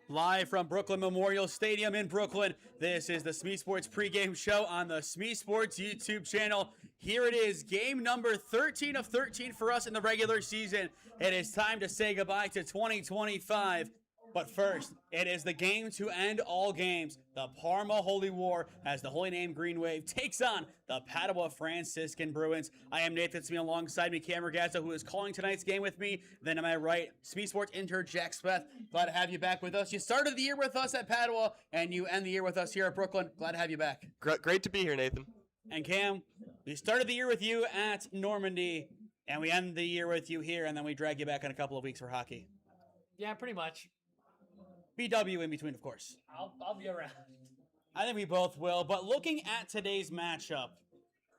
Live from Brooklyn Memorial Stadium in Brooklyn, this is the SmeeSports Pregame Show on the SmeeSports YouTube channel. Here it is, game number 13 of 13 for us in the regular season. It is time to say goodbye to 2025. But first, it is the game to end all games. The Parma Holy War as the Holy Name Green Wave takes on the Padua Franciscan Bruins. I am Nathan Smee, alongside me, Ragazzo, who is calling tonight's game with me. Then to my right, SmeeSports intern Jack Smith. Glad to have you back with us. You started the year with us at Padua, and you end the year with us here at Brooklyn. Glad to have you back. Great to be here, Nathan. And Cam, we started the year with you at Normandy, and we end the year with you here, and then we drag you back in a couple of weeks for hockey. Yeah, pretty much. BW in between, of course. I'll be around. I think we both will. But looking at today's matchup,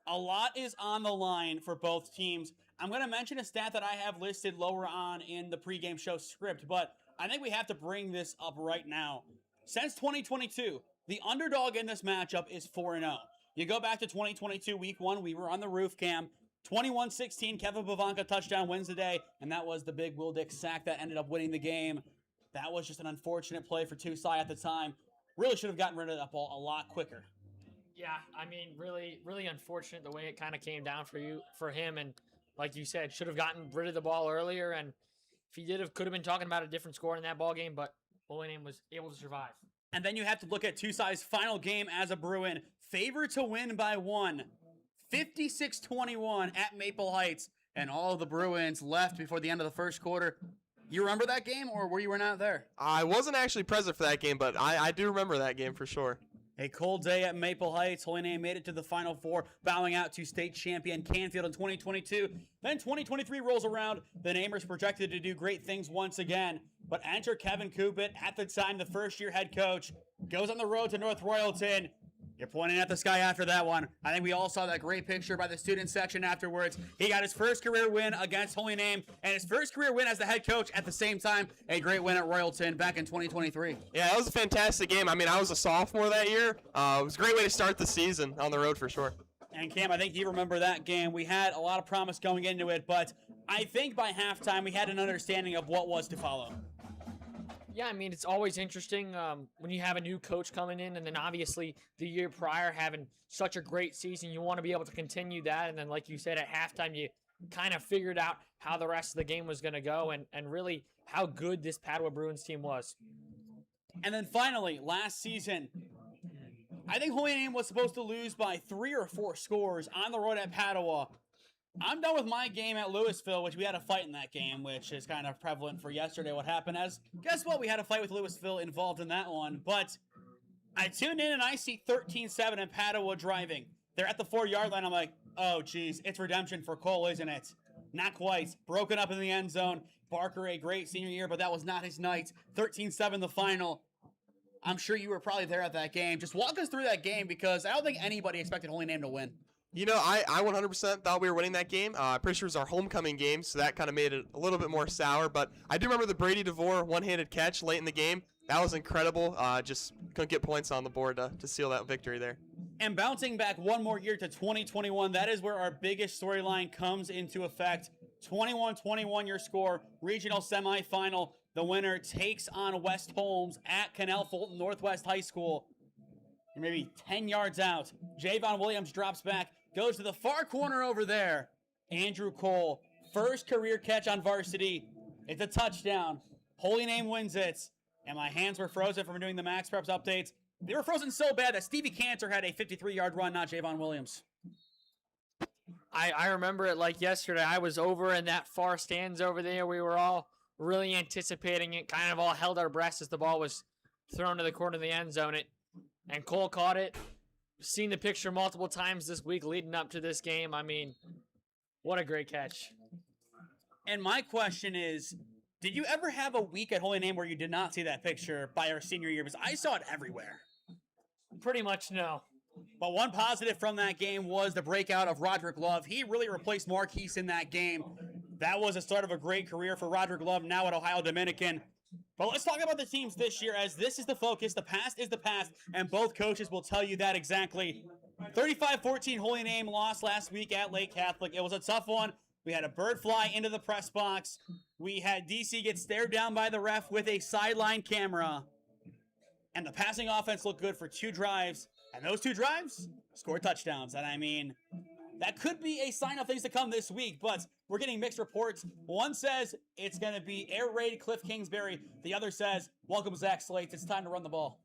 a lot is on the line for both teams. I'm going to mention a stat that I have listed lower on in the pregame show script, but I think we have to bring this up right now. Since 2022, the underdog in this matchup is 4-0. You go back to 2022, week 1, we were on the roof, Cam. 21-16, Kevin Bavanka touchdown wins the day, and that was the big Will Dick sack that ended up winning the game. That was just an unfortunate play for OHSAA at the time. Really should have gotten rid of that ball a lot quicker. Yeah, I mean, really unfortunate the way it kind of came down for him. And like you said, should have gotten rid of the ball earlier. And if he could have been talking about a different score in that ball game, but Holy Name was able to survive. And then you have to look at OHSAA's final game as a Bruin. Favored to win by 1. 56-21 at Maple Heights. And all of the Bruins left before the end of the first quarter. You remember that game, or were you not there? I wasn't actually present for that game, but I do remember that game for sure. A cold day at Maple Heights. Holy Name made it to the Final Four, bowing out to state champion Canfield in 2022. Then 2023 rolls around. The Namers projected to do great things once again. But enter Kevin Kubit, at the time the first-year head coach, goes on the road to North Royalton. You're pointing at the sky after that one. I think we all saw that great picture by the student section afterwards. He got his first career win against Holy Name, and his first career win as the head coach at the same time. A great win at Royalton back in 2023. Yeah, that was a fantastic game. I mean, I was a sophomore that year. It was a great way to start the season on the road for sure. And Cam, I think you remember that game. We had a lot of promise going into it, but I think by halftime we had an understanding of what was to follow. Yeah, I mean, it's always interesting when you have a new coach coming in, and then obviously the year prior having such a great season, you want to be able to continue that. And then, like you said, at halftime, you kind of figured out how the rest of the game was going to go and really how good this Padua Bruins team was. And then finally, last season, I think Holy Name was supposed to lose by 3 or 4 scores on the road at Padua. I'm done with my game at Louisville, which we had a fight in that game, which is kind of prevalent for yesterday. What happened as, guess what? We had a fight with Louisville involved in that one. But I tuned in and I see 13-7 and Padua driving. They're at the 4-yard line. I'm like, oh, geez, it's redemption for Cole, isn't it? Not quite. Broken up in the end zone. Barker, a great senior year, but that was not his night. 13-7 the final. I'm sure you were probably there at that game. Just walk us through that game, because I don't think anybody expected Holy Name to win. You know, I 100% thought we were winning that game. I'm pretty sure it was our homecoming game, so that kind of made it a little bit more sour. But I do remember the Brady DeVore one-handed catch late in the game. That was incredible. Just couldn't get points on the board to seal that victory there. And bouncing back one more year to 2021, that is where our biggest storyline comes into effect. 21-21 your score, regional semifinal. The winner takes on West Holmes at Canal Fulton Northwest High School. You're maybe 10 yards out. Javon Williams drops back, goes to the far corner over there. Andrew Cole, first career catch on varsity. It's a touchdown. Holy Name wins it. And my hands were frozen from doing the Max Preps updates. They were frozen so bad that Stevie Cantor had a 53-yard run, not Javon Williams. I remember it like yesterday. I was over in that far stands over there. We were all really anticipating it, kind of all held our breaths as the ball was thrown to the corner of the end zone. And Cole caught it. Seen the picture multiple times this week leading up to this game. I mean, what a great catch. And my question is, did you ever have a week at Holy Name where you did not see that picture by our senior year? Because I saw it everywhere. Pretty much no. But one positive from that game was the breakout of Roderick Love. He really replaced Marquise in that game. That was the start of a great career for Roderick Love, now at Ohio Dominican. But let's talk about the teams this year, as this is the focus. The past is the past, and both coaches will tell you that exactly. 35-14 Holy Name lost last week at Lake Catholic. It was a tough one. We had a bird fly into the press box. we had DC get stared down by the ref with a sideline camera. And the passing offense looked good for 2 drives. And those 2 drives scored touchdowns. And I mean, that could be a sign of things to come this week, but we're getting mixed reports. One says it's going to be air raid Cliff Kingsbury. The other says, welcome Zach Slates. It's time to run the ball.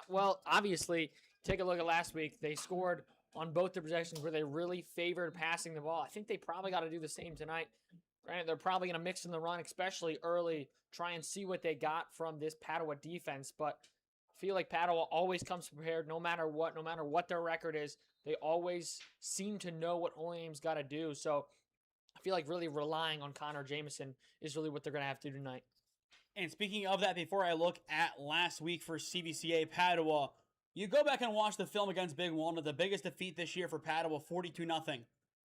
Well, obviously, take a look at last week. They scored on both the possessions where they really favored passing the ball. I think they probably got to do the same tonight. Right? They're probably going to mix in the run, especially early, try and see what they got from this Padua defense. But I feel like Padua always comes prepared no matter what their record is. They always seem to know what Holy Name's got to do. So I feel like really relying on Connor Jameson is really what they're going to have to do tonight. And speaking of that, before I look at last week for CVCA Padua, you go back and watch the film against Big Walnut, the biggest defeat this year for Padua, 42-0.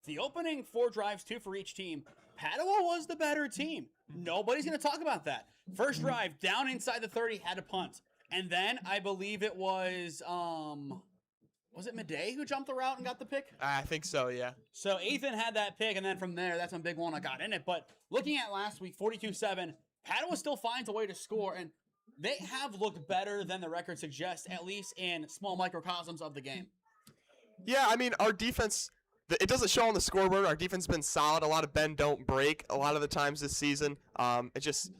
The opening 4 drives, 2 for each team, Padua was the better team. Nobody's going to talk about that. First drive, down inside the 30, had to punt. And then I believe it was it Madej who jumped the route and got the pick? I think so, yeah. So Ethan had that pick, and then from there, that's when Big Walnut got in it. But looking at last week, 42-7, Padua still finds a way to score, and they have looked better than the record suggests, at least in small microcosms of the game. Yeah, I mean, our defense, it doesn't show on the scoreboard. Our defense has been solid. A lot of bend, don't break a lot of the times this season. It just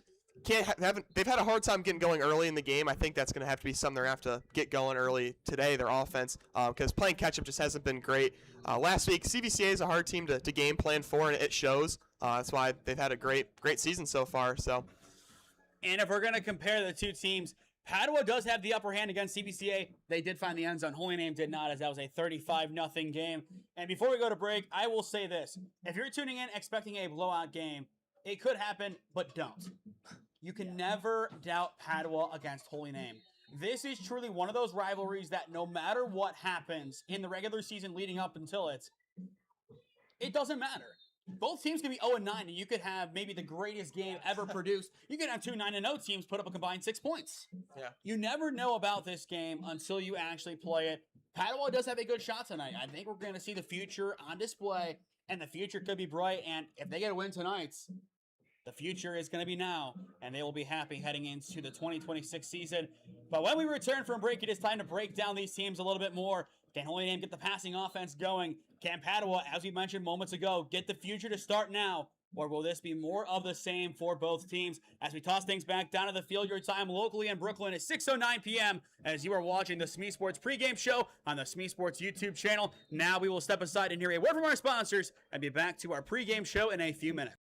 they've had a hard time getting going early in the game. I think that's going to have to be something they're going to have to get going early today, their offense, because playing catch-up just hasn't been great. Last week, CVCA is a hard team to game plan for, and it shows. That's why they've had a great season so far. So, and if we're going to compare the two teams, Padua does have the upper hand against CVCA. They did find the end zone. Holy Name did not, as that was a 35-0 game. And before we go to break, I will say this. If you're tuning in expecting a blowout game, it could happen, but don't. You can never doubt Padua against Holy Name. This is truly one of those rivalries that no matter what happens in the regular season leading up until it doesn't matter. Both teams can be 0-9, and you could have maybe the greatest game ever produced. You could have 2 9-0 teams put up a combined 6 points. Yeah. You never know about this game until you actually play it. Padua does have a good shot tonight. I think we're going to see the future on display, and the future could be bright. And if they get a win tonight, the future is going to be now, and they will be happy heading into the 2026 season. But when we return from break, it is time to break down these teams a little bit more. Can Holy Name get the passing offense going? Can Padua, as we mentioned moments ago, get the future to start now? Or will this be more of the same for both teams? As we toss things back down to the field, your time locally in Brooklyn is 6:09 p.m. as you are watching the SmeeSports Pregame Show on the SmeeSports YouTube channel. Now we will step aside and hear a word from our sponsors and be back to our pregame show in a few minutes.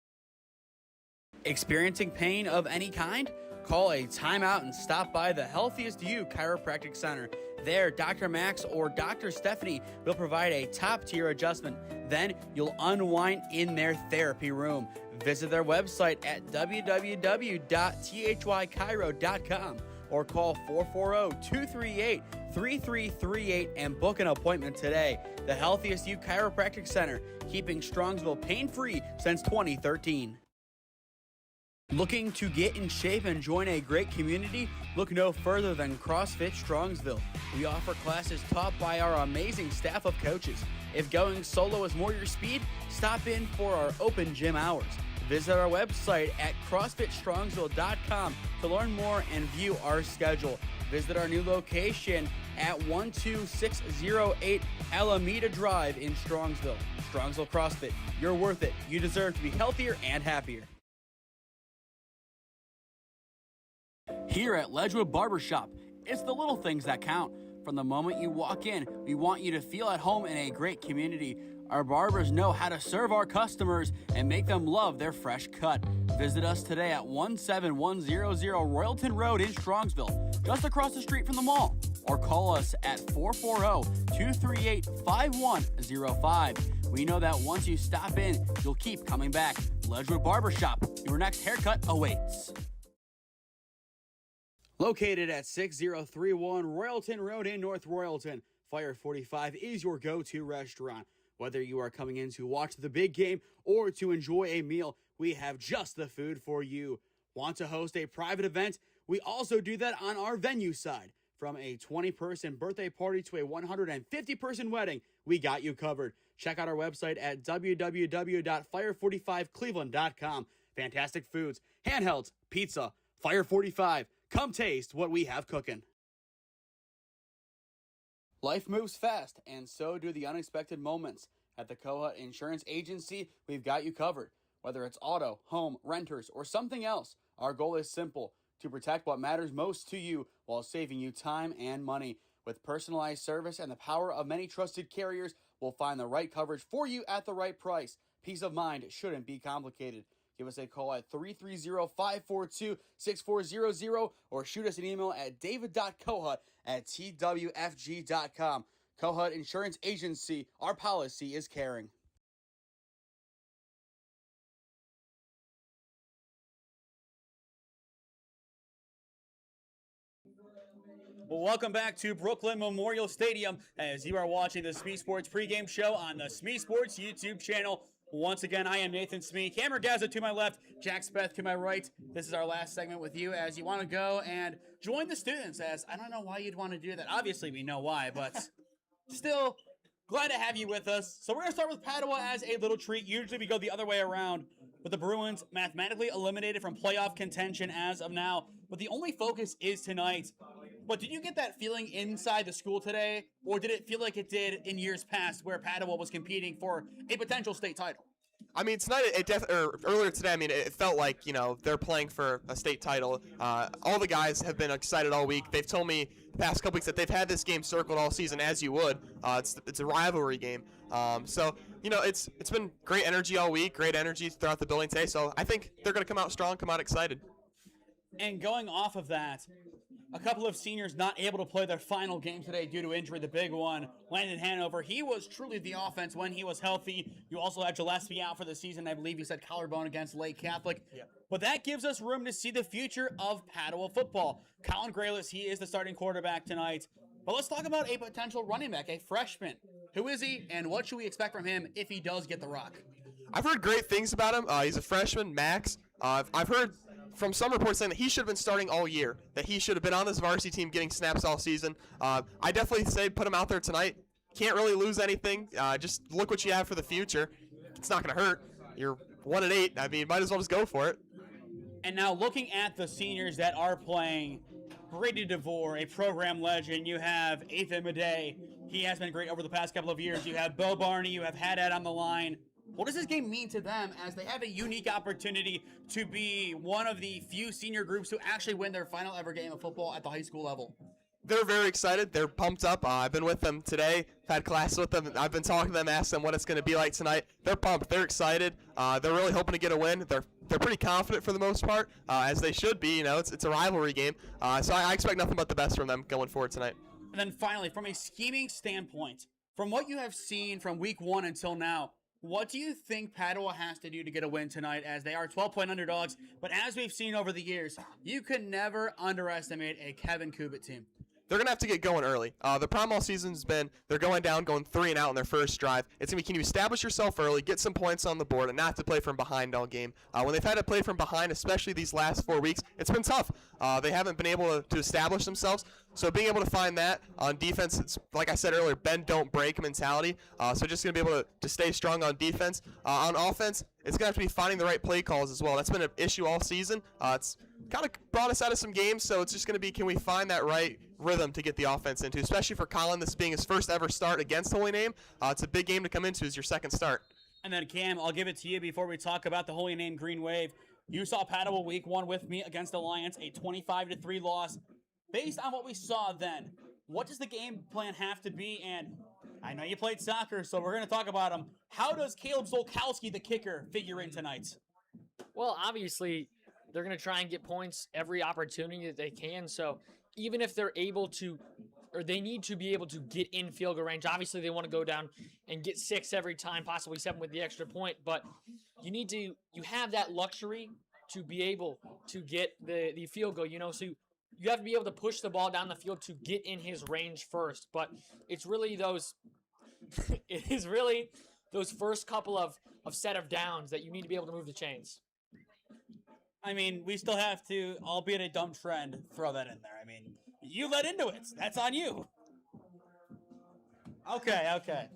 Experiencing pain of any kind? Call a timeout and stop by the Healthiest You Chiropractic Center. There, Dr. Max or Dr. Stephanie will provide a top-tier adjustment. Then you'll unwind in their therapy room. Visit their website at www.thychiro.com or call 440-238-3338 and book an appointment today. The Healthiest You Chiropractic Center, keeping Strongsville pain-free since 2013. Looking to get in shape and join a great community? Look no further than CrossFit Strongsville. We offer classes taught by our amazing staff of coaches. If going solo is more your speed, stop in for our open gym hours. Visit our website at CrossFitStrongsville.com to learn more and view our schedule. Visit our new location at 12608 Alameda Drive in Strongsville. Strongsville CrossFit, you're worth it. You deserve to be healthier and happier. Here at Ledgewood Barbershop, it's the little things that count. From the moment you walk in, we want you to feel at home in a great community. Our barbers know how to serve our customers and make them love their fresh cut. Visit us today at 17100 Royalton Road in Strongsville, just across the street from the mall. Or call us at 440-238-5105. We know that once you stop in, you'll keep coming back. Ledgewood Barbershop, your next haircut awaits. Located at 6031 Royalton Road in North Royalton, Fire 45 is your go-to restaurant. Whether you are coming in to watch the big game or to enjoy a meal, we have just the food for you. Want to host a private event? We also do that on our venue side. From a 20-person birthday party to a 150-person wedding, we got you covered. Check out our website at www.fire45cleveland.com. Fantastic foods, handhelds, pizza, Fire 45. Come taste what we have cooking. Life moves fast, and so do the unexpected moments. At the Koha Insurance Agency, we've got you covered. Whether it's auto, home, renters, or something else, our goal is simple: to protect what matters most to you while saving you time and money. With personalized service and the power of many trusted carriers, we'll find the right coverage for you at the right price. Peace of mind shouldn't be complicated. Give us a call at 330-542-6400 or shoot us an email at david.kohut@twfg.com. Kohut Insurance Agency, our policy is caring. Well, welcome back to Brooklyn Memorial Stadium as you are watching the SmeeSports Pregame Show on the SmeeSports YouTube channel. Once again, I am Nathan Smee. Cam Ragazzo to my left, Jack Speth to my right. This is our last segment with you as you want to go and join the students, as I don't know why you'd want to do that. Obviously, we know why, but still, glad to have you with us. So we're going to start with Padua as a little treat. Usually we go the other way around, with the Bruins mathematically eliminated from playoff contention as of now. But the only focus is tonight. But did you get that feeling inside the school today, or did it feel like it did in years past where Padua was competing for a potential state title? I mean, tonight, earlier today, I mean, it felt like, you know, they're playing for a state title. All the guys have been excited all week. They've told me the past couple weeks that they've had this game circled all season, as you would. It's a rivalry game. So, you know, it's been great energy all week, great energy throughout the building today. So I think they're going to come out strong, come out excited. And going off of that, a couple of seniors not able to play their final game today due to injury. The big one, Landon Hanover. He was truly the offense when he was healthy. You also had Gillespie out for the season. I believe you said collarbone against Lake Catholic. Yeah. But that gives us room to see the future of Padua football. Colin Graylis, he is the starting quarterback tonight. But let's talk about a potential running back, a freshman. Who is he, and what should we expect from him if he does get the rock? I've heard great things about him. He's a freshman, Max. I've heard from some reports saying that he should have been starting all year, that he should have been on this varsity team getting snaps all season. I definitely say put him out there tonight. Can't really lose anything. Just look what you have for the future. It's not going to hurt. You're 1-8. I mean, might as well just go for it. And now looking at the seniors that are playing, Brady DeVore, a program legend. You have Ethan Madej. He has been great over the past couple of years. You have Bo Barney. You have Haddad on the line. What does this game mean to them as they have a unique opportunity to be one of the few senior groups who actually win their final ever game of football at the high school level? They're very excited. They're pumped up. I've been with them today. I've had class with them. I've been talking to them, asked them what it's going to be like tonight. They're pumped. They're excited. They're really hoping to get a win. They're pretty confident for the most part, as they should be. You know, it's a rivalry game. So I expect nothing but the best from them going forward tonight. And then finally, from a scheming standpoint, from what you have seen from week one until now, what do you think Padua has to do to get a win tonight, as they are 12-point underdogs? But as we've seen over the years, you can never underestimate a Kevin Kubit team. They're going to have to get going early. The problem all season has been they're going 3 and out on their first drive. It's going to be, can you establish yourself early, get some points on the board, and not have to play from behind all game. When they've had to play from behind, especially these last 4 weeks, it's been tough. They haven't been able to establish themselves. So being able to find that on defense, it's, like I said earlier, bend, don't break mentality. So just going to be able to stay strong on defense. On offense, it's going to have to be finding the right play calls as well. That's been an issue all season. It's kind of brought us out of some games, so it's just going to be, can we find that right rhythm to get the offense into, especially for Colin, this being his first ever start against Holy Name. It's a big game to come into as your second start. And then, Cam, I'll give it to you before we talk about the Holy Name Green Wave. You saw Padua week one with me against Alliance, a 25-3 loss. Based on what we saw then, what does the game plan have to be? And I know you played soccer, so we're going to talk about him. How does Caleb Zolkowski, the kicker, figure in tonight? Well, obviously, they're going to try and get points every opportunity that they can. So even if they're able to, or they need to be able to get in field goal range, obviously they want to go down and get 6 every time, possibly 7 with the extra point. But you have that luxury to be able to get the field goal, so you have to be able to push the ball down the field to get in his range first. But it's really those first couple of set of downs that you need to be able to move the chains. I mean, we still have to, albeit a dumb trend, throw that in there. I mean, You led into it. That's on you. Okay.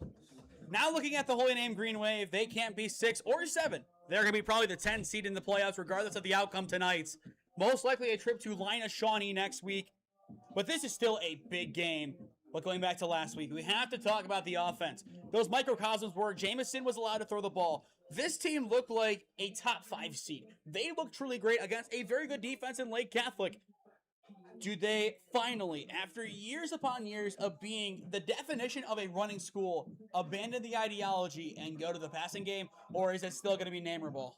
Now looking at the Holy Name Green Wave, they can't be 6 or 7. They're going to be probably the 10 seed in the playoffs, regardless of the outcome tonight. Most likely a trip to Lina Shawnee next week. But this is still a big game. But going back to last week, we have to talk about the offense. Those microcosms where Jamison was allowed to throw the ball. This team looked like a top 5 seed. They looked truly great against a very good defense in Lake Catholic. Do they finally, after years upon years of being the definition of a running school, abandon the ideology and go to the passing game, or is it still going to be name or ball?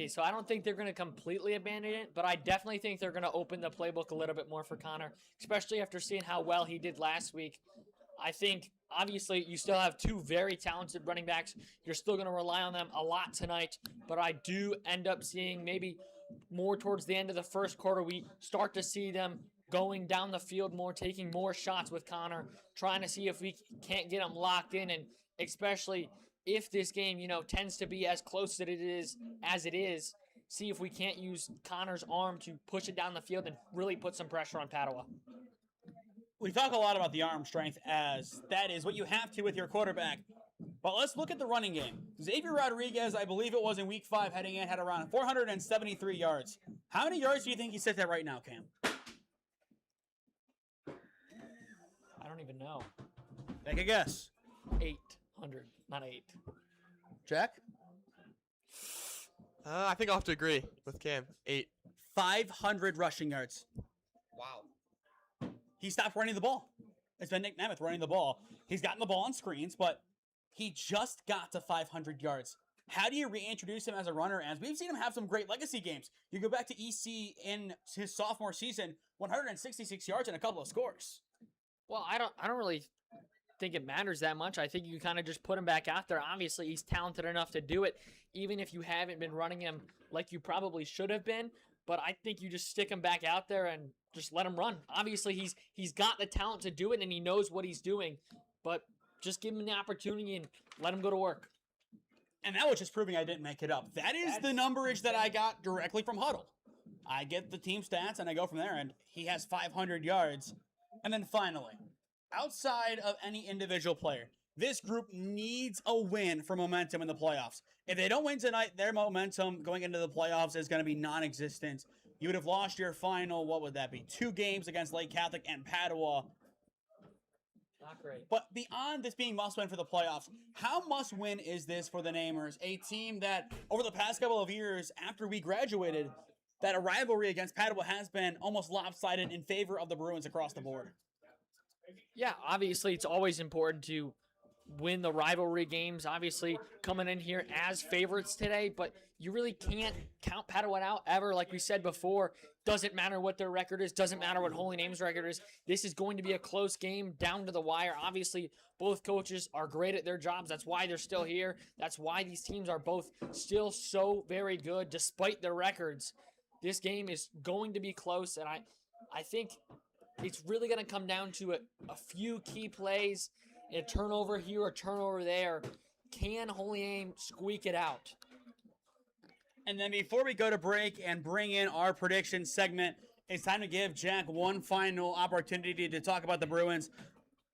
So I don't think they're going to completely abandon it, but I definitely think they're going to open the playbook a little bit more for Connor, especially after seeing how well he did last week. I think, obviously, you still have 2 very talented running backs. You're still going to rely on them a lot tonight, but I do end up seeing maybe more towards the end of the first quarter, we start to see them going down the field more, taking more shots with Connor, trying to see if we can't get them locked in, and especially if this game, tends to be as close as it is, see if we can't use Connor's arm to push it down the field and really put some pressure on Padua. We talk a lot about the arm strength, as that is what you have to with your quarterback. But let's look at the running game. Xavier Rodriguez, I believe it was in week 5 heading in, had around 473 yards. How many yards do you think he sits at right now, Cam? I don't even know. Take a guess. 800, not 8. Jack? I think I'll have to agree with Cam. 8. 500 rushing yards. Wow. He stopped running the ball. It's been Nick Nemeth running the ball. He's gotten the ball on screens, but he just got to 500 yards. How do you reintroduce him as a runner? As we've seen him have some great legacy games. You go back to EC in his sophomore season, 166 yards and a couple of scores. Well, I don't really think it matters that much. I think you kind of just put him back out there. Obviously, he's talented enough to do it, even if you haven't been running him like you probably should have been. But I think you just stick him back out there and just let him run. Obviously, he's got the talent to do it, and he knows what he's doing. But just give him the opportunity and let him go to work. And that was just proving I didn't make it up. That is the numberage that I got directly from Huddle. I get the team stats, and I go from there, and he has 500 yards. And then finally, outside of any individual player, this group needs a win for momentum in the playoffs. If they don't win tonight, their momentum going into the playoffs is going to be non-existent. You would have lost your final, what would that be, 2 games against Lake Catholic and Padua. Not great. But beyond this being must-win for the playoffs, how must-win is this for the Namers? A team that, over the past couple of years, after we graduated, that a rivalry against Padua has been almost lopsided in favor of the Bruins across the board. Yeah, obviously it's always important to win the rivalry games. Obviously coming in here as favorites today, but you really can't count Padua out ever. Like we said before, doesn't matter what their record is, doesn't matter what Holy Name's record is. This is going to be a close game down to the wire. Obviously, both coaches are great at their jobs. That's why they're still here. That's why these teams are both still so very good despite their records. This game is going to be close, and I think it's really going to come down to a few key plays, a turnover here, a turnover there. Can Holy Name squeak it out? And then before we go to break and bring in our prediction segment, it's time to give Jack one final opportunity to talk about the Bruins.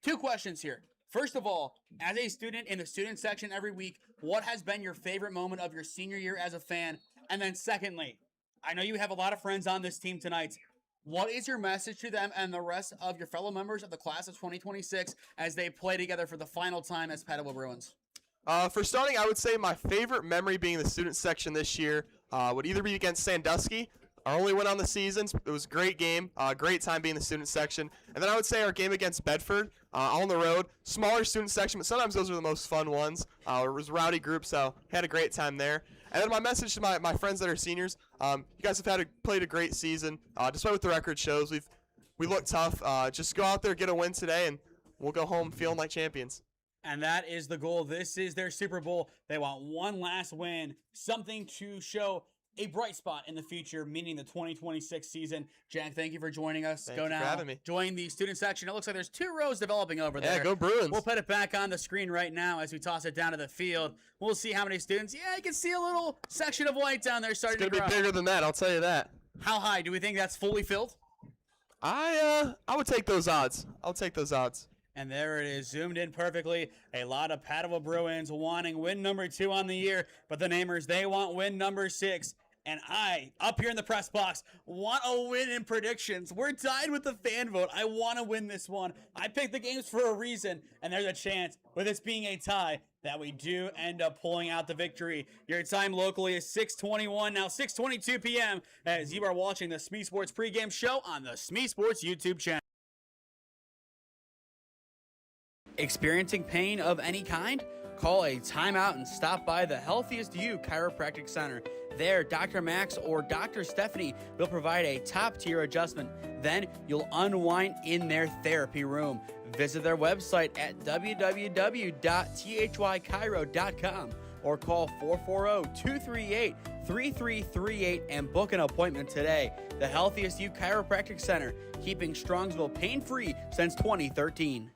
2 questions here. First of all, as a student in the student section every week, what has been your favorite moment of your senior year as a fan? And then secondly, I know you have a lot of friends on this team tonight. What is your message to them and the rest of your fellow members of the class of 2026 as they play together for the final time as Padua Bruins? For starting, I would say my favorite memory being the student section this year would either be against Sandusky, our only win on the season. It was a great game, great time being the student section. And then I would say our game against Bedford on the road, smaller student section, but sometimes those are the most fun ones. It was a rowdy group, so had a great time there. And then my message to my friends that are seniors, you guys have played a great season. Despite what the record shows, we look tough. Just go out there, get a win today, and we'll go home feeling like champions. And that is the goal. This is their Super Bowl. They want one last win, something to show a bright spot in the future, meaning the 2026 season. Jack, thank you for joining us. Thank you for having me. Join the student section. It looks like there's 2 rows developing over there. Yeah, go Bruins. We'll put it back on the screen right now as we toss it down to the field. We'll see how many students. Yeah, you can see a little section of white down there starting to grow. It's going to be bigger than that, I'll tell you that. How high? Do we think that's fully filled? I would take those odds. I'll take those odds. And there it is, zoomed in perfectly. A lot of Padua Bruins wanting win number 2 on the year, but the Namers, they want win number 6. And I, up here in the press box, want a win in predictions. We're tied with the fan vote. I want to win this one. I picked the games for a reason, and there's a chance, with this being a tie, that we do end up pulling out the victory. Your time locally is 6:21, now 6:22 p.m. as you are watching the SmeeSports Pregame Show on the SmeeSports YouTube channel. Experiencing pain of any kind? Call a timeout and stop by the Healthiest You Chiropractic Center. There, Dr. Max or Dr. Stephanie will provide a top-tier adjustment. Then you'll unwind in their therapy room. Visit their website at www.thychiro.com or call 440-238-3338 and book an appointment today. The Healthiest You Chiropractic Center, keeping Strongsville pain-free since 2013.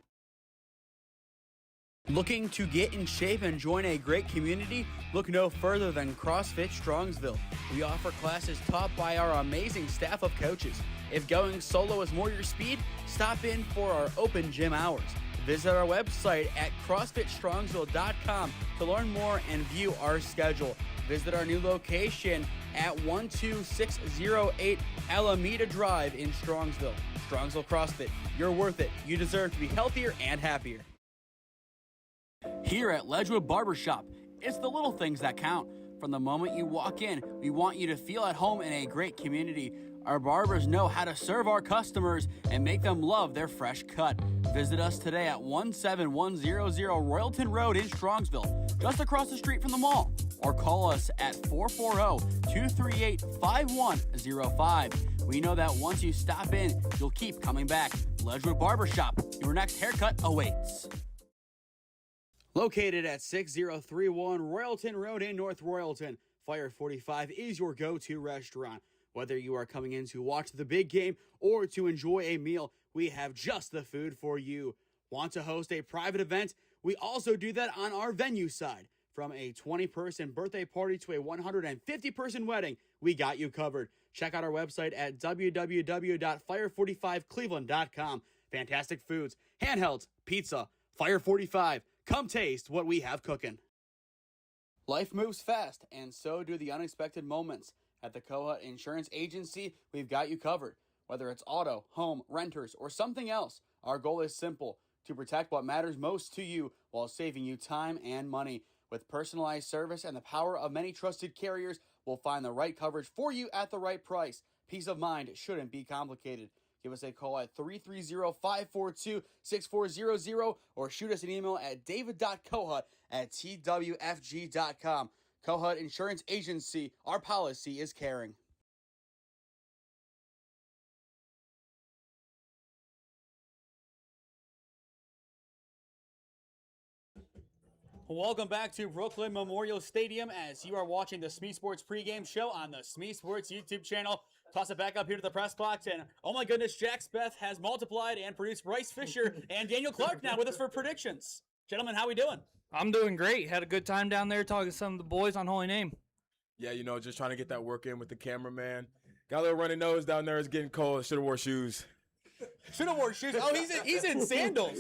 Looking to get in shape and join a great community? Look no further than CrossFit Strongsville. We offer classes taught by our amazing staff of coaches. If going solo is more your speed, stop in for our open gym hours. Visit our website at CrossFitStrongsville.com to learn more and view our schedule. Visit our new location at 12608 Alameda Drive in Strongsville. Strongsville CrossFit, you're worth it. You deserve to be healthier and happier. Here at Ledgewood Barbershop, it's the little things that count. From the moment you walk in, we want you to feel at home in a great community. Our barbers know how to serve our customers and make them love their fresh cut. Visit us today at 17100 Royalton Road in Strongsville, just across the street from the mall. Or call us at 440-238-5105. We know that once you stop in, you'll keep coming back. Ledgewood Barbershop, your next haircut awaits. Located at 6031 Royalton Road in North Royalton, Fire 45 is your go-to restaurant. Whether you are coming in to watch the big game or to enjoy a meal, we have just the food for you. Want to host a private event? We also do that on our venue side. From a 20-person birthday party to a 150-person wedding, we got you covered. Check out our website at www.fire45cleveland.com. Fantastic foods, handhelds, pizza, Fire 45. Come taste what we have cooking. Life moves fast, and so do the unexpected moments. At the Kohut Insurance Agency, we've got you covered. Whether it's auto, home, renters, or something else, our goal is simple: to protect what matters most to you while saving you time and money. With personalized service and the power of many trusted carriers, we'll find the right coverage for you at the right price. Peace of mind shouldn't be complicated. Give us a call at 330-542-6400 or shoot us an email at david.kohut@twfg.com. Kohut Insurance Agency, our policy is caring. Welcome back to Brooklyn Memorial Stadium as you are watching the SmeeSports Pregame Show on the SmeeSports YouTube channel. Toss it back up here to the press box, and oh my goodness, Jack Speth has multiplied and produced Bryce Fisher and Daniel Clark now with us for predictions. Gentlemen, how we doing? I'm doing great. Had a good time down there talking to some of the boys on Holy Name. Yeah, you know, just trying to get that work in with the cameraman. Got a little runny nose down there. It's getting cold. Should have wore shoes. Should have wore shoes. Oh, he's in sandals.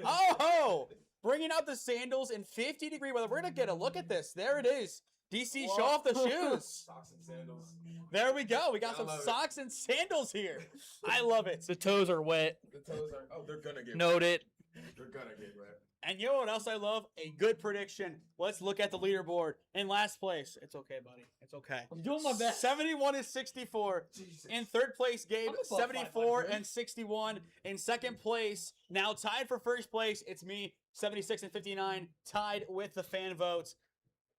Oh, bringing out the sandals in 50-degree weather. We're going to get a look at this. There it is. DC, show off the shoes. Socks and sandals. There we go. We got some socks and sandals here. I love it. The toes are wet. The toes are, they're going to get Note it. They're going to get wet. And you know what else I love? A good prediction. Let's look at the leaderboard. In last place, it's okay, buddy. It's okay. I'm doing my best. 71 is 64. Jesus. In third place, Gabe, I'm above 74 500. and 61. In second place, now tied for first place, it's me, 76 and 59, tied with the fan votes.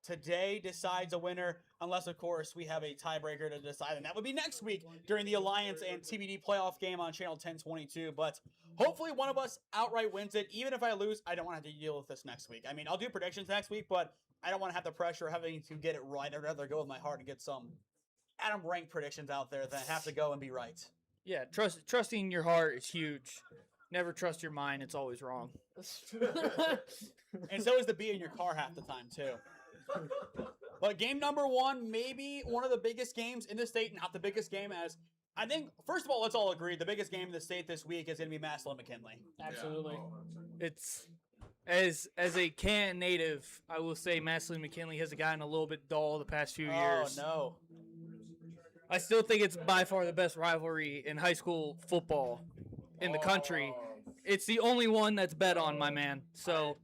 Today decides a winner, unless, of course, we have a tiebreaker to decide, and that would be next week during the Alliance and TBD playoff game on Channel 1022. But hopefully one of us outright wins it. Even if I lose, I don't want to have to deal with this next week. I mean, I'll do predictions next week, but I don't want to have the pressure of having to get it right. I'd rather go with my heart and get some Adam Rank predictions out there than have to go and be right. Yeah, trusting your heart is huge. Never trust your mind. It's always wrong. And so is the bee in your car half the time, too. But game number one, maybe one of the biggest games in the state, not the biggest game, as I think, first of all, let's all agree the biggest game in the state this week is going to be Massillon McKinley. Absolutely. It's as a Canton native, I will say Massillon McKinley has gotten a little bit dull the past few years. Oh, no. I still think it's by far the best rivalry in high school football in the country. It's the only one that's bet on, my man. So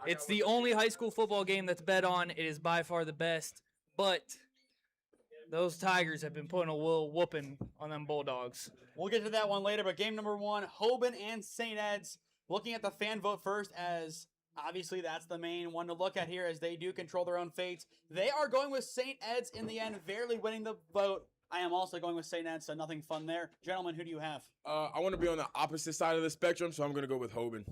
it's the only high school football game that's bet on. It is by far the best. But those Tigers have been putting a little whooping on them Bulldogs. We'll get to that one later, but game number 1, Hoban and St. Ed's. Looking at the fan vote first, as obviously that's the main one to look at here, as they do control their own fates. They are going with St. Ed's in the end, barely winning the vote. I am also going with St. Ed's, so nothing fun there. Gentlemen, who do you have? I want to be on the opposite side of the spectrum, so I'm going to go with Hoban.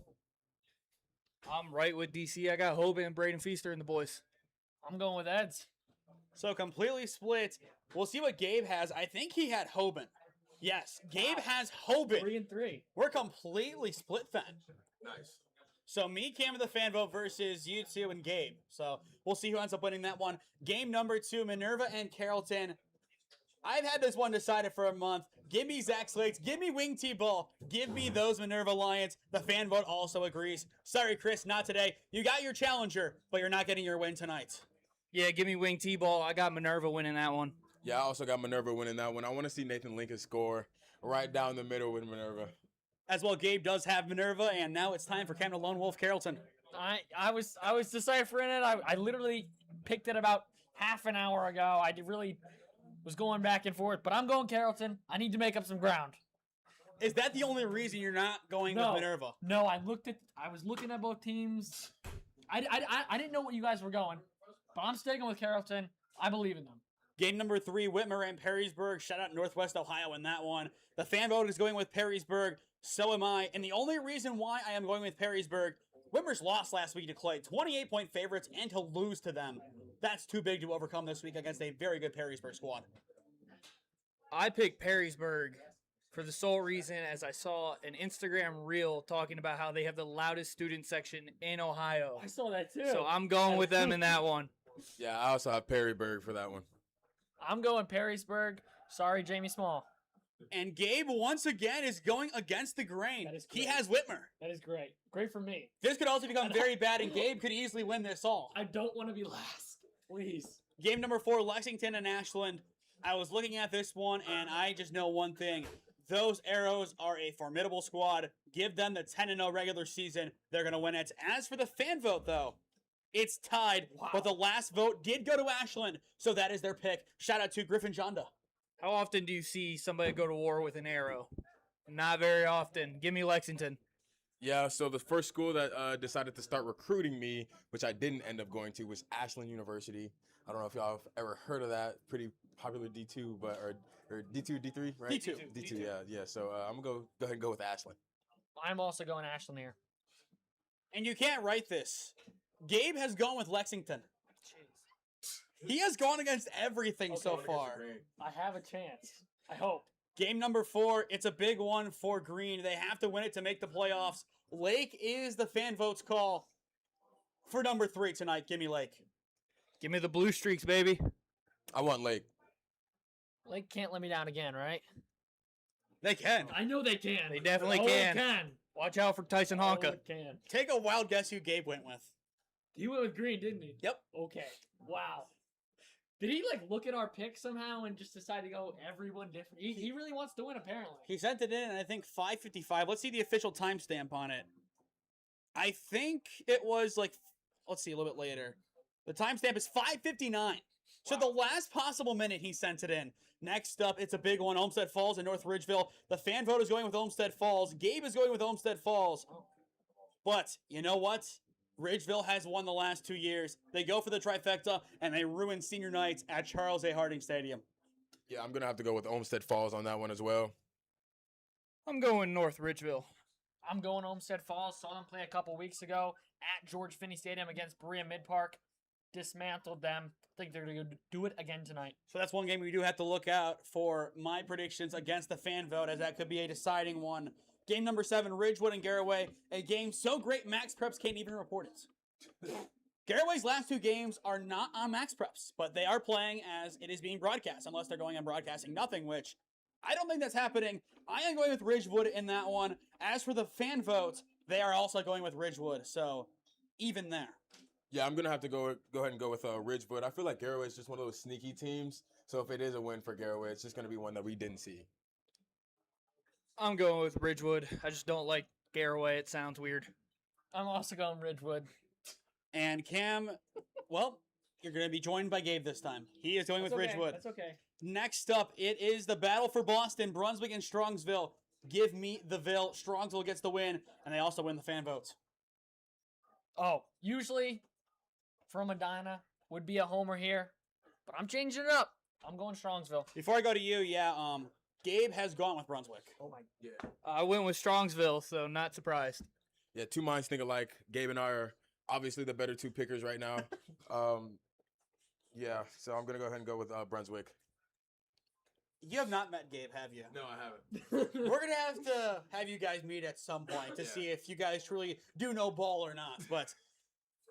I'm right with DC. I got Hoban and Braden Feaster and the boys. I'm going with Eds. So completely split. We'll see what Gabe has. I think he had Hoban. Yes, Gabe has Hoban. 3-3. We're completely split then. Nice. So me, Cam, with the fan vote versus you two and Gabe. So we'll see who ends up winning that one. Game number 2, Minerva and Carrollton. I've had this one decided for a month. Give me Zach Slates. Give me Wing T-Ball. Give me those Minerva Lions. The fan vote also agrees. Sorry, Chris, not today. You got your challenger, but you're not getting your win tonight. Yeah, give me Wing T-Ball. I got Minerva winning that one. Yeah, I also got Minerva winning that one. I want to see Nathan Lincoln score right down the middle with Minerva. As well, Gabe does have Minerva, and now it's time for Cam to Lone Wolf Carrollton. I was deciphering it. I literally picked it about half an hour ago. I really was going back and forth, but I'm going Carrollton. I need to make up some ground. Is that the only reason you're not going with Minerva? No, I was looking at both teams. I didn't know what you guys were going, but I'm sticking with Carrollton. I believe in them. Game number 3, Whitmer and Perrysburg. Shout out Northwest Ohio in that one. The fan vote is going with Perrysburg. So am I. And the only reason why I am going with Perrysburg, Whitmer's lost last week to Clay. 28-point favorites, and to lose to them. That's too big to overcome this week against a very good Perrysburg squad. I picked Perrysburg for the sole reason as I saw an Instagram reel talking about how they have the loudest student section in Ohio. I saw that too. So I'm going with them in that one. Yeah, I also have Perryburg for that one. I'm going Perrysburg. Sorry, Jamie Small. And Gabe, once again, is going against the grain. That is He great. has Whitmer. That is great. Great for me. This could also become very bad, and Gabe could easily win this all. I don't want to be last. Please. Game number 4, Lexington and Ashland. I was looking at this one, and I just know one thing. Those Arrows are a formidable squad. Give them the 10-0 regular season. They're going to win it. As for the fan vote, though, it's tied, but the last vote did go to Ashland, so that is their pick. Shout out to Griffin Jonda. How often do you see somebody go to war with an arrow? Not very often. Give me Lexington. Yeah, so the first school that decided to start recruiting me, which I didn't end up going to, was Ashland University. I don't know if y'all have ever heard of that. Pretty popular D2, but or D2, D3, right? D2. Yeah. So I'm gonna go ahead and go with Ashland. I'm also going Ashland here. And you can't write this. Gabe has gone with Lexington. He has gone against everything so far. I have a chance. I hope. Game number 4, it's a big one for Green. They have to win it to make the playoffs. Lake is the fan vote's call for number 3 tonight. Give me Lake. Give me the Blue Streaks, baby. I want Lake. Lake can't let me down again, right? They can. I know they can. They definitely Oh, can. They can. Watch out for Tyson Oh, Honka. it can. Take a wild guess who Gabe went with. He went with Green, didn't he? Yep. Okay. Wow. Did he look at our pick somehow and just decide to go everyone different? He really wants to win apparently. He sent it in, I think, 5:55. Let's see the official timestamp on it. I think it was let's see, a little bit later. The timestamp is 5:59. So the last possible minute he sent it in. Next up, it's a big one. Olmsted Falls and North Ridgeville. The fan vote is going with Olmsted Falls. Gabe is going with Olmsted Falls. But you know what? Ridgeville has won the last 2 years. They go for the trifecta, and they ruin senior nights at Charles A. Harding Stadium. Yeah, I'm gonna have to go with Olmsted Falls on that one as well. I'm going North Ridgeville. I'm going Olmsted Falls. Saw them play a couple weeks ago at George Finney Stadium against Berea Mid-Park. Dismantled them. I think they're going to do it again tonight. So that's one game we do have to look out for my predictions against the fan vote, as that could be a deciding one. Game number 7, Ridgewood and Garraway. A game so great Max Preps can't even report it. Garraway's last 2 games are not on Max Preps, but they are playing as it is being broadcast, unless they're going on broadcasting nothing, which I don't think that's happening. I am going with Ridgewood in that one. As for the fan votes, they are also going with Ridgewood, so even there. Yeah, I'm gonna have to go ahead and go with Ridgewood. I feel like Garraway is just one of those sneaky teams. So if it is a win for Garraway, it's just gonna be one that we didn't see. I'm going with Ridgewood. I just don't like Garraway. It sounds weird. I'm also going Ridgewood. And Cam, well, you're going to be joined by Gabe this time. He is going with Ridgewood. That's okay. Next up, it is the battle for Boston, Brunswick and Strongsville. Give me the Ville. Strongsville gets the win, and they also win the fan votes. Oh, usually from Medina would be a homer here, but I'm changing it up. I'm going Strongsville. Before I go to you, Gabe has gone with Brunswick. Oh my. Yeah. I went with Strongsville, so not surprised. Yeah, two minds think alike. Gabe and I are obviously the better two pickers right now. Yeah, so I'm gonna go ahead and go with Brunswick. You have not met Gabe, have you? No, I haven't. We're going to have you guys meet at some point to see if you guys truly do know ball or not. But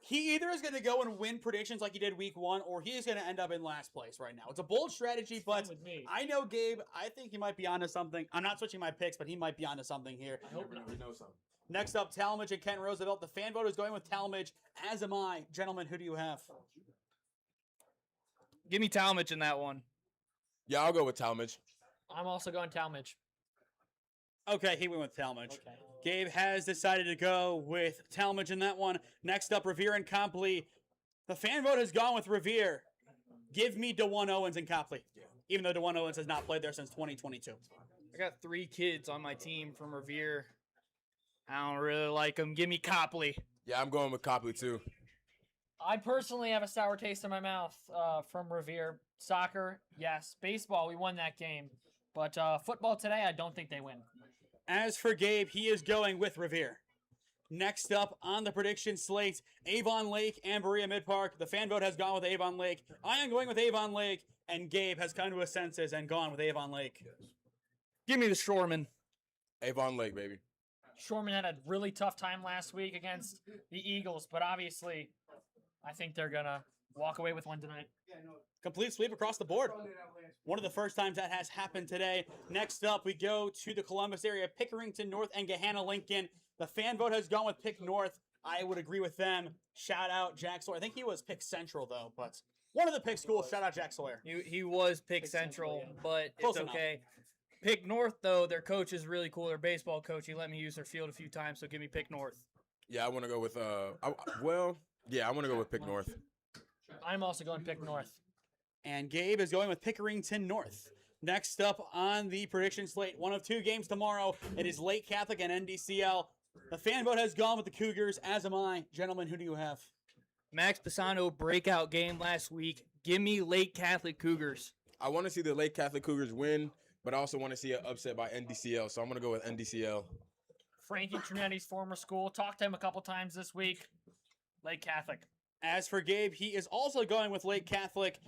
he either is going to go and win predictions like he did week 1, or he is going to end up in last place right now. It's a bold strategy, but with me. I know Gabe. I think he might be onto something. I'm not switching my picks, but he might be onto something here. I hope not. We know something. Next up, Talmadge and Kent Roosevelt. The fan vote is going with Talmadge, as am I. Gentlemen, who do you have? Give me Talmadge in that one. Yeah, I'll go with Talmadge. I'm also going Talmadge. Okay, he went with Talmadge. Okay. Gabe has decided to go with Talmadge in that one. Next up, Revere and Copley. The fan vote has gone with Revere. Give me DeJuan Owens and Copley, even though DeJuan Owens has not played there since 2022. I got 3 kids on my team from Revere. I don't really like them. Give me Copley. Yeah, I'm going with Copley too. I personally have a sour taste in my mouth from Revere. Soccer, yes. Baseball, we won that game. But football today, I don't think they win. As for Gabe, he is going with Revere. Next up on the prediction slate, Avon Lake and Berea Mid-Park. The fan vote has gone with Avon Lake. I am going with Avon Lake, and Gabe has come to his senses and gone with Avon Lake. Give me the Shoreman. Avon Lake, baby. Shoreman had a really tough time last week against the Eagles, but obviously, I think they're going to walk away with one tonight. Complete sweep across the board. One of the first times that has happened today. Next up, we go to the Columbus area, Pickerington North and Gahanna Lincoln. The fan vote has gone with Pick North. I would agree with them. Shout out Jack Sawyer. I think he was Pick Central, though, but one of the Pick schools. Shout out Jack Sawyer. He was Pick Central, but Close it's enough. okay. Pick North, though, their coach is really cool. Their baseball coach, he let me use their field a few times, so give me Pick North. Yeah, I want to go with I want to go with Pick North. I'm also going Pick North. And Gabe is going with Pickerington North. Next up on the prediction slate, one of 2 games tomorrow. It is Lake Catholic and NDCL. The fan vote has gone with the Cougars, as am I. Gentlemen, who do you have? Max Pisano breakout game last week. Give me Lake Catholic Cougars. I want to see the Lake Catholic Cougars win, but I also want to see an upset by NDCL, so I'm going to go with NDCL. Frankie Trinetti's former school. Talked to him a couple times this week. Lake Catholic. As for Gabe, he is also going with Lake Catholic.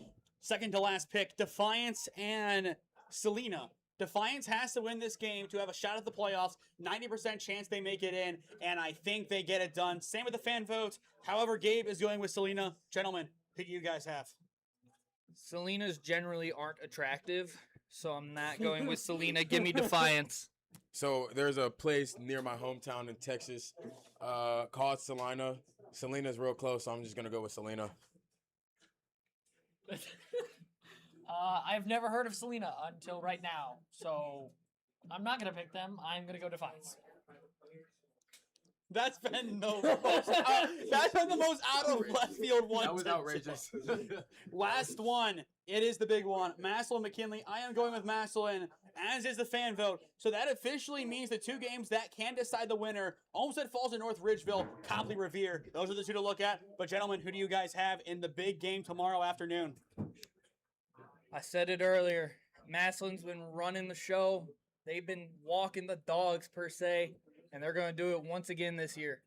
Second to last pick, Defiance and Selena. Defiance has to win this game to have a shot at the playoffs. 90% chance they make it in, and I think they get it done. Same with the fan vote. However, Gabe is going with Selena. Gentlemen, who do you guys have? Selenas generally aren't attractive, so I'm not going with Selena. Give me Defiance. So there's a place near my hometown in Texas called Salina. Selena's real close, so I'm just going to go with Selena. I've never heard of Selena until right now, so I'm not going to pick them. I'm going to go Defiance. That's been the most out of left field one. That was outrageous. Last one. It is the big one. Massillon McKinley. I am going with Massillon, as is the fan vote. So that officially means the 2 games that can decide the winner. Olmsted Falls and North Ridgeville, Copley Revere. Those are the 2 to look at. But gentlemen, who do you guys have in the big game tomorrow afternoon? I said it earlier. Massillon's been running the show. They've been walking the dogs, per se, and they're going to do it once again this year.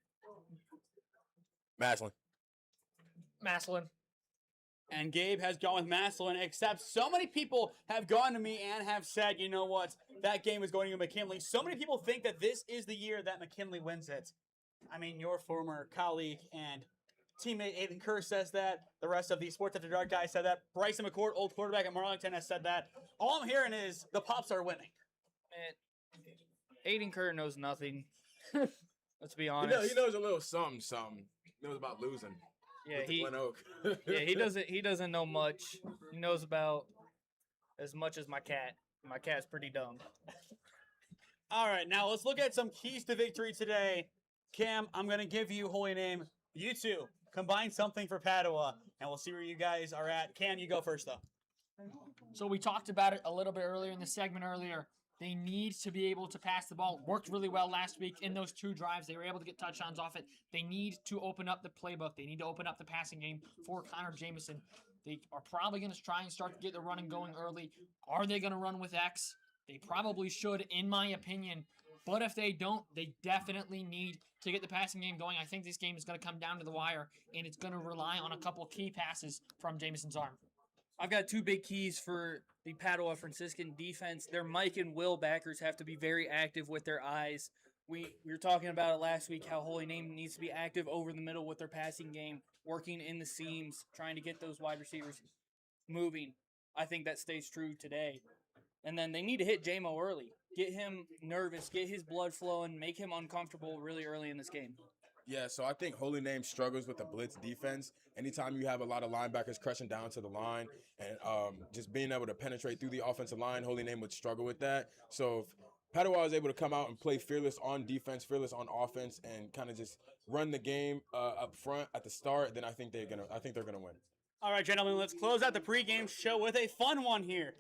Maslin. Massillon. And Gabe has gone with Massillon, except so many people have gone to me and have said, you know what, that game is going to McKinley. So many people think that this is the year that McKinley wins it. I mean, your former colleague and teammate Aiden Kerr says that. The rest of the Sports After Dark guys said that. Bryson McCourt, old quarterback at Marlington, has said that. All I'm hearing is the Pops are winning. Man, Aiden Kerr knows nothing. Let's be honest. He knows a little something. He knows about losing. Yeah, with the Glen Oak. he doesn't know much. He knows about as much as my cat. My cat's pretty dumb. All right, now let's look at some keys to victory today. Cam, I'm going to give you Holy Name. You two, combine something for Padua, and we'll see where you guys are at. Cam, you go first, though. So we talked about it a little bit earlier in the segment earlier. They need to be able to pass the ball. Worked really well last week in those 2 drives. They were able to get touchdowns off it. They need to open up the playbook. They need to open up the passing game for Connor Jameson. They are probably going to try and start to get the running going early. Are they going to run with X? They probably should, in my opinion. But if they don't, they definitely need to get the passing game going. I think this game is going to come down to the wire, and it's going to rely on a couple key passes from Jameson's arm. I've got 2 big keys for the Padua Franciscan defense. Their Mike and Will backers have to be very active with their eyes. We were talking about it last week, how Holy Name needs to be active over the middle with their passing game, working in the seams, trying to get those wide receivers moving. I think that stays true today. And then they need to hit J-Mo early. Get him nervous, get his blood flowing, make him uncomfortable really early in this game. Yeah, so I think Holy Name struggles with the blitz defense. Anytime you have a lot of linebackers crushing down to the line and just being able to penetrate through the offensive line, Holy Name would struggle with that. So if Padua is able to come out and play fearless on defense, fearless on offense, and kind of just run the game up front at the start, then I think they're gonna win. All right, gentlemen, let's close out the pregame show with a fun one here.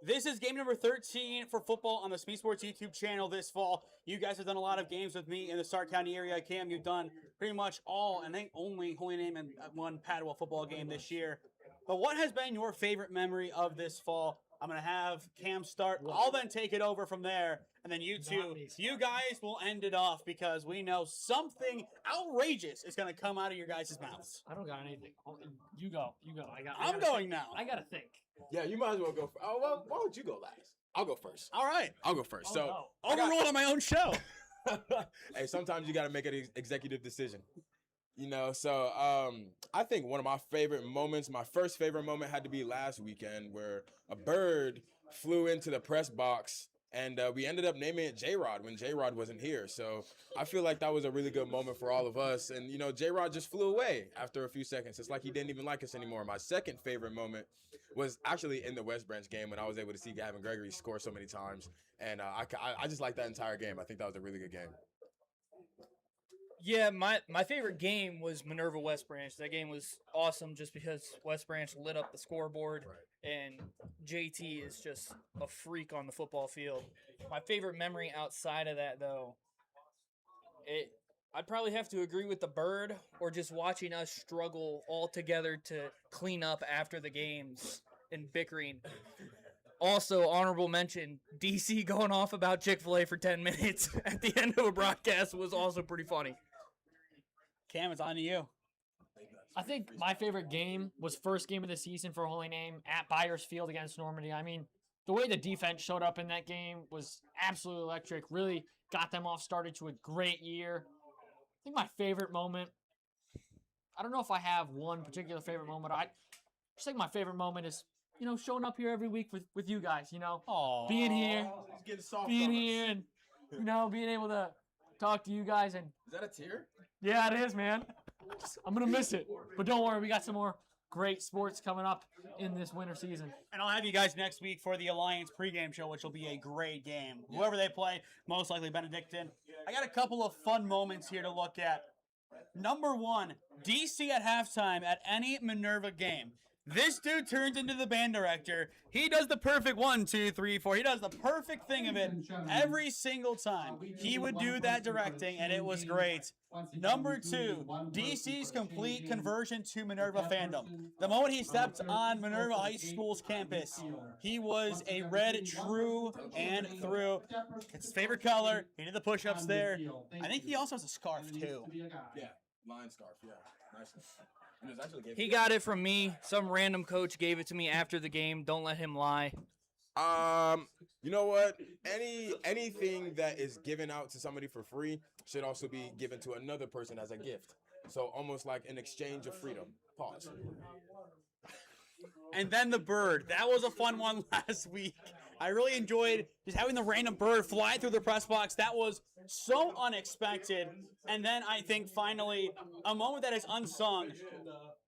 This is game number 13 for football on the SmeeSports YouTube channel this fall. You guys have done a lot of games with me in the Stark County area. Cam, you've done pretty much all, and I think only Holy Name and one Padua football game this year. But what has been your favorite memory of this fall? I'm going to have Cam start. I'll then take it over from there. And then you two, you guys will end it off because we know something outrageous is going to come out of your guys' mouths. I don't got anything. You go. I'm going now. I got to think. Yeah, you might as well go. Oh, well, why don't you go last? I'll go first. All right. I'll go first. Overruled on my own show. Hey, sometimes you got to make an executive decision. You know, so I think one of my favorite moments, my first favorite moment had to be last weekend where a bird flew into the press box and we ended up naming it J-Rod when J-Rod wasn't here. So I feel like that was a really good moment for all of us. And, you know, J-Rod just flew away after a few seconds. It's like he didn't even like us anymore. My second favorite moment was actually in the West Branch game when I was able to see Gavin Gregory score so many times. And I just like that entire game. I think that was a really good game. Yeah, my favorite game was Minerva West Branch. That game was awesome just because West Branch lit up the scoreboard, and JT is just a freak on the football field. My favorite memory outside of that, though, I'd probably have to agree with the bird or just watching us struggle all together to clean up after the games and bickering. Also, honorable mention, DC going off about Chick-fil-A for 10 minutes at the end of a broadcast was also pretty funny. Cam, it's on to you. I think my favorite game was first game of the season for Holy Name at Byers Field against Normandy. I mean, the way the defense showed up in that game was absolutely electric. Really got them off started to a great year. I think my favorite moment, I don't know if I have one particular favorite moment. I just think my favorite moment is, you know, showing up here every week with you guys, you know, being here and, you know, being able to talk to you guys. And Is that a tear? yeah, it is, man. I'm going to miss it. But don't worry, we got some more great sports coming up in this winter season. And I'll have you guys next week for the Alliance pregame show, which will be a great game. Whoever they play, most likely Benedictine. I got a couple of fun moments here to look at. Number one, DC at halftime at any Minerva game. This dude turns into the band director. He does the perfect 1, 2, 3, 4. He does the perfect thing of it every single time. He would do that directing, and it was great. Number two, DC's complete conversion to Minerva fandom. The moment he stepped on Minerva High School's campus, he was a red true and through. It's his favorite color. He did the push-ups there. I think he also has a scarf, too. Yeah, line scarf. Yeah, nice. He got it from me. Some random coach gave it to me after the game. Don't let him lie. You know what? Anything that is given out to somebody for free should also be given to another person as a gift. So almost like an exchange of freedom. Pause. And then the bird. That was a fun one last week. I really enjoyed just having the random bird fly through the press box. That was so unexpected. And then I think finally, a moment that is unsung.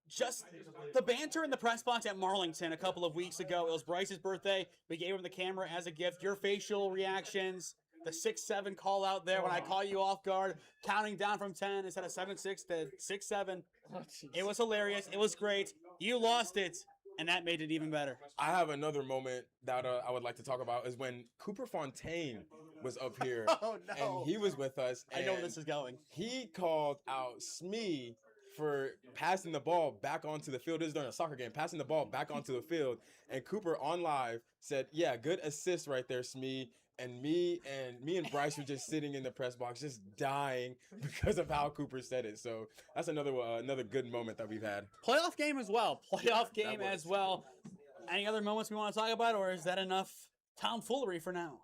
Just the banter in the press box at Marlington a couple of weeks ago. It was Bryce's birthday. We gave him the camera as a gift. Your facial reactions, the 6-7 call out there when I call you off guard, counting down from 10 instead of 7-6 to 6-7. It was hilarious. It was great. You lost it, and that made it even better. I have another moment that I would like to talk about is when Cooper Fontaine was up here. Oh, no. And he was with us. I know where and this is going. He called out Smee for passing the ball back onto the field. This is during a soccer game, passing the ball back onto the field. And Cooper on live said, yeah, good assist right there, Smee. And me and Bryce were just sitting in the press box, just dying because of how Cooper said it. So that's another good moment that we've had. Playoff game as well. Playoff game as well. Any other moments we want to talk about, or is that enough tomfoolery for now?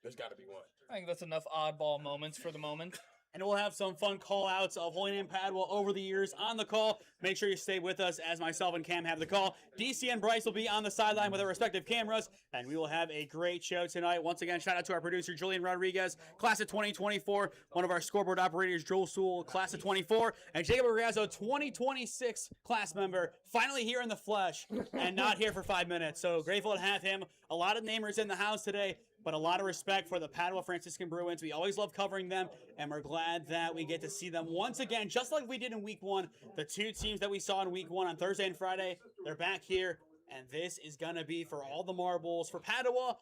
There's got to be one. I think that's enough oddball moments for the moment. And we'll have some fun call-outs of Holy Name Padua over the years on the call. Make sure you stay with us as myself and Cam have the call. DC and Bryce will be on the sideline with their respective cameras, and we will have a great show tonight. Once again, shout out to our producer, Julian Rodriguez, class of 2024, one of our scoreboard operators, Joel Sewell, class of 24, and Jacob Ragazzo, 2026 class member, finally here in the flesh and not here for 5 minutes. So grateful to have him. A lot of namers in the house today, but a lot of respect for the Padua Franciscan Bruins. We always love covering them, and we're glad that we get to see them once again, just like we did in Week 1. The two teams that we saw in Week 1 on Thursday and Friday, they're back here, and this is going to be for all the marbles for Padua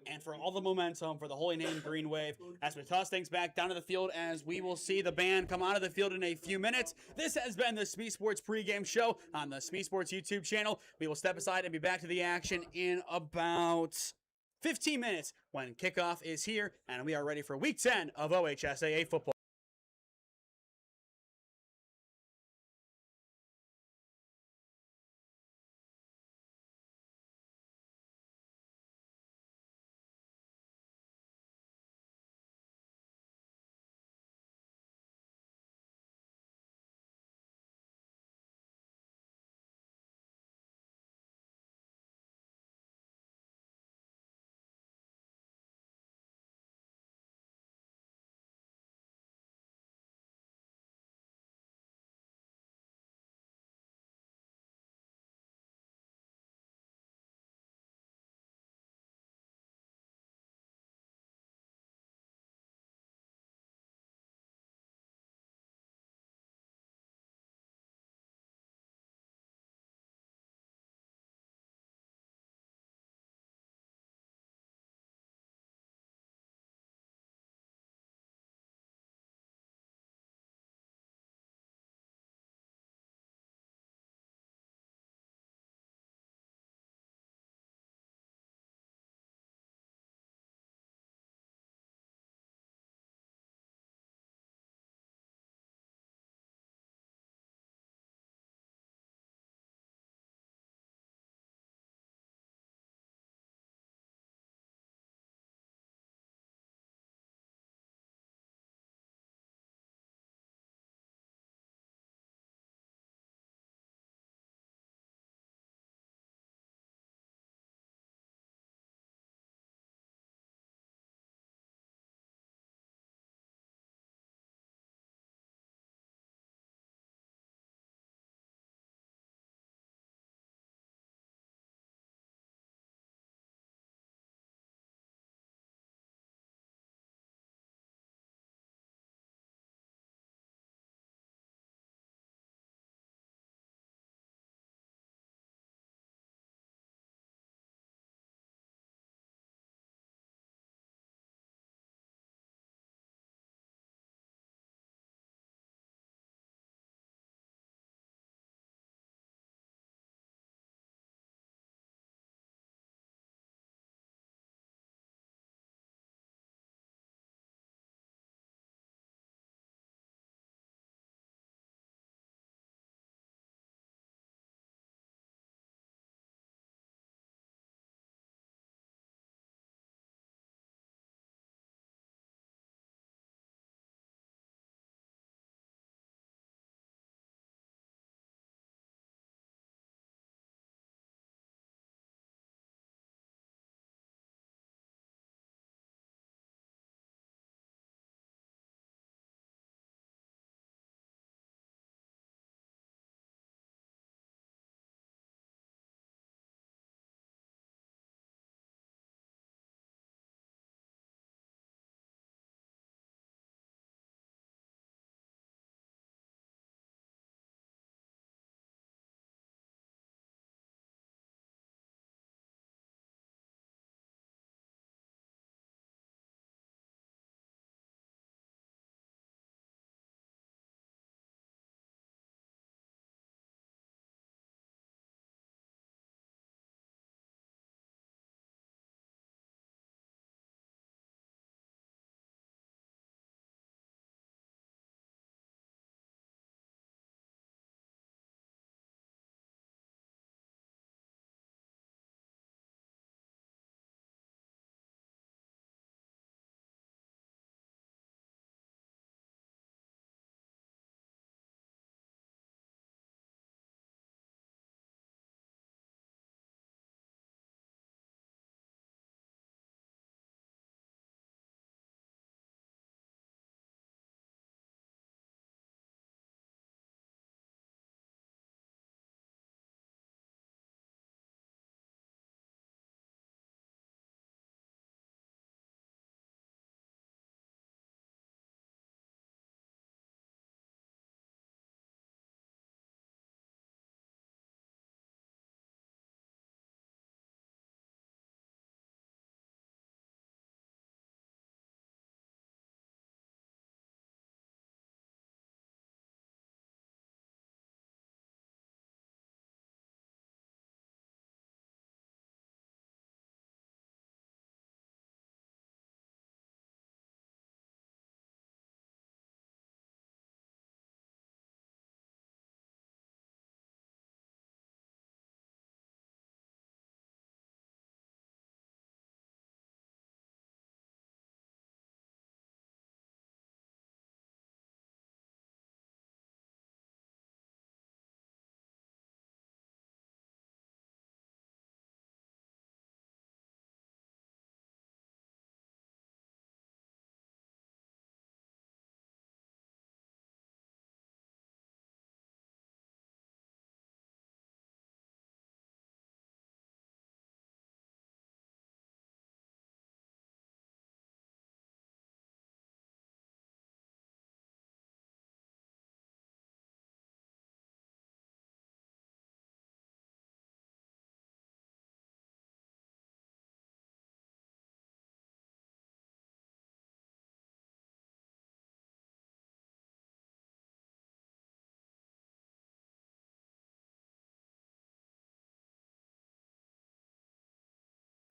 and for all the momentum for the Holy Name Green Wave as we toss things back down to the field as we will see the band come out of the field in a few minutes. This has been the SmeeSports Pregame Show on the SmeeSports YouTube channel. We will step aside and be back to the action in about 15 minutes when kickoff is here, and we are ready for Week 10 of OHSAA Football.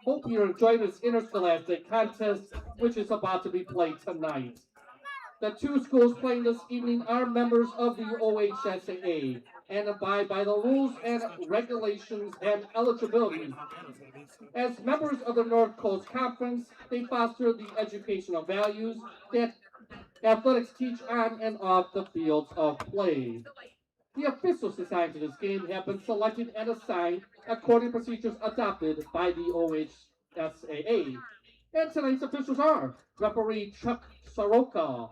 Hope you enjoy this interscholastic contest, which is about to be played tonight. The two schools playing this evening are members of the OHSAA and abide by the rules and regulations and eligibility. As members of the North Coast Conference, they foster the educational values that athletics teach on and off the fields of play. The officials assigned to this game have been selected and assigned according to procedures adopted by the OHSAA. And tonight's officials are referee Chuck Soroka,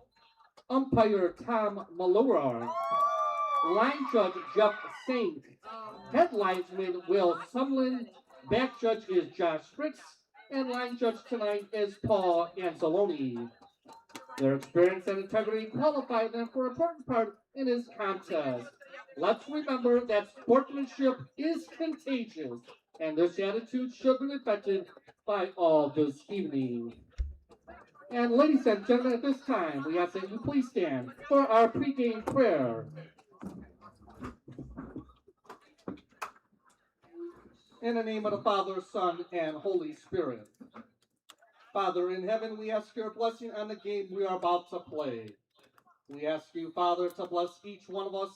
umpire Tom Malura, line judge Jeff Saint, head linesman Will Sumlin, back judge is Josh Fritz, and line judge tonight is Paul Anzalone. Their experience and integrity qualify them for important part in this contest. Let's remember that sportsmanship is contagious, and this attitude should be reflected by all this evening. And ladies and gentlemen, at this time, we ask that you please stand for our pregame prayer. In the name of the Father, Son, and Holy Spirit. Father in heaven, we ask your blessing on the game we are about to play. We ask you, Father, to bless each one of us,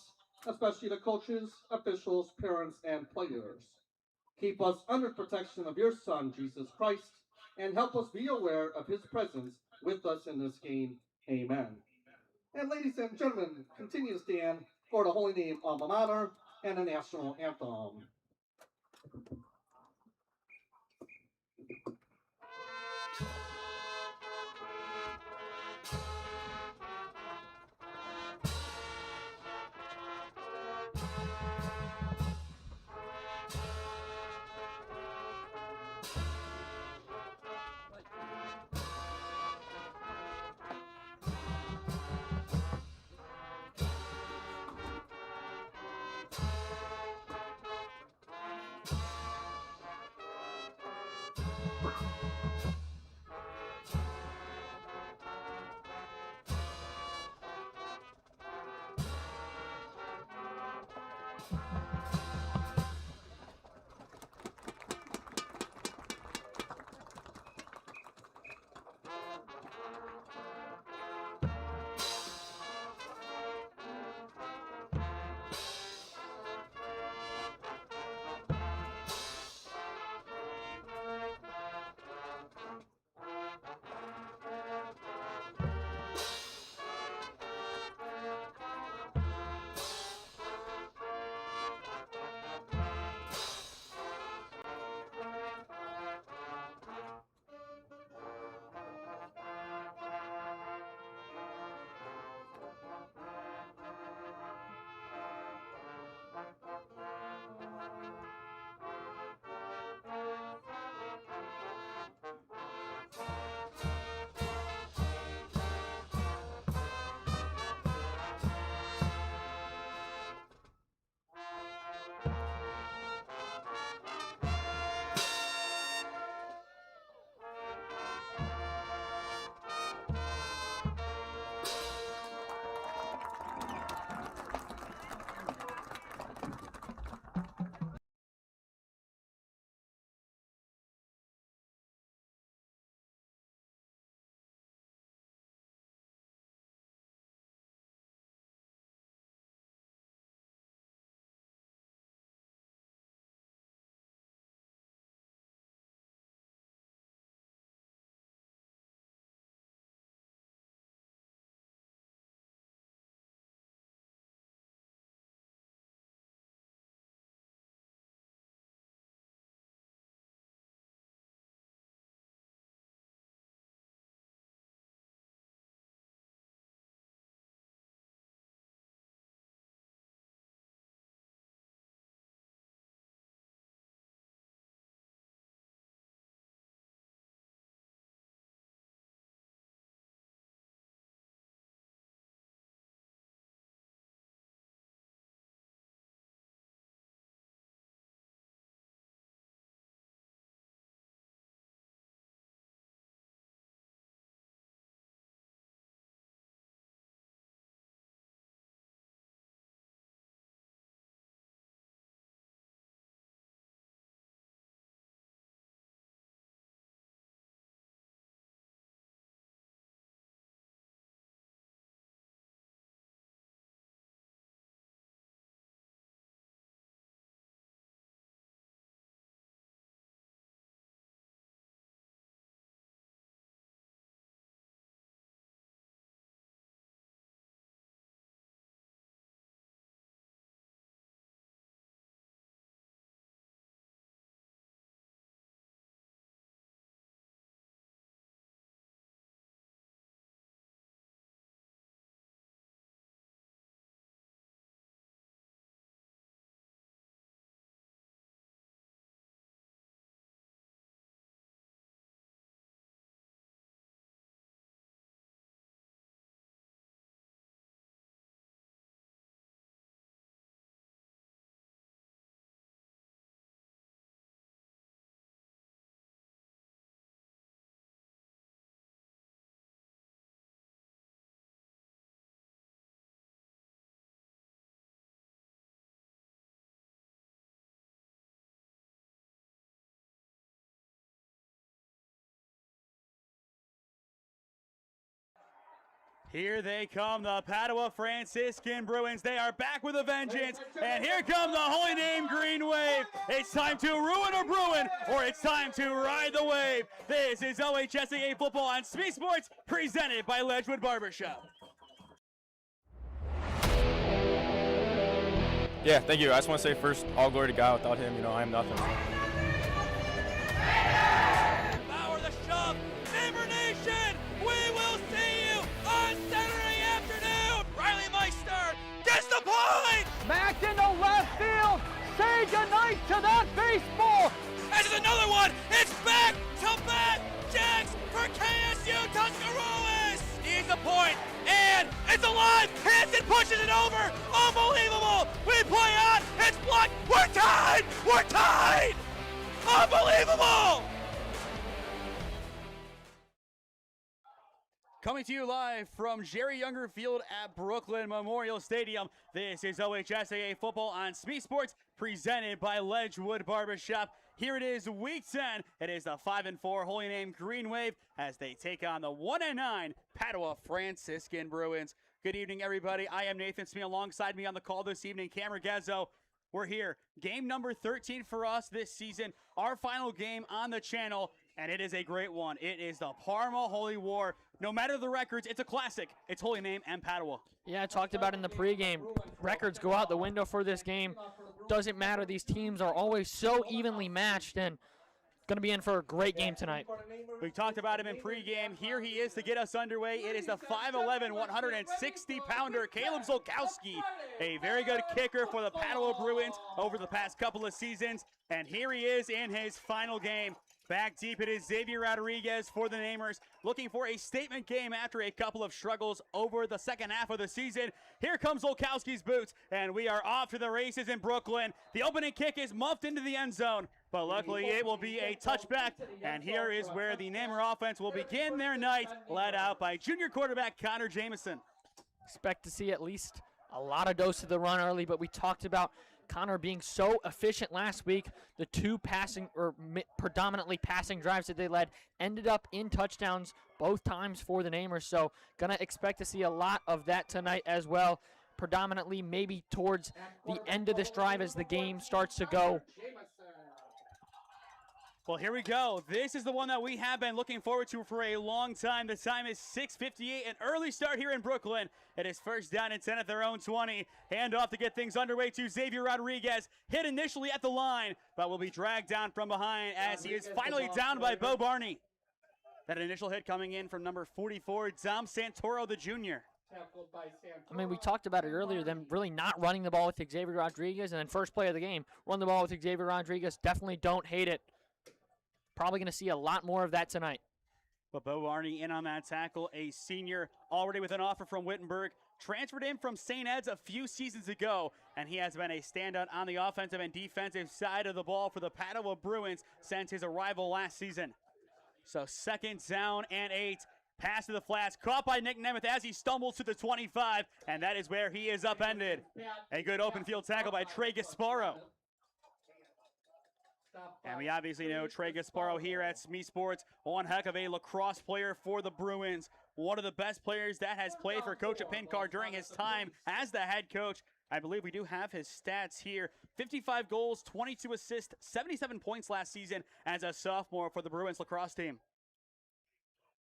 especially the coaches, officials, parents, and players. Keep us under protection of your Son, Jesus Christ, and help us be aware of his presence with us in this game. Amen. And ladies and gentlemen, continue to stand for the holy name alma mater and the national anthem. Here they come, the Padua Franciscan Bruins. They are back with a vengeance, and here comes the Holy Name Green Wave. It's time to ruin a Bruin, or it's time to ride the wave. This is OHSAA Football on SmeeSports, presented by Ledgewood Barbershop. Yeah, thank you. I just want to say first, all glory to God. Without him, I am nothing. Power the shove, Neighbor Nation, we will see you on Saturday afternoon. Riley Meister gets the point. Smacked into left field. Say goodnight to that baseball. This is another one. It's back to back Jacks for KSU Tuscarawas. Needs a point, and it's alive. Hanson pushes it over. Unbelievable. We play on. It's blocked. We're tied. We're tied. Unbelievable. Coming to you live from Jerry Younger Field at Brooklyn Memorial Stadium, this is OHSAA Football on SmeeSports, presented by Ledgewood Barbershop. Here it is, Week 10. It is the 5-4 Holy Name Green Wave as they take on the 1-9 Padua Franciscan Bruins. Good evening, everybody. I am Nathan Smee. Alongside me on the call this evening, Cam Ragazzo. We're here. Game number 13 for us this season. Our final game on the channel, and it is a great one. It is the Parma Holy War. No matter the records, it's a classic. It's Holy Name and Padua. Yeah, I talked about in the pregame. Records go out the window for this game. Doesn't matter. These teams are always so evenly matched, and going to be in for a great game tonight. We talked about him in pregame. Here he is to get us underway. It is the 5'11", 160-pounder Caleb Zolkowski, a very good kicker for the Padua Bruins over the past couple of seasons. And here he is in his final game. Back deep, it is Xavier Rodriguez for the Namers, looking for a statement game after a couple of struggles over the second half of the season. Here comes Zolkowski's boots, and we are off to the races in Brooklyn. The opening kick is muffed into the end zone, but luckily it will be a touchback, and here is where the Namer offense will begin their night, led out by junior quarterback Connor Jamison. Expect to see at least a lot of dose of the run early, but we talked about Connor being so efficient last week. The two passing or predominantly passing drives that they led ended up in touchdowns both times for the Namers. So gonna expect to see a lot of that tonight as well. Predominantly maybe towards the end of this drive as the game starts to go. Well, here we go. This is the one that we have been looking forward to for a long time. The time is 6:58, an early start here in Brooklyn. It is first down and 10 at their own 20. Handoff to get things underway to Xavier Rodriguez. Hit initially at the line, but will be dragged down from behind as he is finally downed by Bo Barney. That initial hit coming in from number 44, Dom Santoro, the junior. I mean, we talked about it earlier, them really not running the ball with Xavier Rodriguez, and then first play of the game, run the ball with Xavier Rodriguez. Definitely don't hate it. Probably going to see a lot more of that tonight. But Bo Barney in on that tackle, a senior, already with an offer from Wittenberg. Transferred in from St. Ed's a few seasons ago, and he has been a standout on the offensive and defensive side of the ball for the Padua Bruins since his arrival last season. So second down and 8. Pass to the flats, caught by Nick Nemeth as he stumbles to the 25, and that is where he is upended. A good open field tackle by Trey Gasparo. And we obviously know Trey Gasparo here at SmeeSports, one heck of a lacrosse player for the Bruins. One of the best players that has played for Coach Pinkar during his time as the head coach. I believe we do have his stats here. 55 goals, 22 assists, 77 points last season as a sophomore for the Bruins lacrosse team.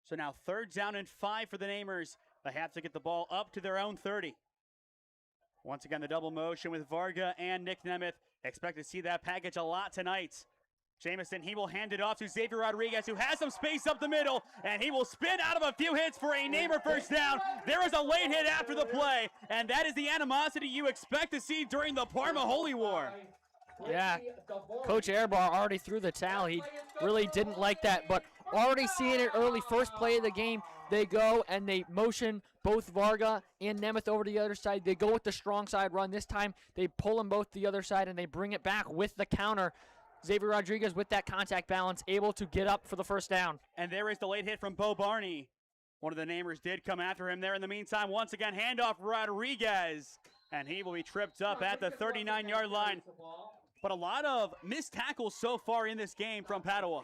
So now third down and 5 for the Namers. They have to get the ball up to their own 30. Once again, the double motion with Varga and Nick Nemeth. Expect to see that package a lot tonight. Jamison, he will hand it off to Xavier Rodriguez, who has some space up the middle, and he will spin out of a few hits for a Namer first down. There is a late hit after the play, and that is the animosity you expect to see during the Parma Holy War. Yeah, Coach Airbar already threw the towel. He really didn't like that, but already seeing it early, first play of the game, they go and they motion both Varga and Nemeth over to the other side. They go with the strong side run. This time they pull them both to the other side and they bring it back with the counter. Xavier Rodriguez with that contact balance, able to get up for the first down. And there is the late hit from Bo Barney. One of the Namers did come after him there. In the meantime, once again, handoff Rodriguez. And he will be tripped up at the 39-yard line. But a lot of missed tackles so far in this game from Padua.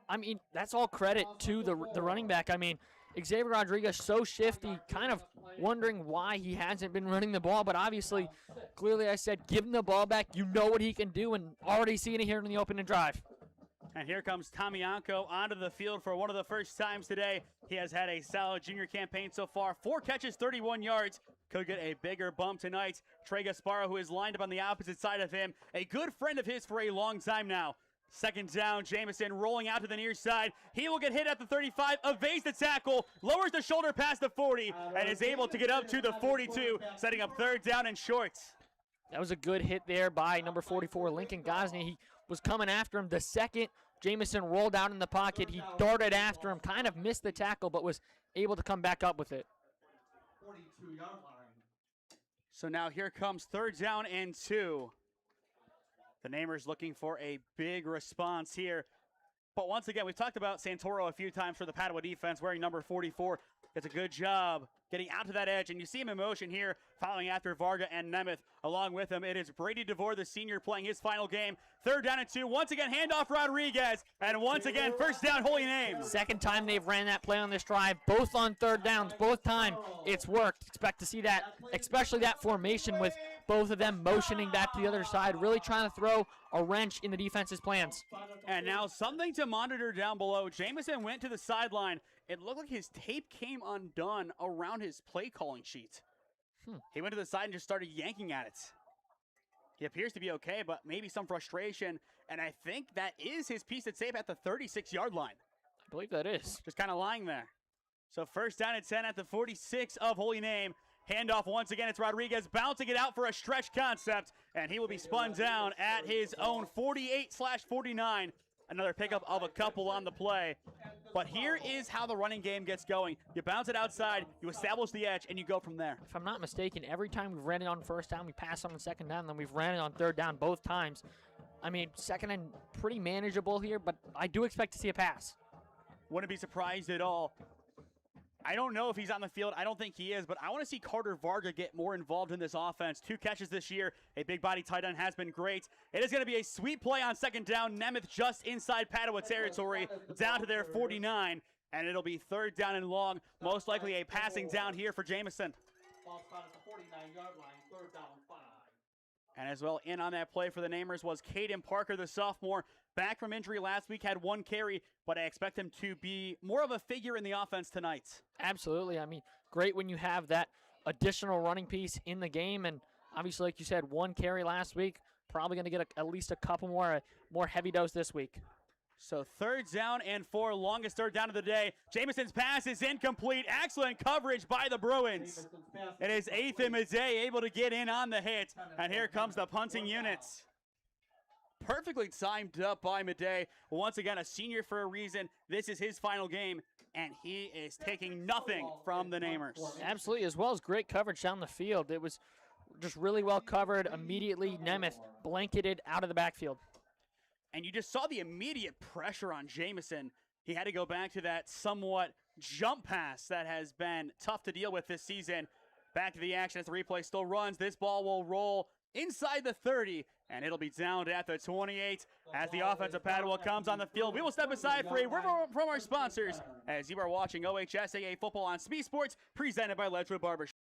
I mean, that's all credit to the running back. I mean, Xavier Rodriguez so shifty, kind of wondering why he hasn't been running the ball, but obviously, clearly I said, give him the ball back. You know what he can do, and already seeing it here in the opening drive. And here comes Tamianco onto the field for one of the first times today. He has had a solid junior campaign so far. 4 catches, 31 yards. Could get a bigger bump tonight. Trey Gasparo, who is lined up on the opposite side of him, a good friend of his for a long time now. Second down, Jamison rolling out to the near side. He will get hit at the 35, evades the tackle, lowers the shoulder past the 40, and is able to get up to the 42, setting up third down and short. That was a good hit there by number 44, Lincoln Gosney. He was coming after him. The second Jamison rolled out in the pocket, he darted after him, kind of missed the tackle, but was able to come back up with it. 42-yard line. So now here comes third down and 2. The Namers looking for a big response here. But once again, we've talked about Santoro a few times for the Padua defense, wearing number 44. Does a good job getting out to that edge, and you see him in motion here, following after Varga and Nemeth. Along with him, it is Brady DeVore, the senior, playing his final game. Third down and 2. Once again, handoff Rodriguez, and once again, first down, Holy Name. Second time they've ran that play on this drive, both on third downs, both time it's worked. Expect to see that, especially that formation with both of them motioning back to the other side, really trying to throw a wrench in the defense's plans. And now something to monitor down below. Jamison went to the sideline. It looked like his tape came undone around his play calling sheet. He went to the side and just started yanking at it. He appears to be okay, but maybe some frustration. And I think that is his piece of tape at the 36-yard line. I believe that is. Just kind of lying there. So first down and 10 at the 46 of Holy Name. Handoff once again, it's Rodriguez bouncing it out for a stretch concept, and he will be spun down at his own 48/49. Another pickup of a couple on the play. But here is how the running game gets going. You bounce it outside, you establish the edge, and you go from there. If I'm not mistaken, every time we've ran it on first down, we pass on the second down, then we've ran it on third down both times. I mean, second and pretty manageable here, but I do expect to see a pass. Wouldn't be surprised at all. I don't know if he's on the field. I don't think he is, but I want to see Carter Varga get more involved in this offense. 2 catches this year. A big body tight end has been great. It is going to be a sweep play on second down. Nemeth just inside Padua territory, down to their 49, and it'll be third down and long. Most likely a passing down here for Jamison. Ball spot at the 49-yard line, third down 5. And as well, in on that play for the Namers was Caden Parker, the sophomore. Back from injury last week, had 1 carry, but I expect him to be more of a figure in the offense tonight. Absolutely. I mean, great when you have that additional running piece in the game. And obviously, like you said, 1 carry last week. Probably going to get at least a couple more heavy dose this week. So third down and 4, longest third down of the day. Jamison's pass is incomplete. Excellent coverage by the Bruins. It is Ethan Madej able to get in on the hit. And here comes the punting units. Perfectly timed up by Madej. Once again, a senior for a reason. This is his final game, and he is taking nothing from the Namers. Absolutely, as well as great coverage down the field. It was just really well covered. Immediately, Nemeth blanketed out of the backfield. And you just saw the immediate pressure on Jamison. He had to go back to that somewhat jump pass that has been tough to deal with this season. Back to the action as the replay still runs. This ball will roll inside the 30, and it'll be downed at the 28 as the offensive Padua comes on the field. We will step aside for a word from our sponsors as you are watching OHSAA Football on SmeeSports, presented by Ledgewood Barbershop.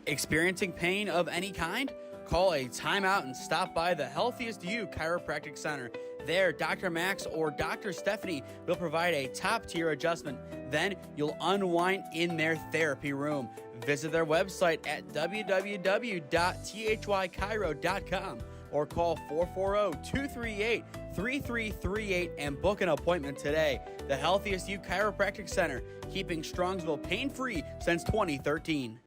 Experiencing pain of any kind? Call a timeout and stop by the Healthiest You Chiropractic Center. There, Dr. Max or Dr. Stephanie will provide a top-tier adjustment. Then you'll unwind in their therapy room. Visit their website at www.thychiro.com or call 440-238-3338 and book an appointment today. The Healthiest You Chiropractic Center, keeping Strongsville pain-free since 2013.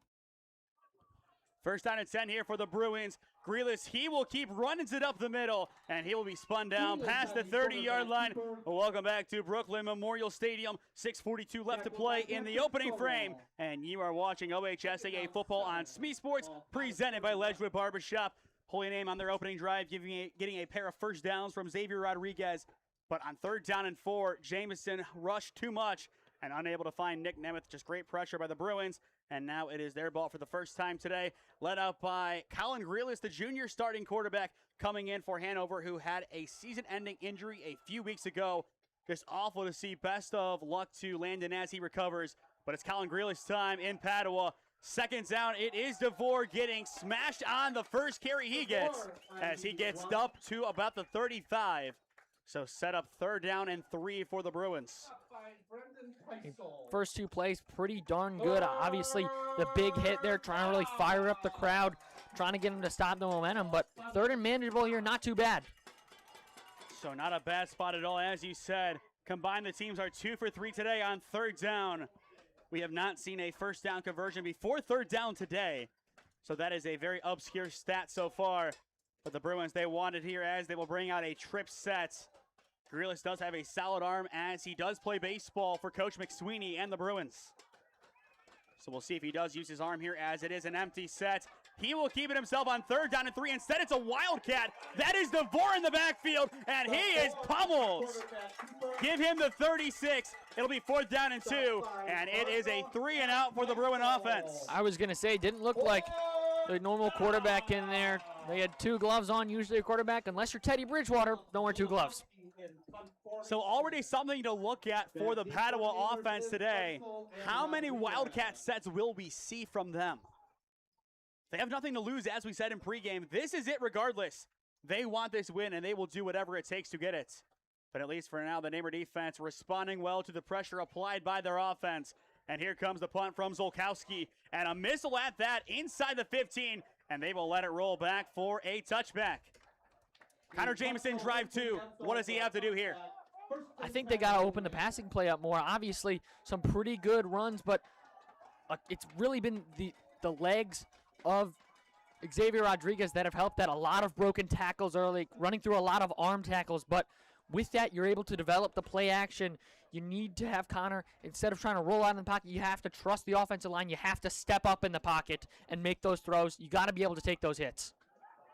First down and 10 here for the Bruins. Grealis, he will keep running it up the middle, and he will be spun down past the 30-yard line. Welcome back to Brooklyn Memorial Stadium. 6:42 left to play in the opening frame, and you are watching OHSAA Football on SmeeSports, presented by Ledgewood Barbershop. Holy Name on their opening drive, getting a pair of first downs from Xavier Rodriguez. But on third down and 4, Jamison rushed too much and unable to find Nick Nemeth. Just great pressure by the Bruins. And now it is their ball for the first time today, led out by Colin Grealis, the junior starting quarterback, coming in for Hanover, who had a season-ending injury a few weeks ago. Just awful to see. Best of luck to Landon as he recovers. but it's Colin Grealish time in Padua. Second down, it is DeVore getting smashed on the first carry he gets as he gets up to about the 35. So set up 3rd down and 3 for the Bruins. First 2 plays pretty darn good. Obviously, the big hit there, trying to really fire up the crowd, trying to get them to stop the momentum. But 3rd and manageable here, not too bad. So not a bad spot at all, as you said. Combined, the teams are 2 for 3 today on 3rd down. We have not seen a first down conversion before 3rd down today. So that is a very obscure stat so far. But the Bruins, they want it here as they will bring out a trip set. Grealish does have a solid arm as he does play baseball for Coach McSweeney and the Bruins. So we'll see if he does use his arm here as it is an empty set. He will keep it himself on 3rd down and 3. Instead, it's a wildcat. That is DeVore in the backfield, and he is pummeled. Give him the 36. It'll be 4th down and 2, and it is a 3 and out for the Bruin offense. I was going to say, didn't look like the normal quarterback in there. They had 2 gloves on, usually a quarterback. Unless you're Teddy Bridgewater, don't wear 2 gloves. So already something to look at for the Padua offense today. How many wildcat sets will we see from them? They have nothing to lose, as we said in pregame. This is it regardless. They want this win, and they will do whatever it takes to get it. But at least for now, the Namer defense responding well to the pressure applied by their offense. And here comes the punt from Zolkowski. And a missile at that inside the 15, and they will let it roll back for a touchback. Connor Jameson, drive 2. What does he have to do here? I think they got to open the passing play up more. Obviously, some pretty good runs, but it's really been the legs of Xavier Rodriguez that have helped that. A lot of broken tackles early, running through a lot of arm tackles, but with that, you're able to develop the play action. You need to have Connor, instead of trying to roll out in the pocket, you have to trust the offensive line. You have to step up in the pocket and make those throws. You got to be able to take those hits.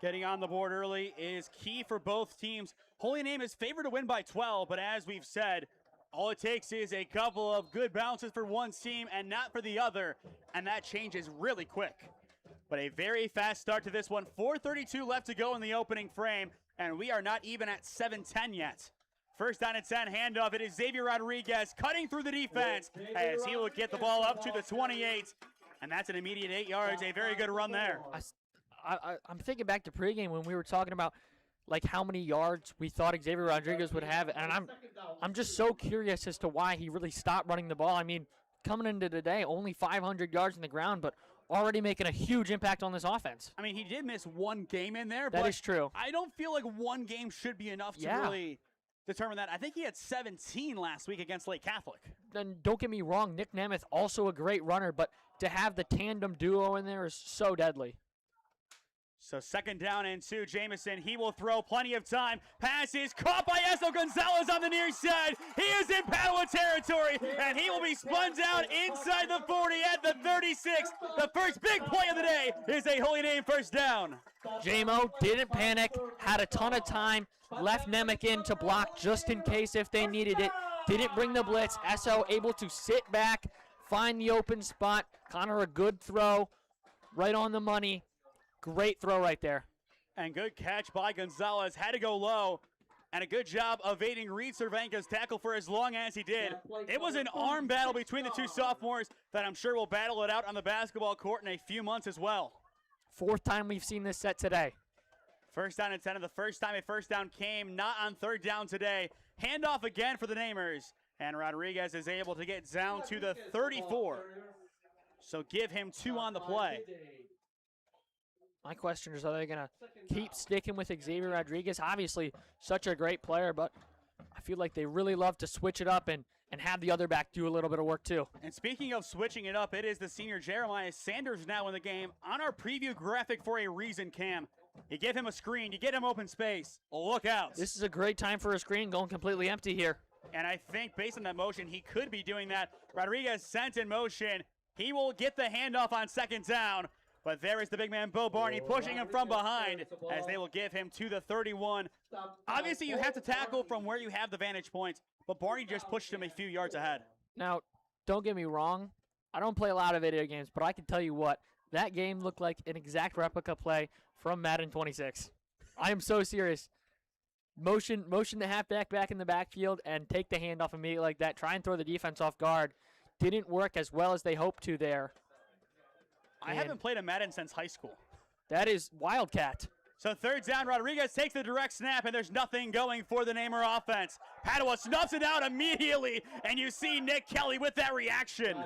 Getting on the board early is key for both teams. Holy Name is favored to win by 12, but as we've said, all it takes is a couple of good bounces for one team and not for the other, and that changes really quick. But a very fast start to this one. 4:32 left to go in the opening frame, and we are not even at 7:10 yet. 1st down and 10, handoff. It is Xavier Rodriguez cutting through the defense as he will get the ball up to the 28, and that's an immediate 8 yards. A very good run there. I'm thinking back to pregame when we were talking about like how many yards we thought Xavier Rodriguez would have, and I'm just so curious as to why he really stopped running the ball. I mean, coming into today, only 500 yards on the ground, but already making a huge impact on this offense. I mean, he did miss one game in there, That but is true. I don't feel like one game should be enough to really determine that. I think he had 17 last week against Lake Catholic. Then don't get me wrong, Nick Nemeth, also a great runner, but to have the tandem duo in there is so deadly. So 2nd down and 2, Jameson, he will throw plenty of time. Pass is caught by Esel Gonzalez on the near side. He is in Padua territory, and he will be spun down inside the 40 at the 36. The first big play of the day is a Holy Name 1st down. JMO didn't panic, had a ton of time, left Nemec in to block just in case if they needed it. Didn't bring the blitz. Esel able to sit back, find the open spot. Connor, a good throw, right on the money. Great throw right there. And good catch by Gonzalez. Had to go low. And a good job evading Reed Cervenka's tackle for as long as he did. It was an arm battle between the 2 sophomores that I'm sure will battle it out on the basketball court in a few months as well. 4th time we've seen this set today. 1st down and 10, and the first time a 1st down came, not on 3rd down today. Handoff again for the Namers. And Rodriguez is able to get down to the 34. So give him 2 on the play. My question is, are they going to keep sticking with Xavier Rodriguez? Obviously, such a great player, but I feel like they really love to switch it up and have the other back do a little bit of work too. And speaking of switching it up, it is the senior Jeremiah Sanders now in the game. On our preview graphic for a reason, Cam. You give him a screen, you get him open space. Look out. This is a great time for a screen, going completely empty here. And I think based on that motion, he could be doing that. Rodriguez sent in motion. He will get the handoff on 2nd down. But there is the big man, Bo Barney, pushing him from behind as they will give him to the 31. Obviously, you have to tackle from where you have the vantage points, but Barney just pushed him a few yards ahead. Now, don't get me wrong. I don't play a lot of video games, but I can tell you what, that game looked like an exact replica play from Madden 26. I am so serious. Motion the halfback back in the backfield and take the handoff immediately like that. Try and throw the defense off guard. didn't work as well as they hoped to there. I And haven't played a Madden since high school. That is Wildcat. So third down, Rodriguez takes the direct snap, and there's nothing going for the Namer offense. Padua snuffs it out immediately, and you see Nick Kelly with that reaction.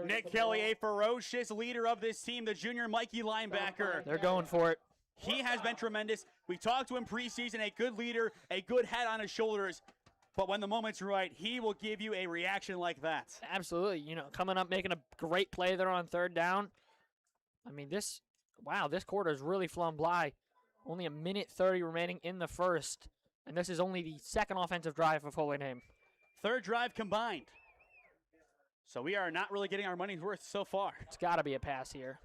Nick Kelly, a ferocious leader of this team, the junior Mikey linebacker. They're going for it. He has been tremendous. We talked to him preseason, a good leader, a good head on his shoulders. But when the moment's right, he will give you a reaction like that. Absolutely. You know, coming up, making a great play there on third down. I mean, this quarter has really flown by. Only 1:30 remaining in the first. And this is only the second offensive drive of Holy Name. Third drive combined. So we are not really getting our money's worth so far. It's got to be a pass here.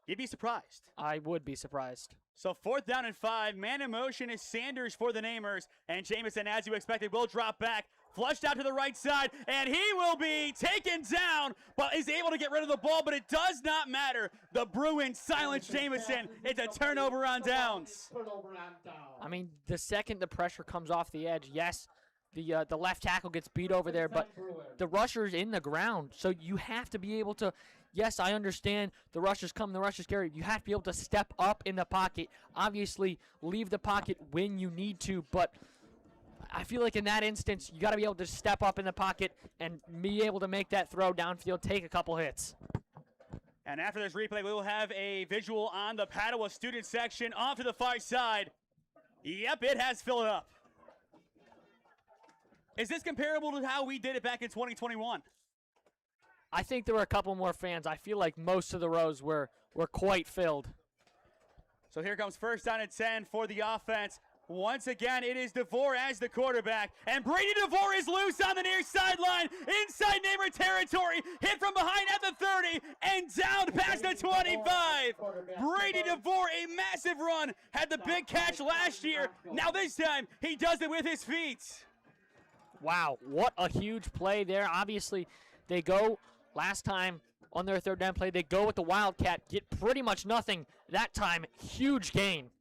You'd be surprised. I would be surprised. So fourth down and 5. Man in motion is Sanders for the Namers. And Jamison, as you expected, will drop back. Flushed out to the right side, and he will be taken down, but is able to get rid of the ball, but it does not matter. The Bruins silence Jamison. It's a turnover on downs. I mean, the second the pressure comes off the edge, yes, the left tackle gets beat over there, but the rusher's in the ground, so you have to be able to, yes, I understand the rushers come, the rushers carry. You have to be able to step up in the pocket. Obviously, leave the pocket when you need to, but I feel like in that instance, you got to be able to step up in the pocket and be able to make that throw downfield, take a couple hits. And after this replay, we will have a visual on the Padua student section off to the far side. Yep, it has filled up. Is this comparable to how we did it back in 2021? I think there were a couple more fans. I feel like most of the rows were quite filled. So here comes first down and 10 for the offense. Once again, it is DeVore as the quarterback, and Brady DeVore is loose on the near sideline, inside Namer territory, hit from behind at the 30, and down past the 25. Brady DeVore, a massive run, had the big catch last year. Now this time, he does it with his feet. Wow, what a huge play there. Obviously, they go last time on their third down play, they go with the Wildcat, get pretty much nothing. That time, huge gain.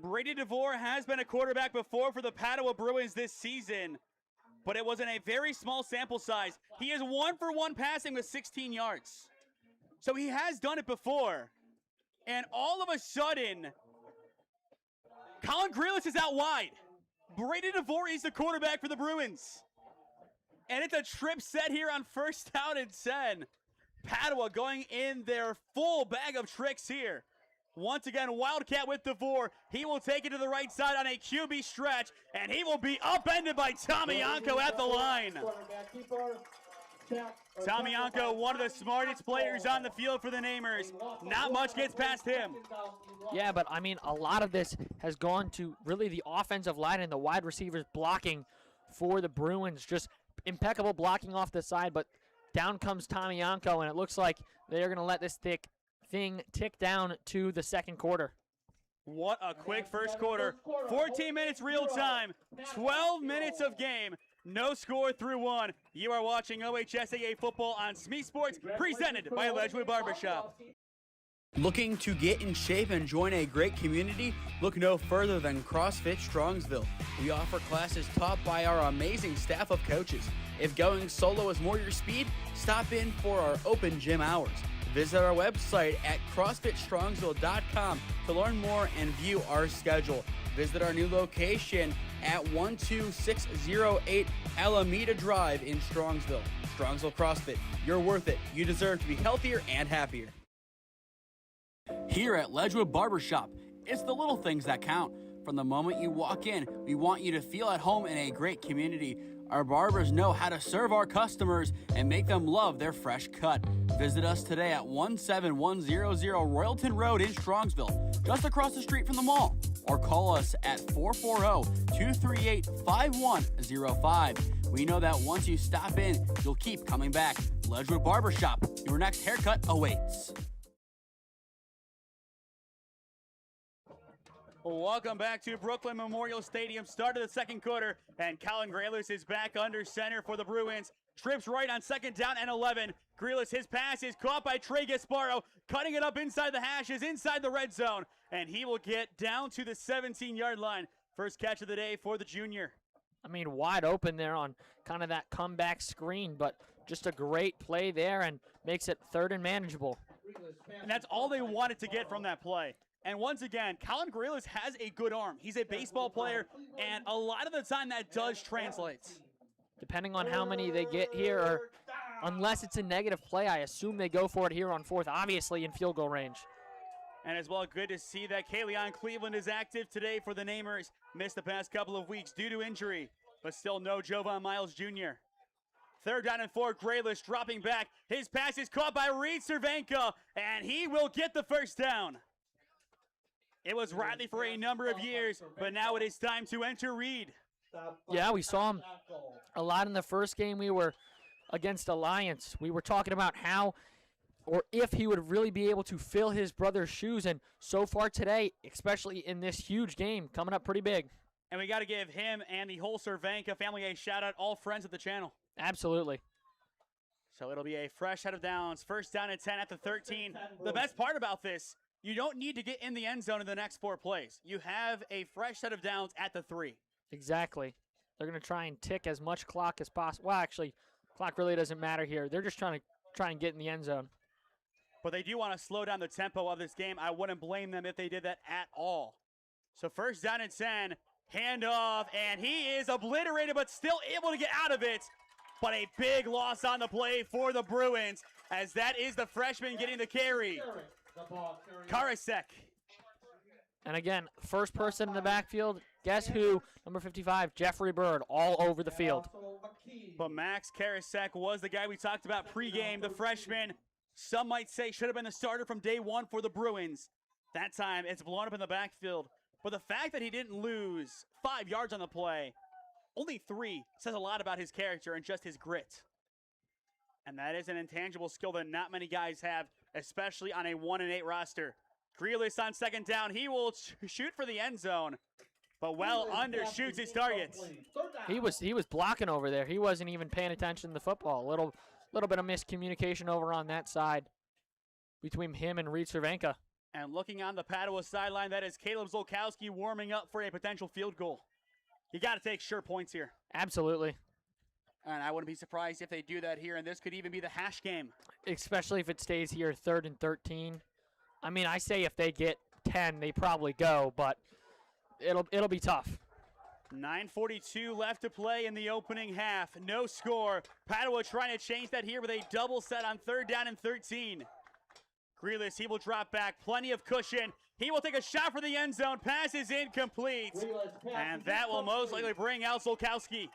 Brady DeVore has been a quarterback before for the Padua Bruins this season, but it was in a very small sample size. He is 1-for-1 passing with 16 yards. So he has done it before. And all of a sudden, Colin Grealish is out wide. Brady DeVore is the quarterback for the Bruins. And it's a trip set here on first down and 10. Padua going in their full bag of tricks here. Once again, Wildcat with DeVore. He will take it to the right side on a QB stretch, and he will be upended by Tomianko at the line. Tomianko, one of the smartest players on the field for the Namers. Not much gets past him. Yeah, but I mean, a lot of this has gone to really the offensive line and the wide receivers blocking for the Bruins. Just impeccable blocking off the side, but down comes Tomianko, and it looks like they're going to let this thing tick down to the second quarter. What a quick first quarter. 14 minutes real time, 12 minutes of game. No score through 1. You are watching OHSAA Football on SmeeSports, presented by Ledgewood Barbershop. Looking to get in shape and join a great community? Look no further than CrossFit Strongsville. We offer classes taught by our amazing staff of coaches. If going solo is more your speed, stop in for our open gym hours. Visit our website at CrossFitStrongsville.com to learn more and view our schedule. Visit our new location at 12608 Alameda Drive in Strongsville. Strongsville CrossFit, you're worth it. You deserve to be healthier and happier. Here at Ledgewood Barbershop, it's the little things that count. From the moment you walk in, we want you to feel at home in a great community. Our barbers know how to serve our customers and make them love their fresh cut. Visit us today at 17100 Royalton Road in Strongsville, just across the street from the mall. Or call us at 440-238-5105. We know that once you stop in, you'll keep coming back. Ledgewood Barbershop, your next haircut awaits. Welcome back to Brooklyn Memorial Stadium. Start of the second quarter, and Colin Grealish is back under center for the Bruins. Trips right on second down and 11. Grealish, his pass is caught by Trey Gasparo, cutting it up inside the hashes, inside the red zone, and he will get down to the 17-yard line. First catch of the day for the junior. I mean, wide open there on kind of that comeback screen, but just a great play there and makes it 3rd and manageable. And that's all they wanted to get from that play. And once again, Colin Grealis has a good arm. He's a baseball player, and a lot of the time that does translate. Depending on how many they get here, or unless it's a negative play, I assume they go for it here on 4th, obviously in field goal range. And as well, good to see that Kayleon Cleveland is active today for the Namers. Missed the past couple of weeks due to injury, but still no Jovan Miles Jr. 3rd down and 4, Grealis dropping back. His pass is caught by Reed Cervenka, and he will get the 1st down. It was Riley for a number of years, but now it is time to enter Reed. Yeah, we saw him a lot in the first game we were against Alliance. We were talking about how or if he would really be able to fill his brother's shoes, and so far today, especially in this huge game, coming up pretty big. And we got to give him and the whole Cervenka family a shout-out, all friends of the channel. Absolutely. So it'll be a fresh set of downs. 1st down and 10 at the 13. The best part about this, you don't need to get in the end zone in the next 4 plays. You have a fresh set of downs at the 3. Exactly. They're going to try and tick as much clock as possible. Well, actually, clock really doesn't matter here. They're just trying and get in the end zone. But they do want to slow down the tempo of this game. I wouldn't blame them if they did that at all. So 1st down and 10, handoff, and he is obliterated but still able to get out of it. But a big loss on the play for the Bruins, as that is the freshman getting the carry. Karasek. And again, first person in the backfield, guess who? Number 55, Jeffrey Bird, all over the field. But Max Karasek was the guy we talked about pregame, the freshman. Some might say should have been the starter from day 1 for the Bruins. That time, it's blown up in the backfield. But the fact that he didn't lose 5 yards on the play, only 3, says a lot about his character and just his grit. And that is an intangible skill that not many guys have, especially on a 1-8 roster. Grealis on 2nd down. He will shoot for the end zone, but well undershoots his target. He was blocking over there. He wasn't even paying attention to the football. Little bit of miscommunication over on that side between him and Reed Cervenka. And looking on the Padua sideline, that is Caleb Zolkowski warming up for a potential field goal. You got to take sure points here. Absolutely. And I wouldn't be surprised if they do that here, and this could even be the hash game. Especially if it stays here 3rd and 13. I mean, I say if they get 10, they probably go, but it'll be tough. 9:42 left to play in the opening half. No score. Padua trying to change that here with a double set on 3rd down and 13. Grealis, he will drop back. Plenty of cushion. He will take a shot for the end zone. Pass is incomplete. And that will most likely bring out Zolkowski.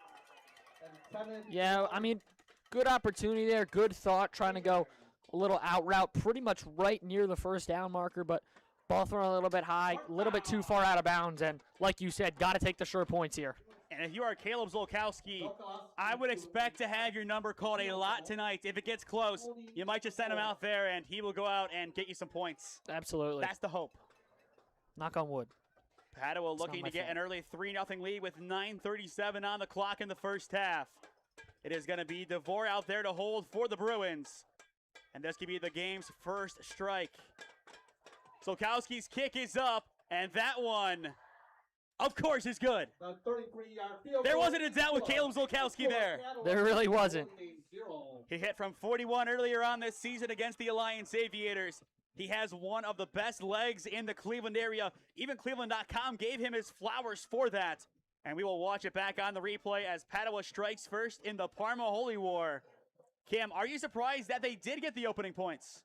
Yeah, I mean, good opportunity there. Good thought, trying to go a little out route, pretty much right near the 1st down marker, but ball thrown a little bit high, a little bit too far out of bounds, and like you said, got to take the sure points here. And if you are Caleb Zolkowski, I would expect to have your number called a lot tonight. If it gets close, you might just send him out there, and he will go out and get you some points. Absolutely. That's the hope. Knock on wood. Padua looking to get an early 3-0 lead with 9:37 on the clock in the 1st half. It is going to be DeVore out there to hold for the Bruins. And this could be the game's first strike. Zolkowski's kick is up, and that one, of course, is good. There wasn't a doubt with Caleb Zolkowski there. There really wasn't. He hit from 41 earlier on this season against the Alliance Aviators. He has one of the best legs in the Cleveland area. Even Cleveland.com gave him his flowers for that. And we will watch it back on the replay as Padua strikes first in the Parma Holy War. Cam, are you surprised that they did get the opening points?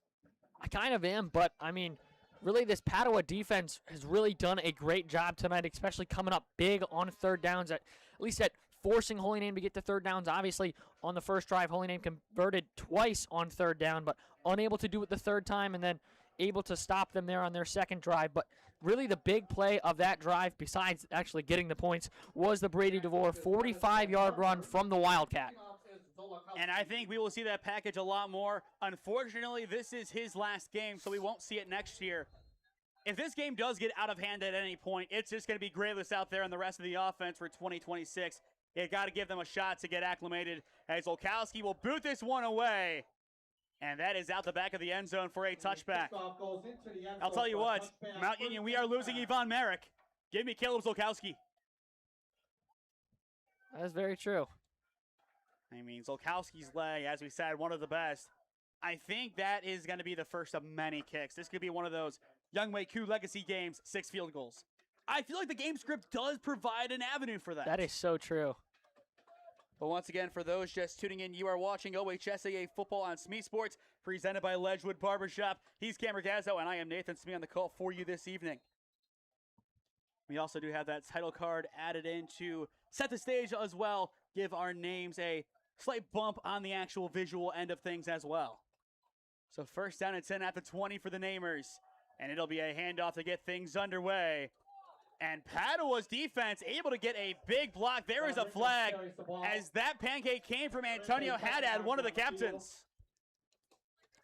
I kind of am, but, I mean, really this Padua defense has really done a great job tonight, especially coming up big on 3rd downs, at least at forcing Holy Name to get to 3rd downs. Obviously, on the first drive, Holy Name converted twice on 3rd down, but unable to do it the 3rd time, and then able to stop them there on their 2nd drive. But really the big play of that drive, besides actually getting the points, was the Brady DeVore 45-yard run from the Wildcat. And I think we will see that package a lot more. Unfortunately, this is his last game, so we won't see it next year. If this game does get out of hand at any point, it's just going to be Grealis out there and the rest of the offense for 2026. You got to give them a shot to get acclimated, as Zolkowski will boot this one away. And that is out the back of the end zone for a touchback. I'll tell you what, Mount Union, we are losing Yvonne Merrick. Give me Caleb Zolkowski. That is very true. I mean, Zolkowski's leg, as we said, one of the best. I think that is going to be the first of many kicks. This could be one of those Youngway Koo legacy games, 6 field goals. I feel like the game script does provide an avenue for that. That is so true. But once again, for those just tuning in, you are watching OHSAA Football on SmeeSports, presented by Ledgewood Barbershop. He's Cam Ragazzo, and I am Nathan Smee on the call for you this evening. We also do have that title card added in to set the stage as well, give our names a slight bump on the actual visual end of things as well. So first down and 10 at the 20 for the Namers, and it'll be a handoff to get things underway. And Padua's defense able to get a big block. There is a flag as that pancake came from Antonio Haddad, one of the captains.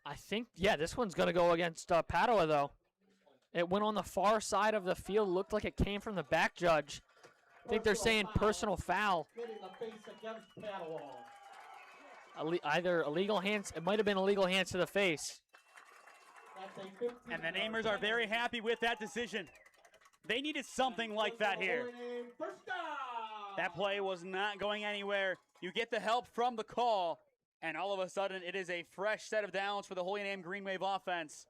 I think, yeah, this one's going to go against Padua, though. It went on the far side of the field. Looked like it came from the back judge. I think they're saying personal foul. Either illegal hands. It might have been illegal hands to the face. And the Namers are very happy with that decision. They needed something like that here. That play was not going anywhere. You get the help from the call, and all of a sudden it is a fresh set of downs for the Holy Name Green Wave offense.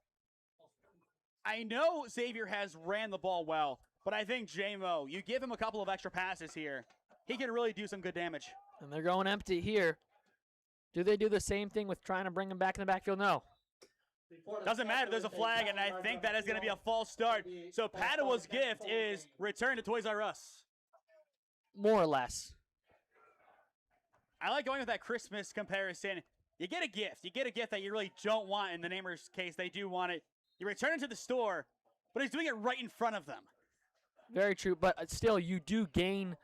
I know Xavier has ran the ball well, but I think J-Mo, you give him a couple of extra passes here, he can really do some good damage. And they're going empty here. Do they do the same thing with trying to bring him back in the backfield? No. Doesn't matter. There's a flag, and I think that is going to be a false start. So Padua's gift is return to Toys R Us. More or less. I like going with that Christmas comparison. You get a gift. You get a gift that you really don't want. In the Namers' case, they do want it. You return it to the store, but he's doing it right in front of them. Very true, but still, you do gain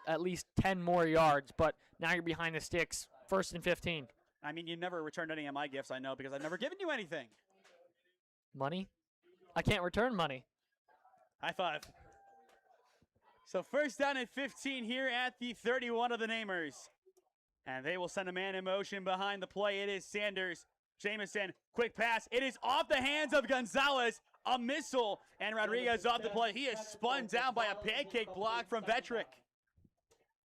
at least 10 more yards, but now you're behind the sticks, 1st and 15. I mean, you never returned any of my gifts, I know, because I've never given you anything. Money? I can't return money. High five. So first down and 15 here at the 31 of the Namers. And they will send a man in motion behind the play. It is Sanders. Jamison, quick pass. It is off the hands of Gonzalez. A missile, and Rodriguez off the play. He is spun down by a pancake block from Vetrick.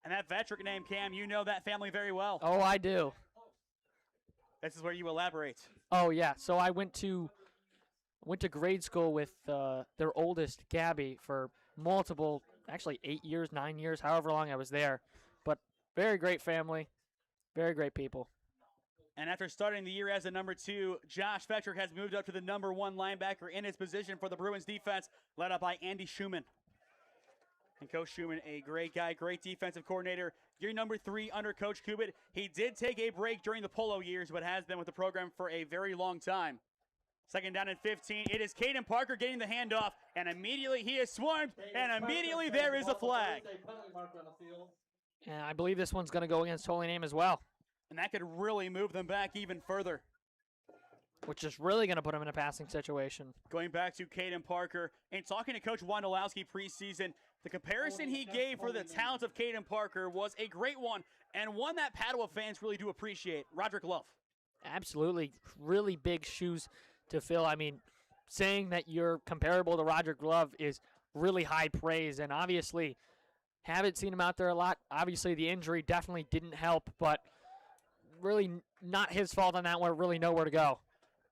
And that Vetrick name, Cam, you know that family very well. Oh, I do. This is where you elaborate. Oh, yeah. So I went to grade school with their oldest, Gabby, for multiple, actually 8 years, 9 years, however long I was there. But very great family, very great people. And after starting the year as a number 2, Josh Vetrick has moved up to the number 1 linebacker in his position for the Bruins defense, led up by Andy Schumann. And Coach Schumann, a great guy, great defensive coordinator. Year number 3 under Coach Kubit. He did take a break during the Polo years, but has been with the program for a very long time. Second down and 15. It is Caden Parker getting the handoff, and immediately he is swarmed, and immediately there is a flag. And I believe this one's going to go against Holy Name as well. And that could really move them back even further. Which is really going to put them in a passing situation. Going back to Caden Parker, and talking to Coach Wondolowski preseason, the comparison he gave for the talents of Caden Parker was a great one, and one that Padua fans really do appreciate. Roderick Love. Absolutely. Really big shoes to fill. I mean, saying that you're comparable to Roderick Love is really high praise, and obviously haven't seen him out there a lot. Obviously, the injury definitely didn't help, but really not his fault on that one. Really nowhere to go.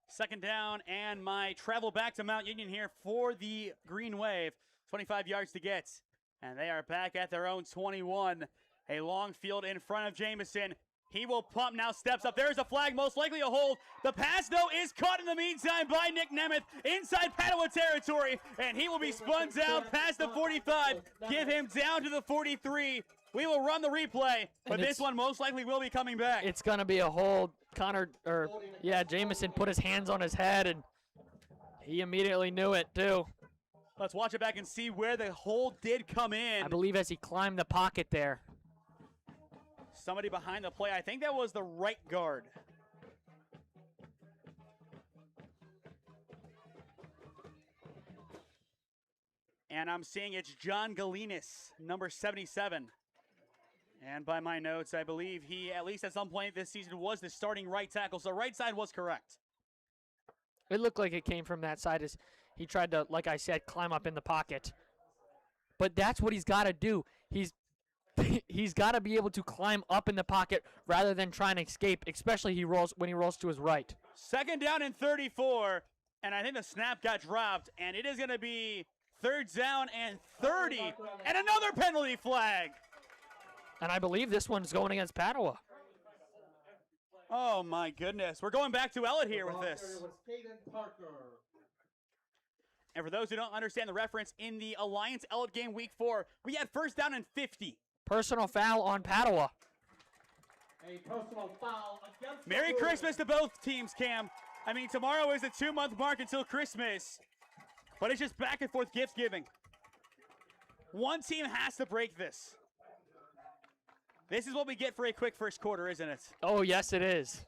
Second down, and my travel back to Mount Union here for the Green Wave. 25 yards to get, and they are back at their own 21. A long field in front of Jamison. He will pump, now steps up. There's a flag, most likely a hold. The pass, though, is caught in the meantime by Nick Nemeth inside Padua territory, and he will be spun down past the 45. Give him down to the 43. We will run the replay, but this one most likely will be coming back. It's going to be a hold. Jamison put his hands on his head, and he immediately knew it, too. Let's watch it back and see where the hold did come in. I believe as he climbed the pocket there. Somebody behind the play. I think that was the right guard. And I'm seeing it's John Galinas, number 77. And by my notes, I believe he, at least at some point this season, was the starting right tackle. So right side was correct. It looked like it came from that side as he tried to, like I said, climb up in the pocket. But that's what he's got to do. He he's got to be able to climb up in the pocket rather than trying to escape, especially when he rolls to his right. Second down and 34, and I think the snap got dropped, and it is going to be third down and 30, and another penalty flag. And I believe this one's going against Padua. Oh, my goodness. We're going back to Elliott here with this. And for those who don't understand the reference, in the Alliance Elliott game week 4, we had first down and 50. Personal foul on Padua. A personal foul against Merry Christmas to both teams, Cam. I mean, tomorrow is the 2-month mark until Christmas, but it's just back and forth gift giving. One team has to break this. This is what we get for a quick first quarter, isn't it? Oh, yes, it is.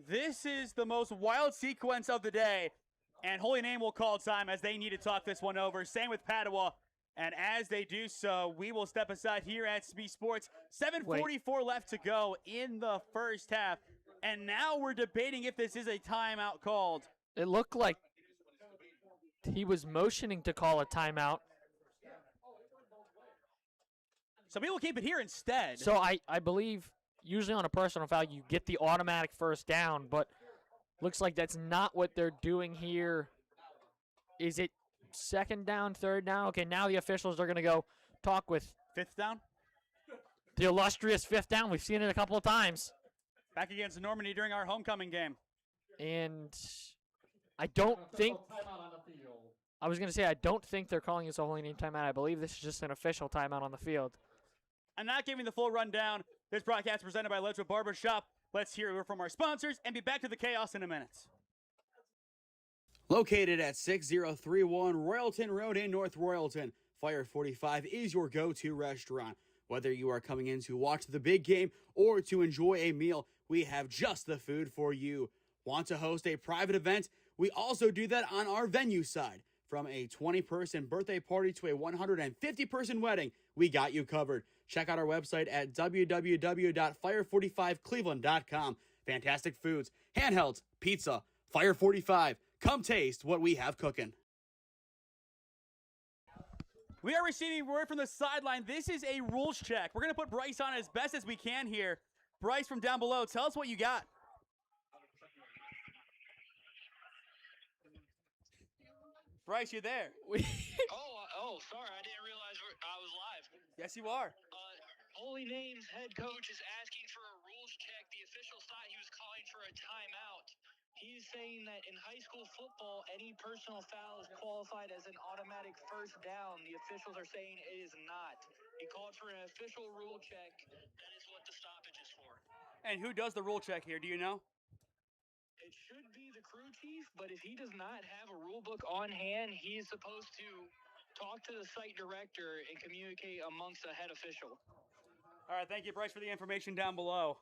This is the most wild sequence of the day, and Holy Name will call time as they need to talk this one over. Same with Padua, and as they do so, we will step aside here at SmeeSports. 7:44 left to go in the first half, and now we're debating if this is a timeout called. It looked like he was motioning to call a timeout. So we will keep it here instead. So I believe usually on a personal foul you get the automatic first down, but looks like that's not what they're doing here. Is it second down, third down? Okay, now the officials are going to go talk with fifth down. The illustrious fifth down. We've seen it a couple of times. Back against Normandy during our homecoming game. And I don't think I was going to say I don't think they're calling this a Holy Name timeout. I believe this is just an official timeout on the field. I'm not giving the full rundown. This broadcast is presented by Ledgewood Barbershop. Let's hear from our sponsors and be back to the chaos in a minute. Located at 6031 Royalton Road in North Royalton, Fire 45 is your go-to restaurant. Whether you are coming in to watch the big game or to enjoy a meal, we have just the food for you. Want to host a private event? We also do that on our venue side. From a 20-person birthday party to a 150-person wedding, we got you covered. Check out our website at www.fire45cleveland.com. Fantastic foods, handhelds, pizza, Fire 45. Come taste what we have cooking. We are receiving word from the sideline. This is a rules check. We're going to put Bryce on as best as we can here. Bryce from down below, tell us what you got. Bryce, you there? Sorry, I didn't realize I was live. Yes, you are. Holy Name's head coach is asking for a rules check. The officials thought he was calling for a timeout. He's saying that in high school football, any personal foul is qualified as an automatic first down. The officials are saying it is not. He called for an official rule check. That is what the stoppage is for. And who does the rule check here? Do you know? It should be the crew chief, but if he does not have a rule book on hand, he's supposed to talk to the site director and communicate amongst the head official. All right, thank you, Bryce, for the information down below.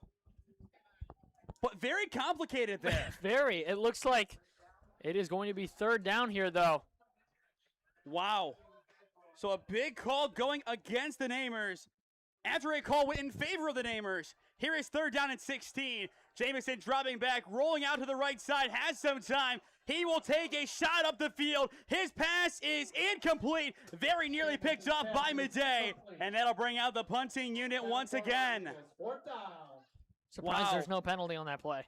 But very complicated there. Very. It looks like it is going to be third down here, though. Wow. So a big call going against the Namers after a call went in favor of the Namers. Here is third down and 16. Jamison dropping back, rolling out to the right side, has some time. He will take a shot up the field. His pass is incomplete. Very nearly picked off by Midday. And that'll bring out the punting unit once again. Surprised there's no penalty on that play.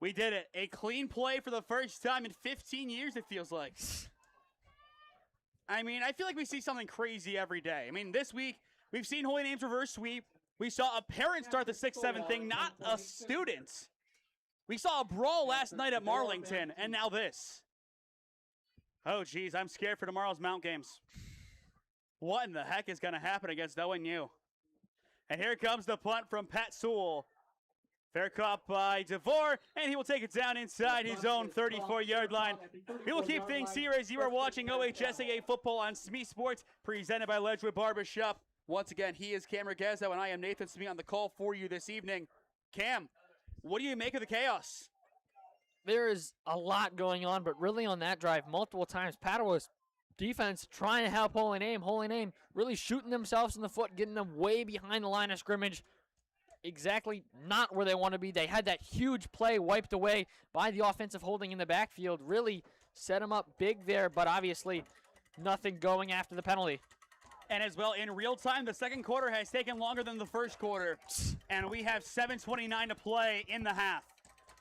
We did it. A clean play for the first time in 15 years, it feels like. I mean, I feel like we see something crazy every day. I mean, this week, we've seen Holy Name's reverse sweep. We saw a parent start the 6-7 thing, not a student. We saw a brawl last night at Marlington, and now this. Oh, geez, I'm scared for tomorrow's Mount games. What in the heck is going to happen against ONU? And here comes the punt from Pat Sewell. Fair caught by DeVore, and he will take it down inside his own 34-yard line. We will keep things here as you are watching OHSAA Football on SmeeSports, presented by Ledgewood Barbershop. Once again, he is Cam Ragazzo, and I am Nathan Smee on the call for you this evening. Cam, what do you make of the chaos? There is a lot going on, but really on that drive, multiple times, Padua's defense trying to help Holy Name. Holy Name really shooting themselves in the foot, getting them way behind the line of scrimmage. Exactly not where they want to be. They had that huge play wiped away by the offensive holding in the backfield. Really set them up big there, but obviously nothing going after the penalty. And as well, in real time, the second quarter has taken longer than the first quarter. And we have 7:29 to play in the half.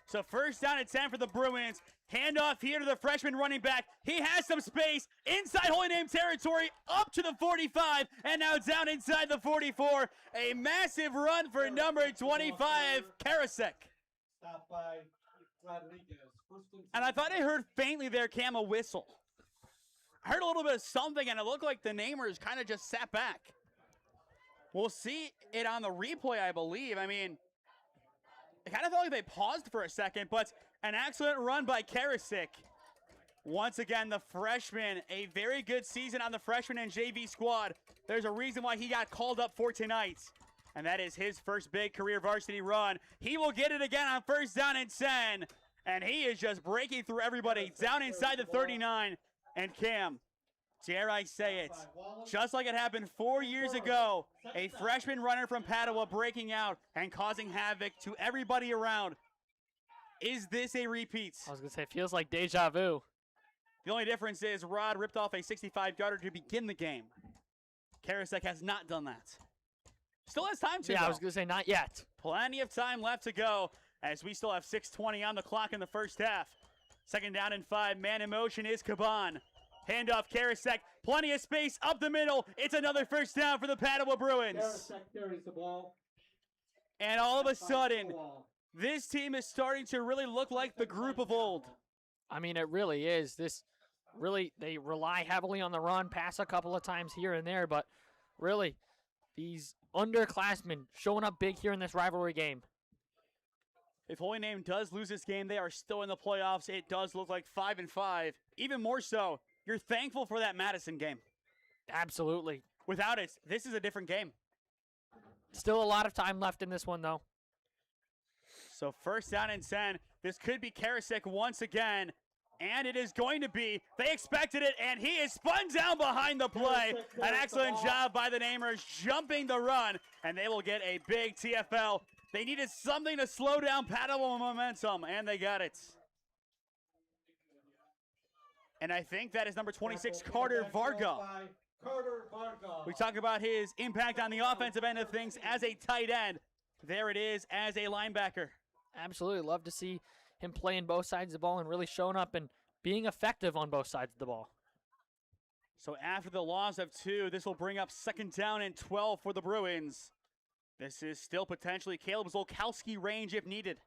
So first down and 10 for the Bruins. Handoff here to the freshman running back. He has some space inside Holy Name territory, up to the 45, and now down inside the 44. A massive run for number 25, Karasek. Stop by Rodriguez. And I thought I heard faintly there, Cam, a whistle. I heard a little bit of something, and it looked like the namers kind of just sat back. We'll see it on the replay, I believe. I mean, it kind of felt like they paused for a second, but an excellent run by Karasik. Once again, the freshman, a very good season on the freshman and JV squad. There's a reason why he got called up for tonight, and that is his first big career varsity run. He will get it again on first down and 10, and he is just breaking through everybody down inside the 39. And Cam, dare I say it, just like it happened 4 years ago, a freshman runner from Padua breaking out and causing havoc to everybody around. Is this a repeat? I was going to say, it feels like deja vu. The only difference is Rod ripped off a 65-yarder to begin the game. Karasek has not done that. Still has time to, Yeah, though. I was going to say, not yet. Plenty of time left to go as we still have 6:20 on the clock in the first half. Second down and 5. Man in motion is Caban. Handoff Karasek. Plenty of space up the middle. It's another first down for the Padua Bruins. Karasek carries the ball. And all of a sudden, this team is starting to really look like the group of old. I mean, it really is. They rely heavily on the run, pass a couple of times here and there, but really, these underclassmen showing up big here in this rivalry game. If Holy Name does lose this game, they are still in the playoffs. It does look like 5-5. Even more so, you're thankful for that Madison game. Absolutely. Without it, this is a different game. Still a lot of time left in this one, though. So first down and 10. This could be Karasek once again. And it is going to be. They expected it, and he is spun down behind the play. An excellent job by the namers jumping the run, and they will get a big TFL. They needed something to slow down Padua momentum, and they got it. And I think that is number 26, Carter Varga. We talk about his impact on the offensive end of things as a tight end. There it is as a linebacker. Absolutely. Love to see him playing both sides of the ball and really showing up and being effective on both sides of the ball. So after the loss of 2, this will bring up second down and 12 for the Bruins. This is still potentially Caleb Zolkowski range if needed.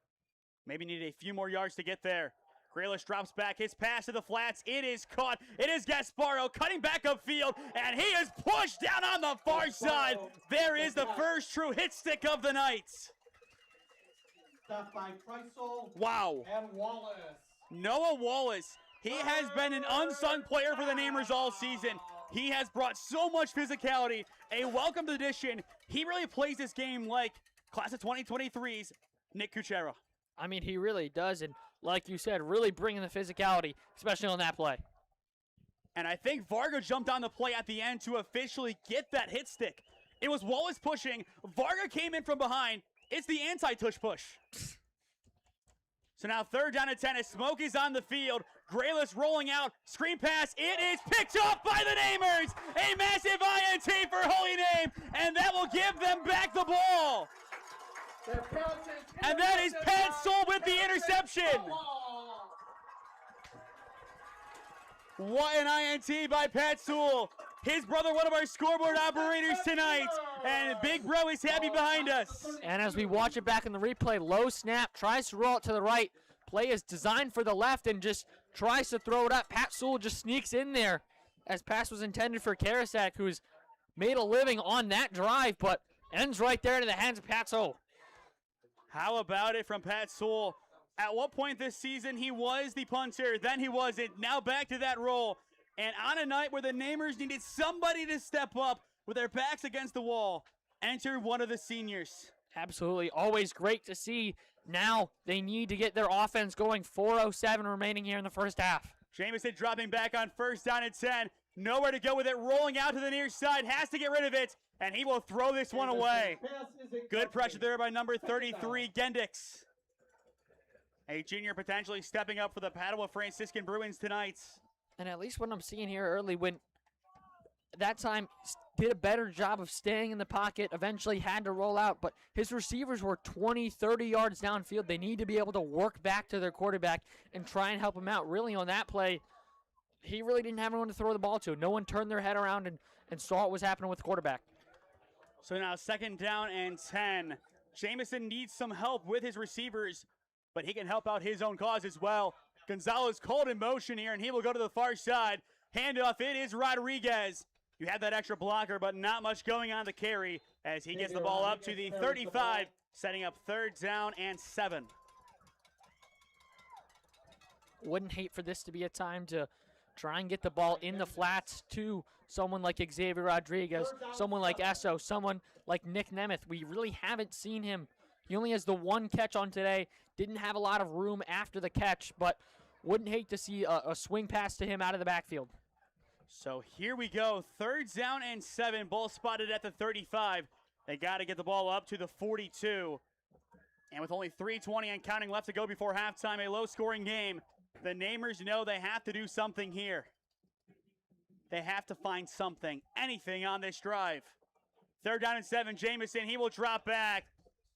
Maybe need a few more yards to get there. Graylish drops back, his pass to the flats. It is caught. It is Gasparo cutting back upfield, and he is pushed down on the far side. There is the first true hit stick of the night. Stopped by Kreisel. Wow. And Wallace. Noah Wallace. He has been an unsung player for the Namers all season. He has brought so much physicality, a welcomed addition. He really plays this game like class of 2023's Nick Kuchera. I mean, he really does, and like you said, really bringing the physicality, especially on that play. And I think Varga jumped on the play at the end to officially get that hit stick. It was Wallace pushing. Varga came in from behind. It's the anti-tush push. So now third down and 10 as Smoke is on the field. Graylish rolling out. Screen pass. It is picked up by the Namers. A massive INT for Holy Name. And that will give them back the ball. And that is Pat Soul with the interception. What an INT by Pat Sewell. His brother, one of our scoreboard operators tonight. And Big Bro is happy behind us. And as we watch it back in the replay, low snap, tries to roll it to the right. Play is designed for the left and just tries to throw it up. Pat Sewell just sneaks in there as pass was intended for Karasek, who's made a living on that drive, but ends right there into the hands of Pat Sewell. How about it from Pat Sewell? At what point this season he was the punter, then he wasn't. Now back to that role. And on a night where the Namers needed somebody to step up with their backs against the wall, enter one of the seniors. Absolutely. Always great to see. Now they need to get their offense going. 4:07 remaining here in the first half. Jamison dropping back on first down and 10. Nowhere to go with it. Rolling out to the near side. Has to get rid of it. And he will throw this one away. Good pressure there by number 33, Gendix. A junior potentially stepping up for the Padua Franciscan Bruins tonight. And at least what I'm seeing here early, when that time did a better job of staying in the pocket, eventually had to roll out, but his receivers were 20, 30 yards downfield. They need to be able to work back to their quarterback and try and help him out. Really, on that play, he really didn't have anyone to throw the ball to. No one turned their head around and saw what was happening with the quarterback. So now 2nd down and 10. Jamison needs some help with his receivers, but he can help out his own cause as well. Gonzalez called in motion here, and he will go to the far side. Handoff, it is Rodriguez. You have that extra blocker, but not much going on the carry as he gets the ball up to the 35, setting up 3rd down and 7. Wouldn't hate for this to be a time to try and get the ball in the flats to someone like Xavier Rodriguez, someone like Esso, someone like Nick Nemeth. We really haven't seen him. He only has the 1 catch on today. Didn't have a lot of room after the catch, but wouldn't hate to see a swing pass to him out of the backfield. So here we go. 3rd down and 7. Ball spotted at the 35. They got to get the ball up to the 42. And with only 3:20 and counting left to go before halftime, a low-scoring game, the Namers know they have to do something here. They have to find something, anything on this drive. 3rd down and 7. Jamison, he will drop back.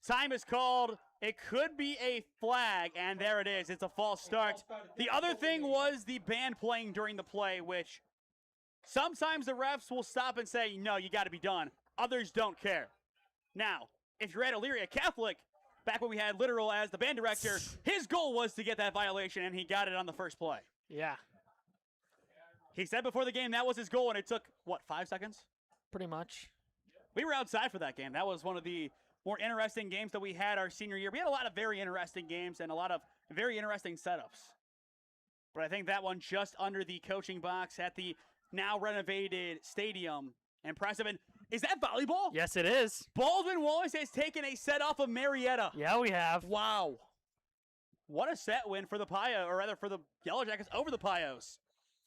Time is called. It could be a flag, and there it is. It's a false start. The other thing was the band playing during the play, which sometimes the refs will stop and say, no, you got to be done. Others don't care. Now, if you're at Elyria Catholic, back when we had Literal as the band director, his goal was to get that violation, and he got it on the first play. Yeah. He said before the game that was his goal, and it took, what, 5 seconds? Pretty much. We were outside for that game. That was one of the more interesting games that we had our senior year. We had a lot of very interesting games and a lot of very interesting setups. But I think that one just under the coaching box at the now renovated stadium. Impressive. And is that volleyball? Yes, it is. Baldwin Wallace has taken a set off of Marietta. Yeah, we have. Wow. What a set win for the Pio, or rather for the Yellow Jackets over the Pios.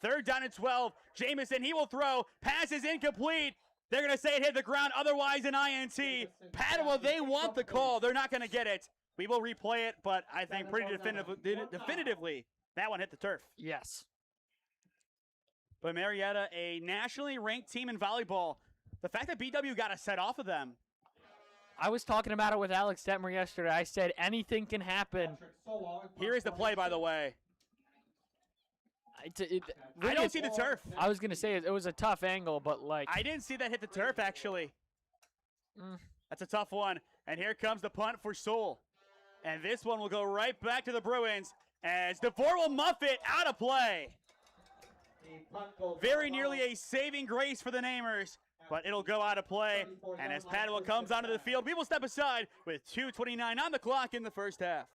3rd down and 12. Jamison, he will throw. Pass is incomplete. They're going to say it hit the ground, otherwise an INT. Padua, they want the call. They're not going to get it. We will replay it, but I think pretty definitively that one hit the turf. Yes. But Marietta, a nationally ranked team in volleyball, the fact that BW got a set off of them. I was talking about it with Alex Detmer yesterday. I said anything can happen. Here is the play, by the way. I don't see the turf. I was going to say it was a tough angle, but like. I didn't see that hit the turf, actually. That's a tough one. And here comes the punt for Seoul. And this one will go right back to the Bruins as DeVore will muff it out of play. Very nearly a saving grace for the Namers, but it'll go out of play. And as Padua comes onto the field, we will step aside with 2:29 on the clock in the first half.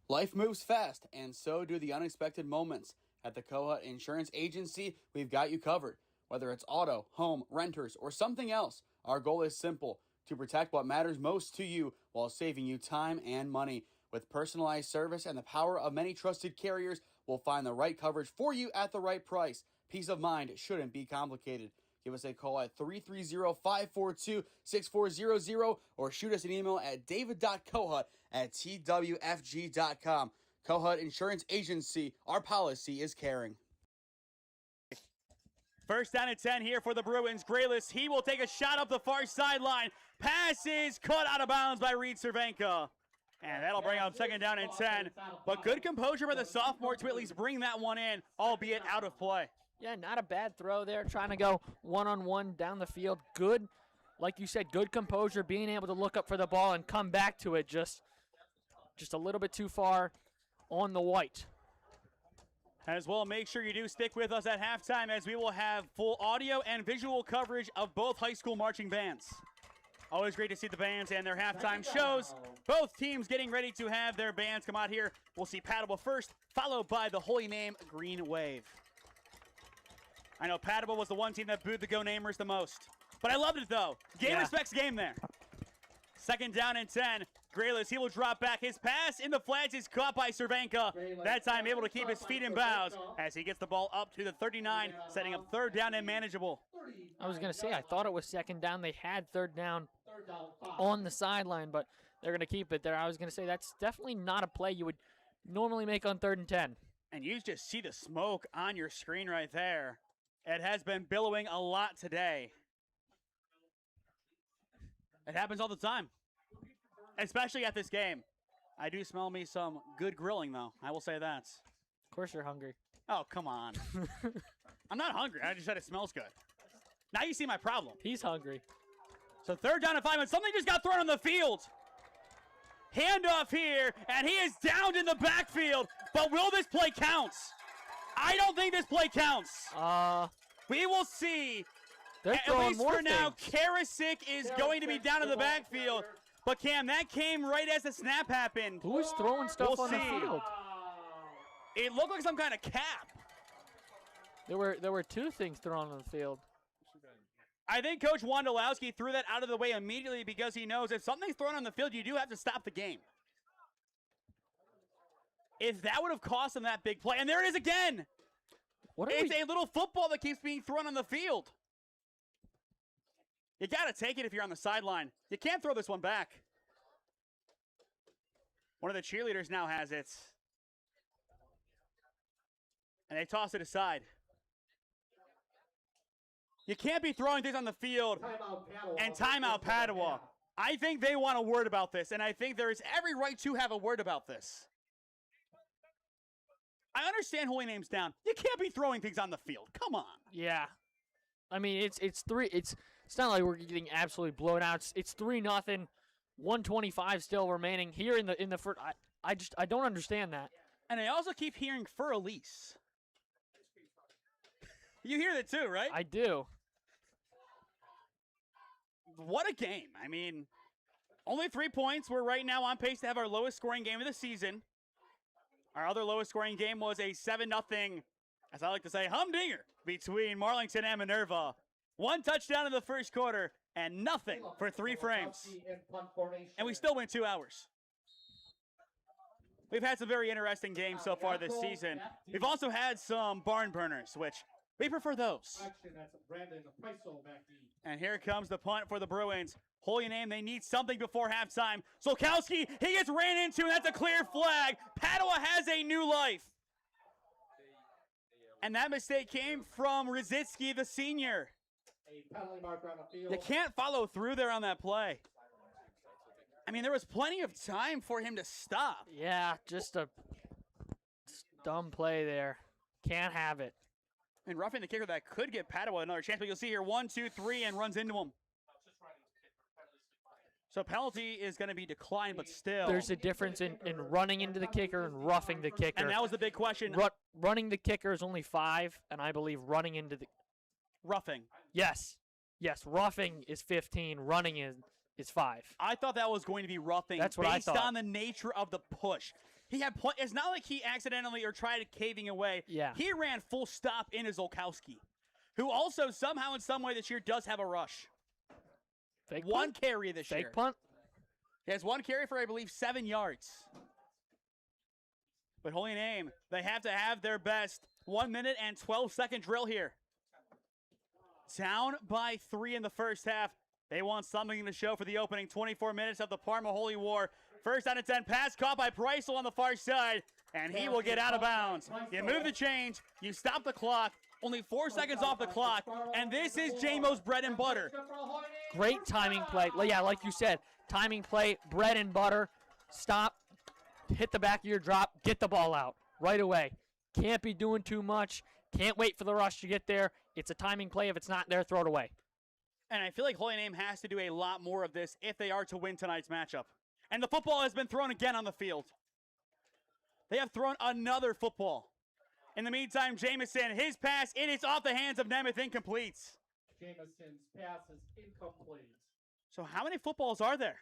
Life moves fast, and so do the unexpected moments. At the Kohut Insurance Agency, we've got you covered. Whether it's auto, home, renters, or something else, our goal is simple: to protect what matters most to you while saving you time and money. With personalized service and the power of many trusted carriers, we'll find the right coverage for you at the right price. Peace of mind shouldn't be complicated. Give us a call at 330-542-6400 or shoot us an email at david.kohut@twfg.com. Kohut Insurance Agency, our policy is caring. 1st down and 10 here for the Bruins. Graylis, he will take a shot up the far sideline. Pass is caught out of bounds by Reed Cervenka. And that'll bring up 2nd down and 10. But good composure by the sophomore to at least bring that one in, albeit out of play. Yeah, not a bad throw there, trying to go one-on-one down the field. Good, like you said, good composure, being able to look up for the ball and come back to it just a little bit too far on the white. As well, make sure you do stick with us at halftime as we will have full audio and visual coverage of both high school marching bands. Always great to see the bands and their halftime shows. Both teams getting ready to have their bands come out here. We'll see Padua first, followed by the Holy Name Green Wave. I know Padua was the one team that booed the Go Namers the most, but I loved it though. Game respects game there. 2nd down and 10. Graylis, he will drop back. His pass in the flats is caught by Cervenka. That time able to keep his feet in bounds as he gets the ball up to the 39, setting up 3rd down and manageable. I was going to say, I thought it was 2nd down. They had 3rd down on the sideline, but they're going to keep it there. I was going to say, that's definitely not a play you would normally make on 3rd and 10. And you just see the smoke on your screen right there. It has been billowing a lot today. It happens all the time, especially at this game. I do smell me some good grilling, though. I will say that. Of course you're hungry. Oh, come on. I'm not hungry. I just said it smells good. Now you see my problem. He's hungry. So 3rd down and 5, and something just got thrown on the field. Handoff here, and he is downed in the backfield. But will this play count? I don't think this play counts. We will see. They're At throwing least more for now, things. Karasik is going to be down in the backfield. But Cam, that came right as the snap happened. Who's throwing stuff We'll on see. the field? It looked like some kind of cap. There were 2 things thrown on the field. I think Coach Wondolowski threw that out of the way immediately because he knows if something's thrown on the field, you do have to stop the game. If that would have cost him that big play, and there it is again. It's a little football that keeps being thrown on the field. You got to take it if you're on the sideline. You can't throw this one back. One of the cheerleaders now has it. And they toss it aside. You can't be throwing things on the field and timeout Padua. I think they want a word about this, and I think there is every right to have a word about this. I understand Holy Name's down. You can't be throwing things on the field. Come on. Yeah. I mean, it's not like we're getting absolutely blown out. It's 3-0, 1:25 still remaining here in the first. I don't understand that. And I also keep hearing for Elise. You hear that too, right? I do. What a game. I mean, only 3 points. We're right now on pace to have our lowest scoring game of the season. Our other lowest scoring game was a 7-0, as I like to say, humdinger between Marlington and Minerva. 1 touchdown in the first quarter and nothing for 3 frames. And we still went 2 hours. We've had some very interesting games so far this season. We've also had some barn burners, which we prefer those. And here comes the punt for the Bruins. Holy Name, they need something before halftime. Solkowski, he gets ran into, and that's a clear flag. Padua has a new life. And that mistake came from Rizitsky, the senior. You can't follow through there on that play. I mean, there was plenty of time for him to stop. Yeah, just a dumb play there. Can't have it. And roughing the kicker that could give Padua another chance, but you'll see here 1, 2, 3, and runs into him. So penalty is going to be declined, but still. There's a difference in running into the kicker and roughing the kicker. And that was the big question. Running the kicker is only 5, and I believe running into the... Roughing. Yes. Yes, roughing is 15, running is 5. I thought that was going to be roughing. That's what I thought. Based on the nature of the push. He had it's not like he accidentally or tried caving away. Yeah. He ran full stop into Zolkowski, who also somehow in some way this year does have a rush. Fake one punt? carry this year. Fake punt? He has 1 carry for, I believe, 7 yards. But Holy Name, they have to have their best 1 minute and 12-second drill here. Down by 3 in the first half. They want something to show for the opening 24 minutes of the Parma Holy War. First down and 10, pass caught by Preissel on the far side, and he will get out of bounds. You move the chains, you stop the clock, only 4 seconds off the clock, and this is JMO's bread and butter. Great timing play. Yeah, like you said, timing play, bread and butter. Stop, hit the back of your drop, get the ball out right away. Can't be doing too much. Can't wait for the rush to get there. It's a timing play. If it's not there, throw it away. And I feel like Holy Name has to do a lot more of this if they are to win tonight's matchup. And the football has been thrown again on the field. They have thrown another football. In the meantime, Jamison, his pass, it is off the hands of Nemeth, incomplete. Jamison's pass is incomplete. So how many footballs are there?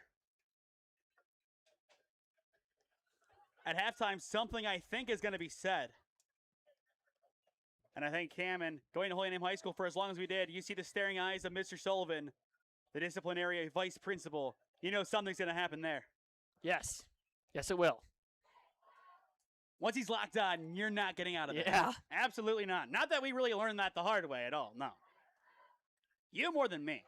At halftime, something I think is going to be said. And I think Cameron, going to Holy Name High School for as long as we did, you see the staring eyes of Mr. Sullivan, the disciplinary vice principal. You know something's going to happen there. Yes. Yes, it will. Once he's locked on, you're not getting out of there. Yeah. Absolutely not. Not that we really learned that the hard way at all, no. You more than me.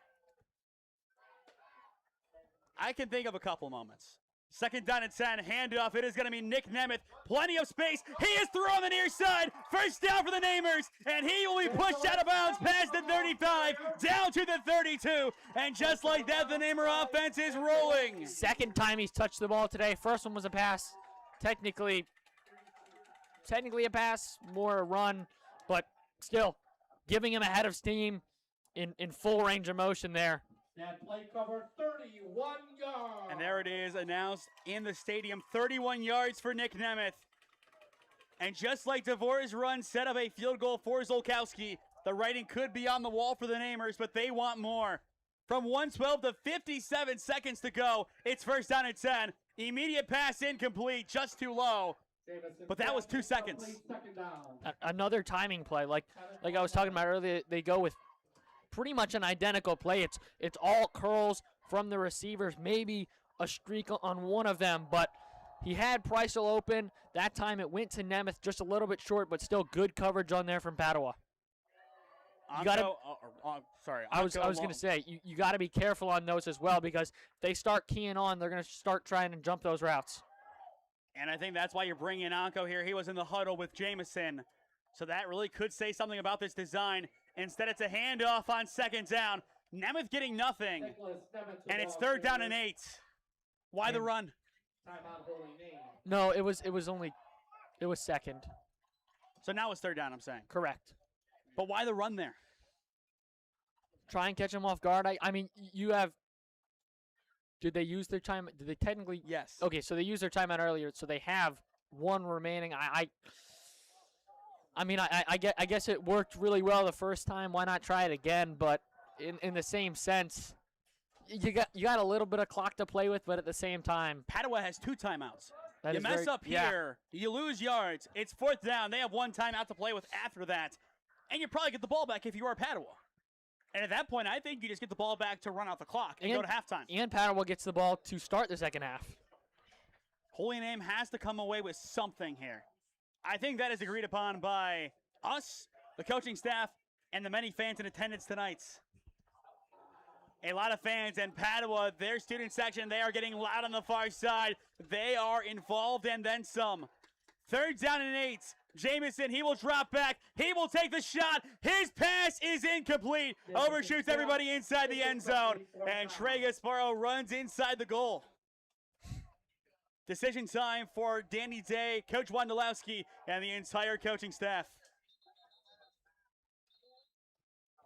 I can think of a couple moments. Second down and 10. Handoff. It is going to be Nick Nemeth. Plenty of space. He is through on the near side. First down for the Namers. And he will be pushed out of bounds past the 35, down to the 32. And just like that, the Namer offense is rolling. Second time he's touched the ball today. First one was a pass. Technically a pass, more a run, but still giving him a head of steam in full range of motion there. That play covered 31 yards. And there it is, announced in the stadium, 31 yards for Nick Nemeth. And just like DeVore's run set up a field goal for Zolkowski, the writing could be on the wall for the Namers, but they want more. From 1:12 to 57 seconds to go, it's first down and 10. Immediate pass incomplete, just too low. But that was 2 seconds. Another timing play, like I was talking about earlier, they go with pretty much an identical play. It's all curls from the receivers, maybe a streak on one of them, but he had Preissel open. That time it went to Nemeth, just a little bit short, but still good coverage on there from Padua. You gotta, I was going to say, you got to be careful on those as well, because if they start keying on, they're going to start trying to jump those routes. And I think that's why you're bringing Anko here. He was in the huddle with Jamison. So that really could say something about this design. Instead, it's a handoff on second down. Nemeth getting nothing. And it's third down and 8. Why the run? No, it was second. So now it's third down, I'm saying. Correct. But why the run there? Try and catch him off guard. I mean, you have... Did they use their time? Did they technically? Yes. Okay, so they used their timeout earlier, so they have one remaining. I guess it worked really well the first time. Why not try it again? But in the same sense, you got a little bit of clock to play with, but at the same time, Padua has 2 timeouts. That you is mess very- up here, you lose yards. It's fourth down. They have 1 timeout to play with after that, and you probably get the ball back if you are Padua. And at that point, I think you just get the ball back to run out the clock and go to halftime. And Padua gets the ball to start the second half. Holy Name has to come away with something here. I think that is agreed upon by us, the coaching staff, and the many fans in attendance tonight. A lot of fans, and Padua, their student section, they are getting loud on the far side. They are involved and then some. Third down and 8. Jamison, he will drop back. He will take the shot. His pass is incomplete. Overshoots everybody inside the end zone. And Trey Gasparo runs inside the goal. Decision time for Danny Day, Coach Wondolowski, and the entire coaching staff.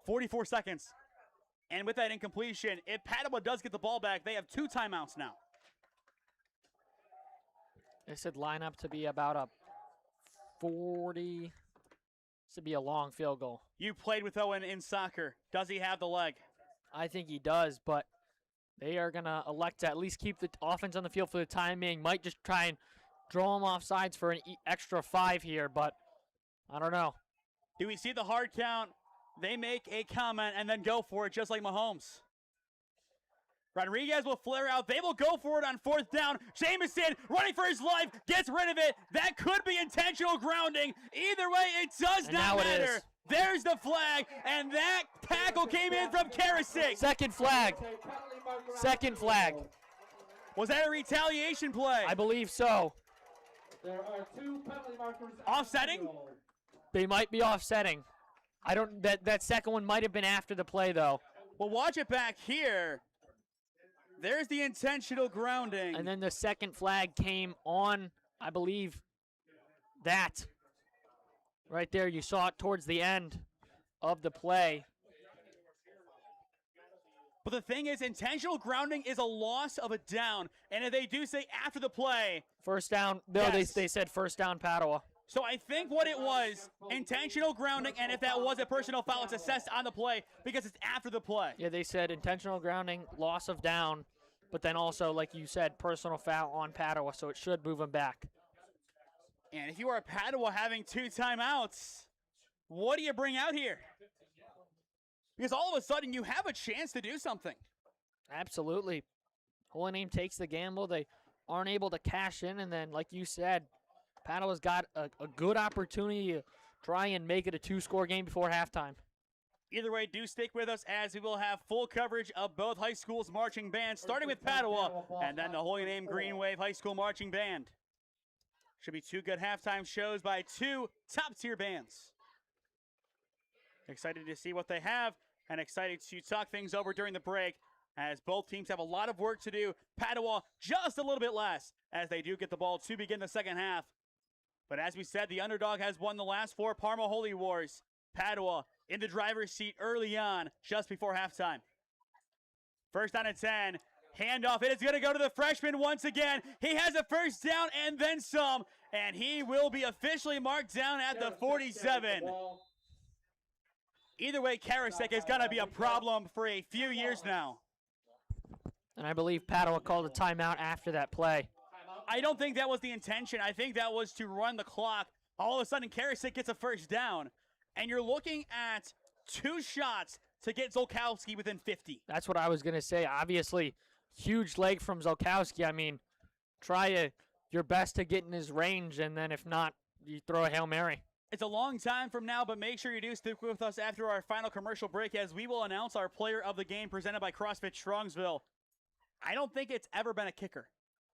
44 seconds. And with that incompletion, if Padua does get the ball back, they have 2 timeouts now. They said lineup to be about a 40. This would be a long field goal. You played with Owen in soccer. Does he have the leg? I think he does, but they are going to elect to at least keep the offense on the field for the time being. Might just try and draw him off sides for an extra 5 here, but I don't know. Do we see the hard count? They make a comment and then go for it just like Mahomes. Rodriguez will flare out. They will go for it on fourth down. Jamison running for his life, gets rid of it. That could be intentional grounding. Either way, it does not matter. There's the flag, and that tackle came in from Karasik. Second flag. Second flag. Was that a retaliation play? I believe so. There are 2 penalty markers. Offsetting? They might be offsetting. I don't. That second one might have been after the play, though. Well, watch it back here. There's the intentional grounding. And then the second flag came on, I believe, that. Right there, you saw it towards the end of the play. But the thing is, intentional grounding is a loss of a down. And if they do say after the play. First down. No, yes. they said first down Padua. So I think what it was, intentional grounding, and if that was a personal foul, it's assessed on the play because it's after the play. Yeah, they said intentional grounding, loss of down, but then also, like you said, personal foul on Padua, so it should move him back. And if you are Padua having 2 timeouts, what do you bring out here? Because all of a sudden you have a chance to do something. Absolutely. Holy Name takes the gamble. They aren't able to cash in, and then, like you said, Padua's got a good opportunity to try and make it a 2-score game before halftime. Either way, do stick with us as we will have full coverage of both high schools' marching bands, starting with Padua and then the Holy Name Green Wave High School Marching Band. Should be two good halftime shows by two top-tier bands. Excited to see what they have and excited to talk things over during the break as both teams have a lot of work to do. Padua just a little bit less as they do get the ball to begin the second half. But as we said, the underdog has won the last four Parma Holy Wars. Padua in the driver's seat early on, just before halftime. First down and 10. Handoff. It is going to go to the freshman once again. He has a first down and then some, and he will be officially marked down at the 47. Either way, Karasek is going to be a problem for a few years now. And I believe Padua called a timeout after that play. I don't think that was the intention. I think that was to run the clock. All of a sudden, Karasek gets a first down. And you're looking at two shots to get Zolkowski within 50. That's what I was going to say. Obviously, huge leg from Zolkowski. I mean, try your best to get in his range, and then if not, you throw a Hail Mary. It's a long time from now, but make sure you do stick with us after our final commercial break as we will announce our player of the game presented by CrossFit Strongsville. I don't think it's ever been a kicker.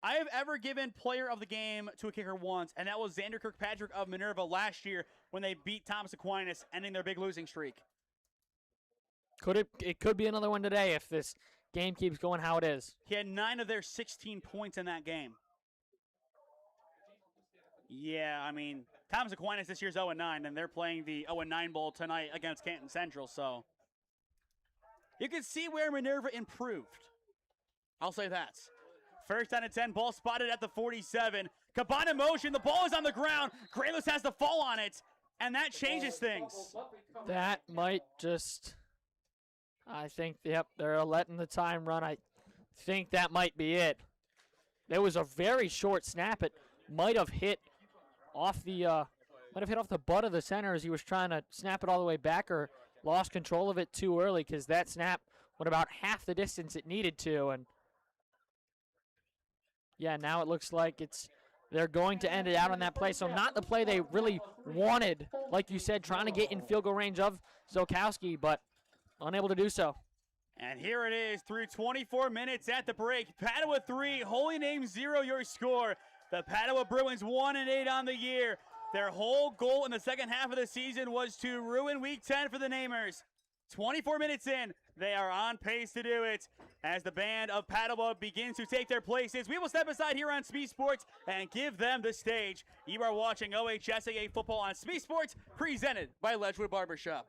I have ever given player of the game to a kicker once, and that was Xander Kirkpatrick of Minerva last year when they beat Thomas Aquinas, ending their big losing streak. It could be another one today if this game keeps going how it is. He had 9 of their 16 points in that game. Yeah, I mean, Thomas Aquinas this year's 0-9, and they're playing the 0-9 Bowl tonight against Canton Central, so you can see where Minerva improved. I'll say that. First down and 10, ball spotted at the 47. Cabana motion, the ball is on the ground. Grayless has the fall on it, and that changes things. That might just, I think, yep, they're letting the time run. I think that might be it. There was a very short snap. It might have hit off the butt of the center as he was trying to snap it all the way back, or lost control of it too early because that snap went about half the distance it needed to, and yeah, now it looks like they're going to end it out on that play. So not the play they really wanted, like you said, trying to get in field goal range of Zolkowski, but unable to do so. And here it is through 24 minutes at the break. Padua 3, Holy Name 0 your score. The Padua Bruins 1-8 on the year. Their whole goal in the second half of the season was to ruin Week 10 for the Namers. 24 minutes in, they are on pace to do it. As the band of Padua begins to take their places, we will step aside here on SmeeSports and give them the stage. You are watching OHSAA Football on SmeeSports, presented by Ledgewood Barbershop.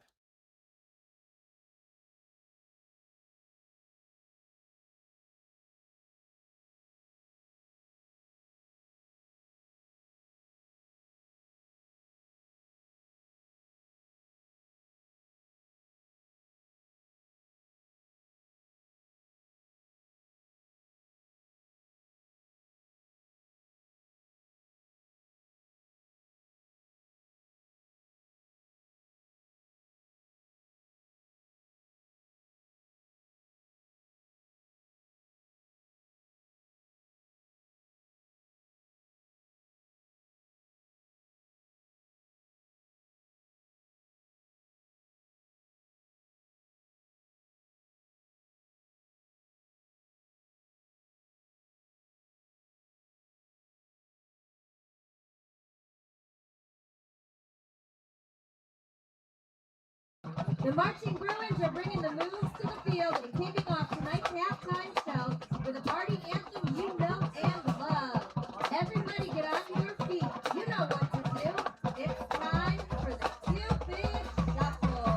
The Marching Bruins are bringing the moves to the field and kicking off tonight's halftime show with a party anthem you know and love. Everybody get on your feet. You know what to do. It's time for the Two Big Shuffle.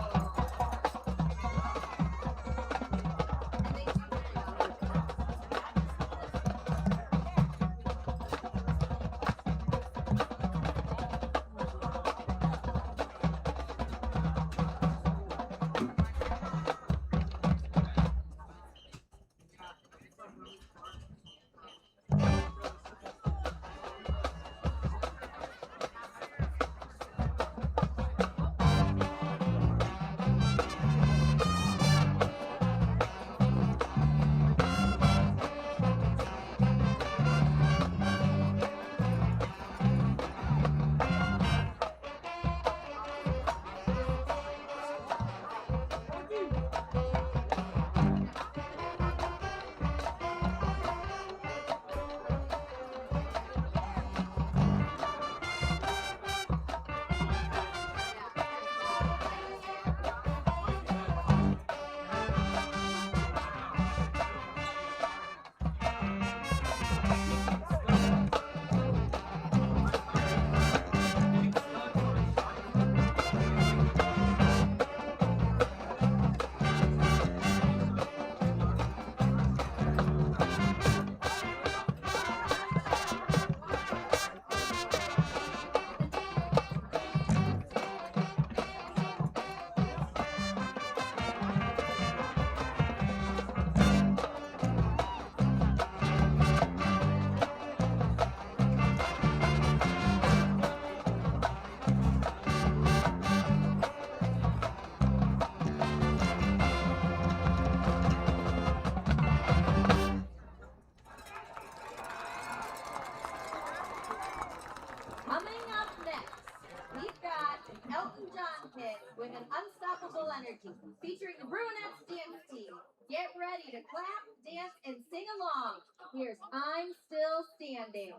with an unstoppable energy, featuring the Bruinettes dance team. Get ready to clap, dance, and sing along. Here's I'm Still Standing.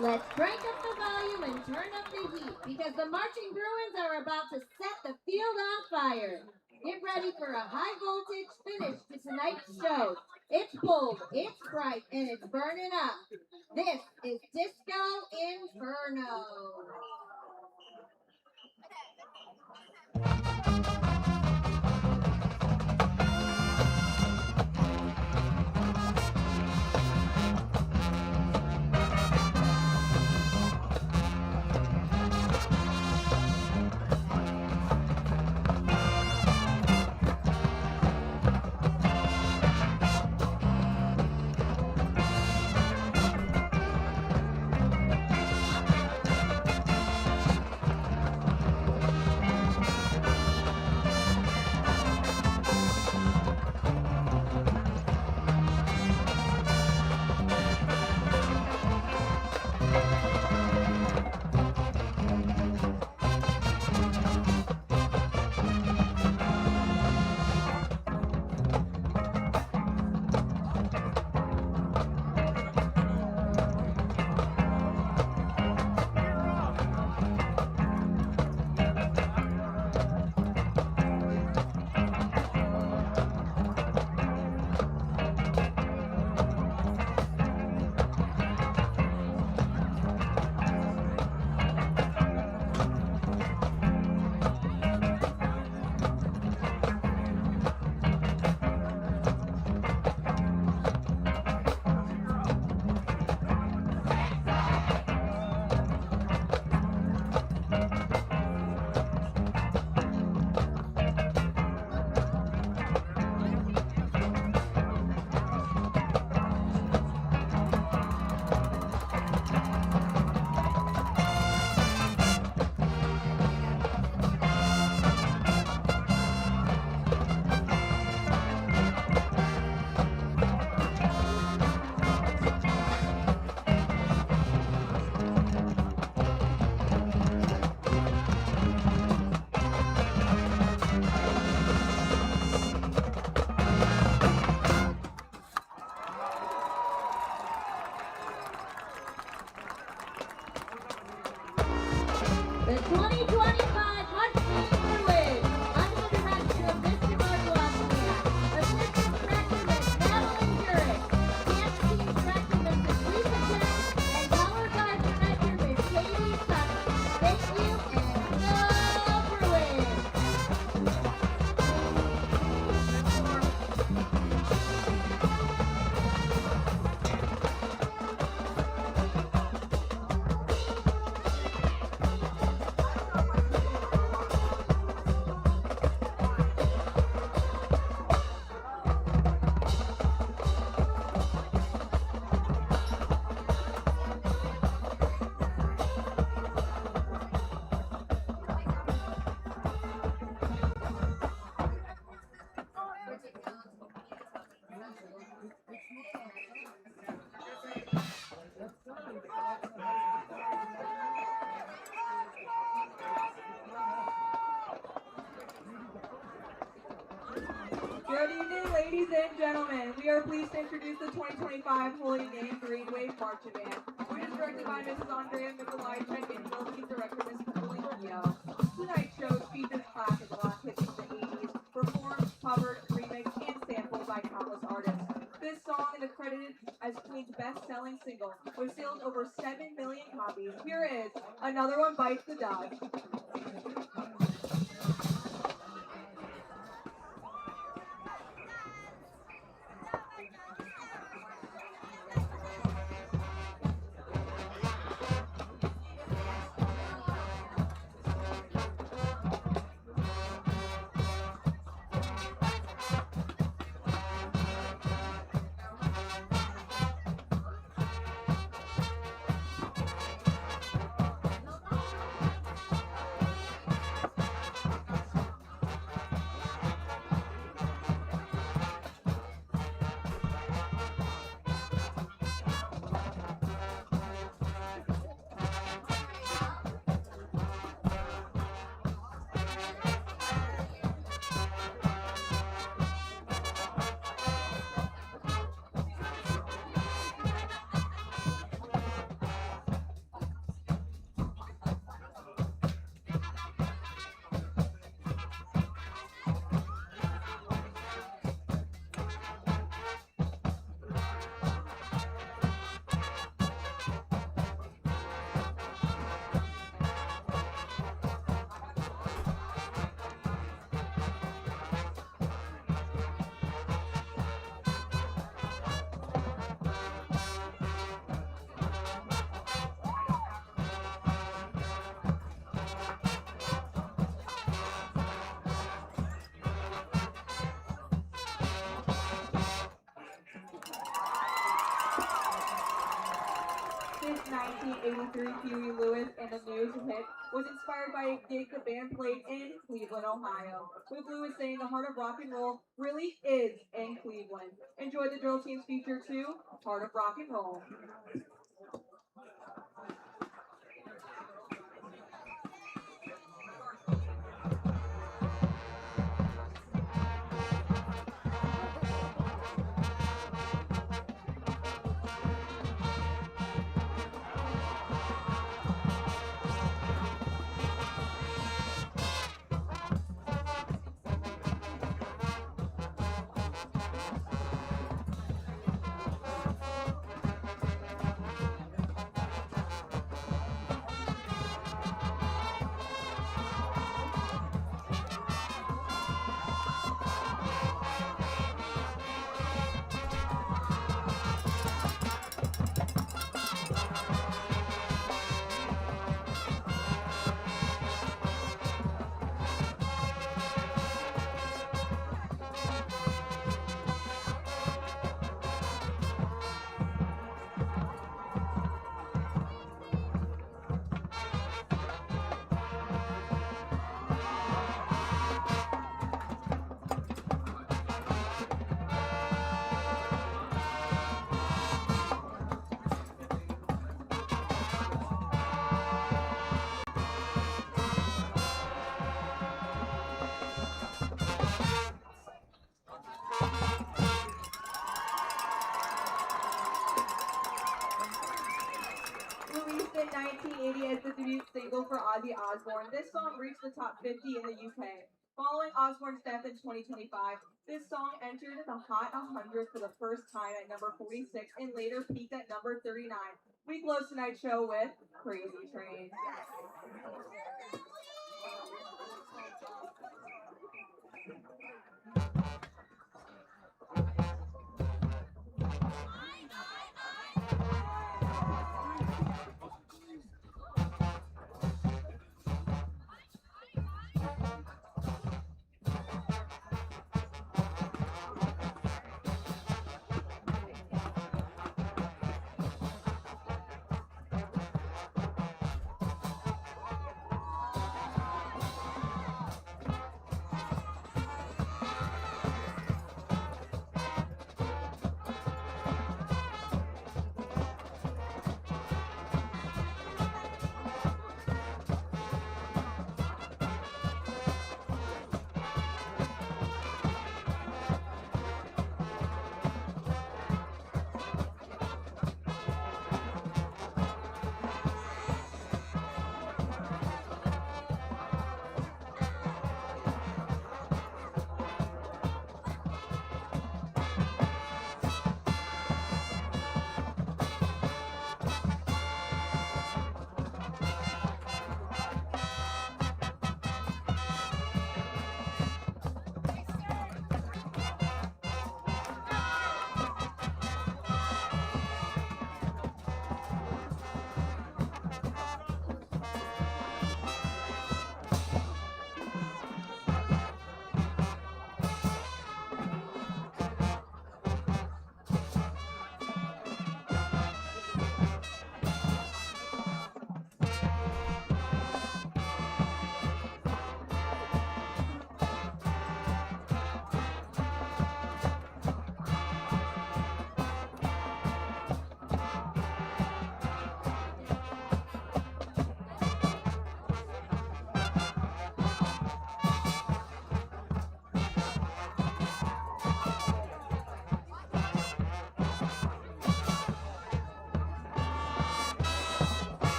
Let's crank up the volume and turn up the heat because the Marching Bruins are about to set the field on fire. Get ready for a high voltage finish to tonight's show. It's bold, it's bright, and it's burning up. This is Disco Inferno. Good evening, ladies and gentlemen. We are pleased to introduce the 2025 Holy Name Green Wave Marching Band, which is directed by Mrs. Andrea Mikolajczyk and Military Director Ms. Kimberly Murillo. Tonight's show features classic rock hits from the 80s, performed, covered, remixed, and sampled by countless artists. This song is accredited as Queen's best-selling single, with sales over 7 million copies. Here is Another One Bites the Dust. This 1983 Huey Lewis and the News hit was inspired by a gig the band played in Cleveland, Ohio, with Lewis saying the heart of rock and roll really is in Cleveland. Enjoy the drill team's feature too, Heart of Rock and Roll. Released in 1980 as the debut single for Ozzy Osbourne, this song reached the top 50 in the UK. Following Osbourne's death in 2025, this song entered the Hot 100 for the first time at number 46 and later peaked at number 39. We close tonight's show with Crazy Train.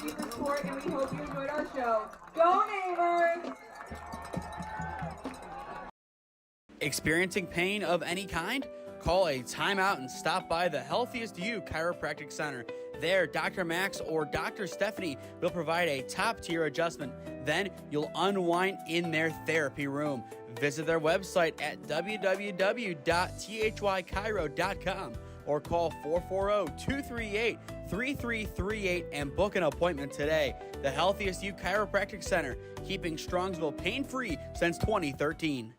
appreciate the support, and we hope you enjoyed our show. Go Neighbors! Experiencing pain of any kind? Call a timeout and stop by the Healthiest You Chiropractic Center. There, Dr. Max or Dr. Stephanie will provide a top-tier adjustment. Then you'll unwind in their therapy room. Visit their website at www.thychiro.com or call 440-238-3338 and book an appointment today. The Healthiest You Chiropractic Center, keeping Strongsville pain-free since 2013.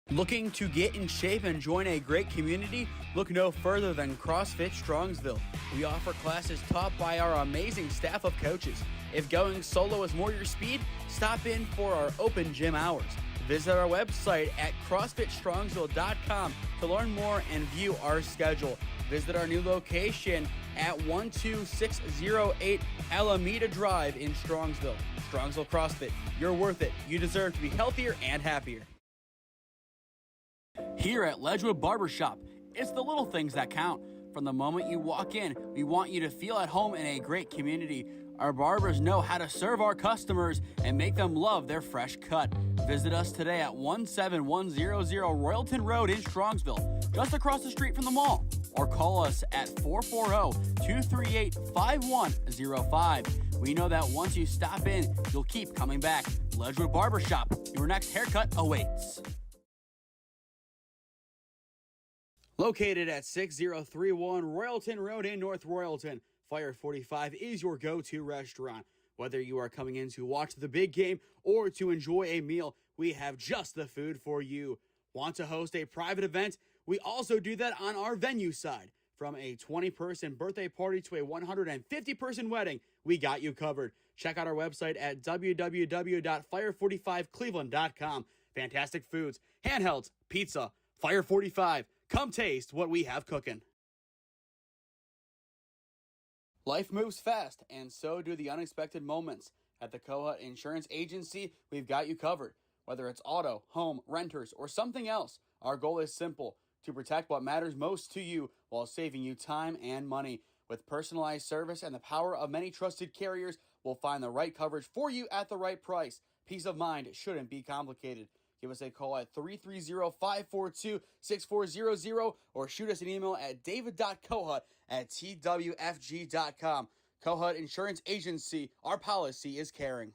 Looking to get in shape and join a great community? Look no further than CrossFit Strongsville. We offer classes taught by our amazing staff of coaches. If going solo is more your speed, stop in for our open gym hours. Visit our website at CrossFitStrongsville.com to learn more and view our schedule. Visit our new location at 12608 Alameda Drive in Strongsville. Strongsville CrossFit, you're worth it. You deserve to be healthier and happier. Here at Ledgewood Barbershop, it's the little things that count. From the moment you walk in, we want you to feel at home in a great community. Our barbers know how to serve our customers and make them love their fresh cut. Visit us today at 17100 Royalton Road in Strongsville, just across the street from the mall. Or call us at 440-238-5105. We know that once you stop in, you'll keep coming back. Ledgewood Barbershop, your next haircut awaits. Located at 6031 Royalton Road in North Royalton, Fire 45 is your go-to restaurant. Whether you are coming in to watch the big game or to enjoy a meal, we have just the food for you. Want to host a private event? We also do that on our venue side. From a 20-person birthday party to a 150-person wedding, we got you covered. Check out our website at www.fire45cleveland.com. Fantastic foods, handhelds, pizza, Fire 45. Come taste what we have cooking. Life moves fast, and so do the unexpected moments. At the Kohut Insurance Agency, we've got you covered. Whether it's auto, home, renters, or something else, our goal is simple: to protect what matters most to you while saving you time and money. With personalized service and the power of many trusted carriers, we'll find the right coverage for you at the right price. Peace of mind shouldn't be complicated. Give us a call at 330-542-6400 or shoot us an email at david.kohut@twfg.com. Kohut Insurance Agency, our policy is caring.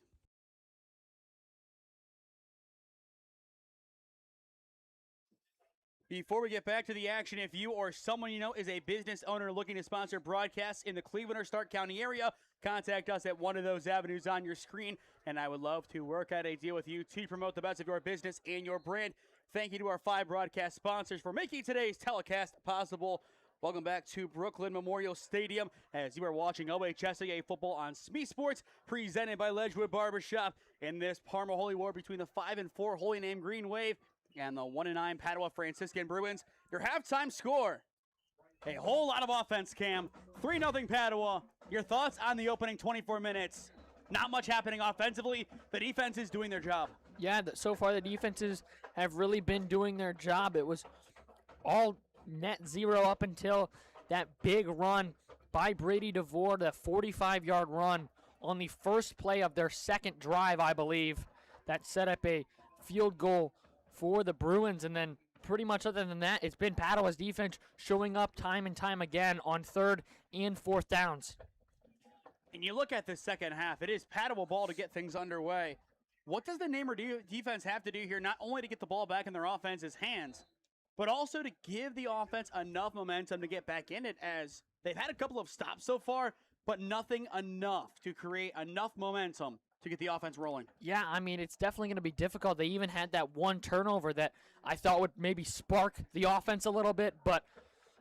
Before we get back to the action, if you or someone you know is a business owner looking to sponsor broadcasts in the Cleveland or Stark County area, contact us at one of those avenues on your screen, and I would love to work out a deal with you to promote the best of your business and your brand. Thank you to our 5 broadcast sponsors for making today's telecast possible. Welcome back to Brooklyn Memorial Stadium as you are watching OHSAA Football on SmeeSports, presented by Ledgewood Barbershop in this Parma Holy War between the 5-4 Holy Name Green Wave and the 1-9 Padua Franciscan Bruins. Your halftime score: a whole lot of offense, Cam. 3-0 Padua. Your thoughts on the opening 24 minutes? Not much happening offensively. The defense is doing their job. Yeah, so far the defenses have really been doing their job. It was all net zero up until that big run by Brady DeVore, the 45-yard run on the first play of their second drive, I believe, that set up a field goal for the Bruins. And then pretty much other than that, it's been Padua's defense showing up time and time again on 3rd and 4th downs. And you look at this second half, it is Padua ball to get things underway. What does the Namer defense have to do here, not only to get the ball back in their offense's hands, but also to give the offense enough momentum to get back in it, as they've had a couple of stops so far, but nothing enough to create enough momentum to get the offense rolling? Yeah, I mean, it's definitely going to be difficult. They even had that one turnover that I thought would maybe spark the offense a little bit, but,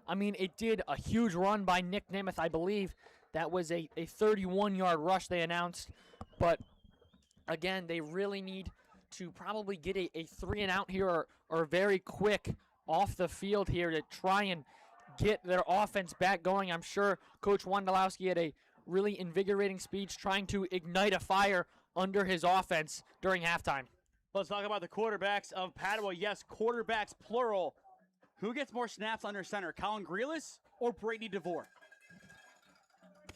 I mean, it did. A huge run by Nick Nemeth, I believe. That was a 31-yard rush they announced, but, again, they really need to probably get a 3-and-out here or very quick off the field here to try and get their offense back going. I'm sure Coach Wondolowski had a really invigorating speech trying to ignite a fire under his offense during halftime. Let's talk about the quarterbacks of Padua. Yes, quarterbacks plural. Who gets more snaps under center, Colin Grealis or Brady DeVore?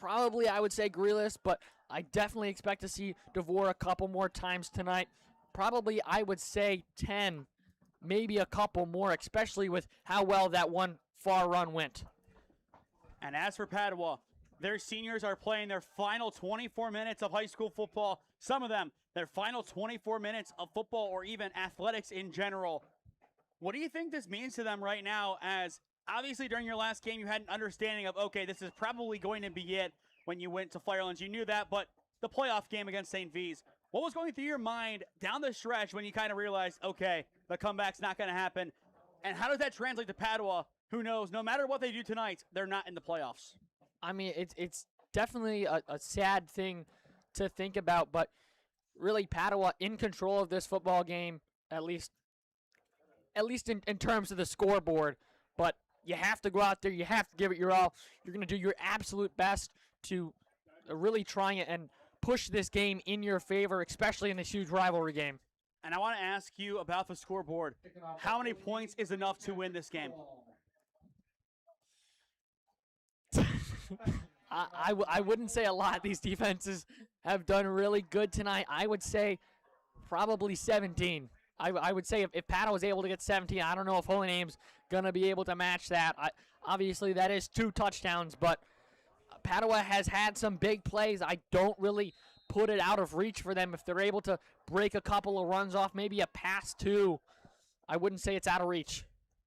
probably I would say Grealish, but I definitely expect to see DeVore a couple more times tonight. Probably I would say 10, maybe a couple more, especially with how well that one far run went. And as for Padua, their seniors are playing their final 24 minutes of high school football. Some of them, their final 24 minutes of football or even athletics in general. What do you think this means to them right now, as obviously during your last game you had an understanding of, okay, this is probably going to be it when you went to Firelands. You knew that, but the playoff game against St. V's, what was going through your mind down the stretch when you kind of realized, okay, the comeback's not going to happen? And how does that translate to Padua? Who knows? No matter what they do tonight, they're not in the playoffs. I mean, it's definitely a sad thing to think about, but really Padua in control of this football game, at least in terms of the scoreboard. But you have to go out there. You have to give it your all. You're going to do your absolute best to really try and push this game in your favor, especially in this huge rivalry game. And I want to ask you about the scoreboard. How many points is enough to win this game? I wouldn't say a lot. These defenses have done really good tonight. I would say probably 17. I would say if Padua was able to get 17, I don't know if Holy Name's going to be able to match that. Obviously, that is 2 touchdowns, but Padua has had some big plays. I don't really put it out of reach for them. If they're able to break a couple of runs off, maybe a pass too, I wouldn't say it's out of reach.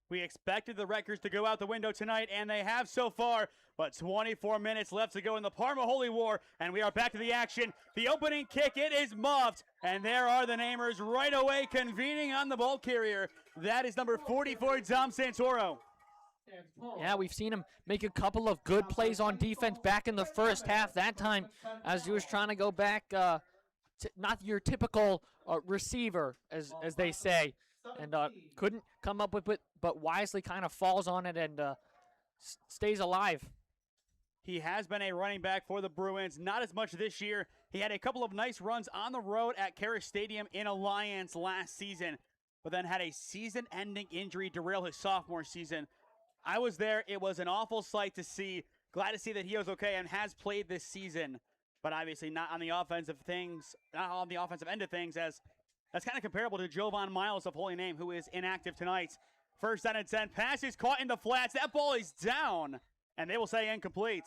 We expected the records to go out the window tonight, and they have so far, but 24 minutes left to go in the Parma Holy War, and we are back to the action. The opening kick, it is muffed, and there are the namers right away convening on the ball carrier. That is number 44, Dom Santoro. Yeah, we've seen him make a couple of good plays on defense back in the first half. That time, as he was trying to go back, not your typical receiver, as they say, and couldn't come up with it, but wisely kind of falls on it and stays alive. He has been a running back for the Bruins, not as much this year. He had a couple of nice runs on the road at Karis Stadium in Alliance last season, but then had a season-ending injury derail his sophomore season. I was there. It was an awful sight to see. Glad to see that he was okay and has played this season, but obviously not on the offensive things, not on the offensive end of things, as that's kind of comparable to Jovan Miles of Holy Name, who is inactive tonight. First down and 10. Pass is caught in the flats. That ball is down, and they will say incomplete.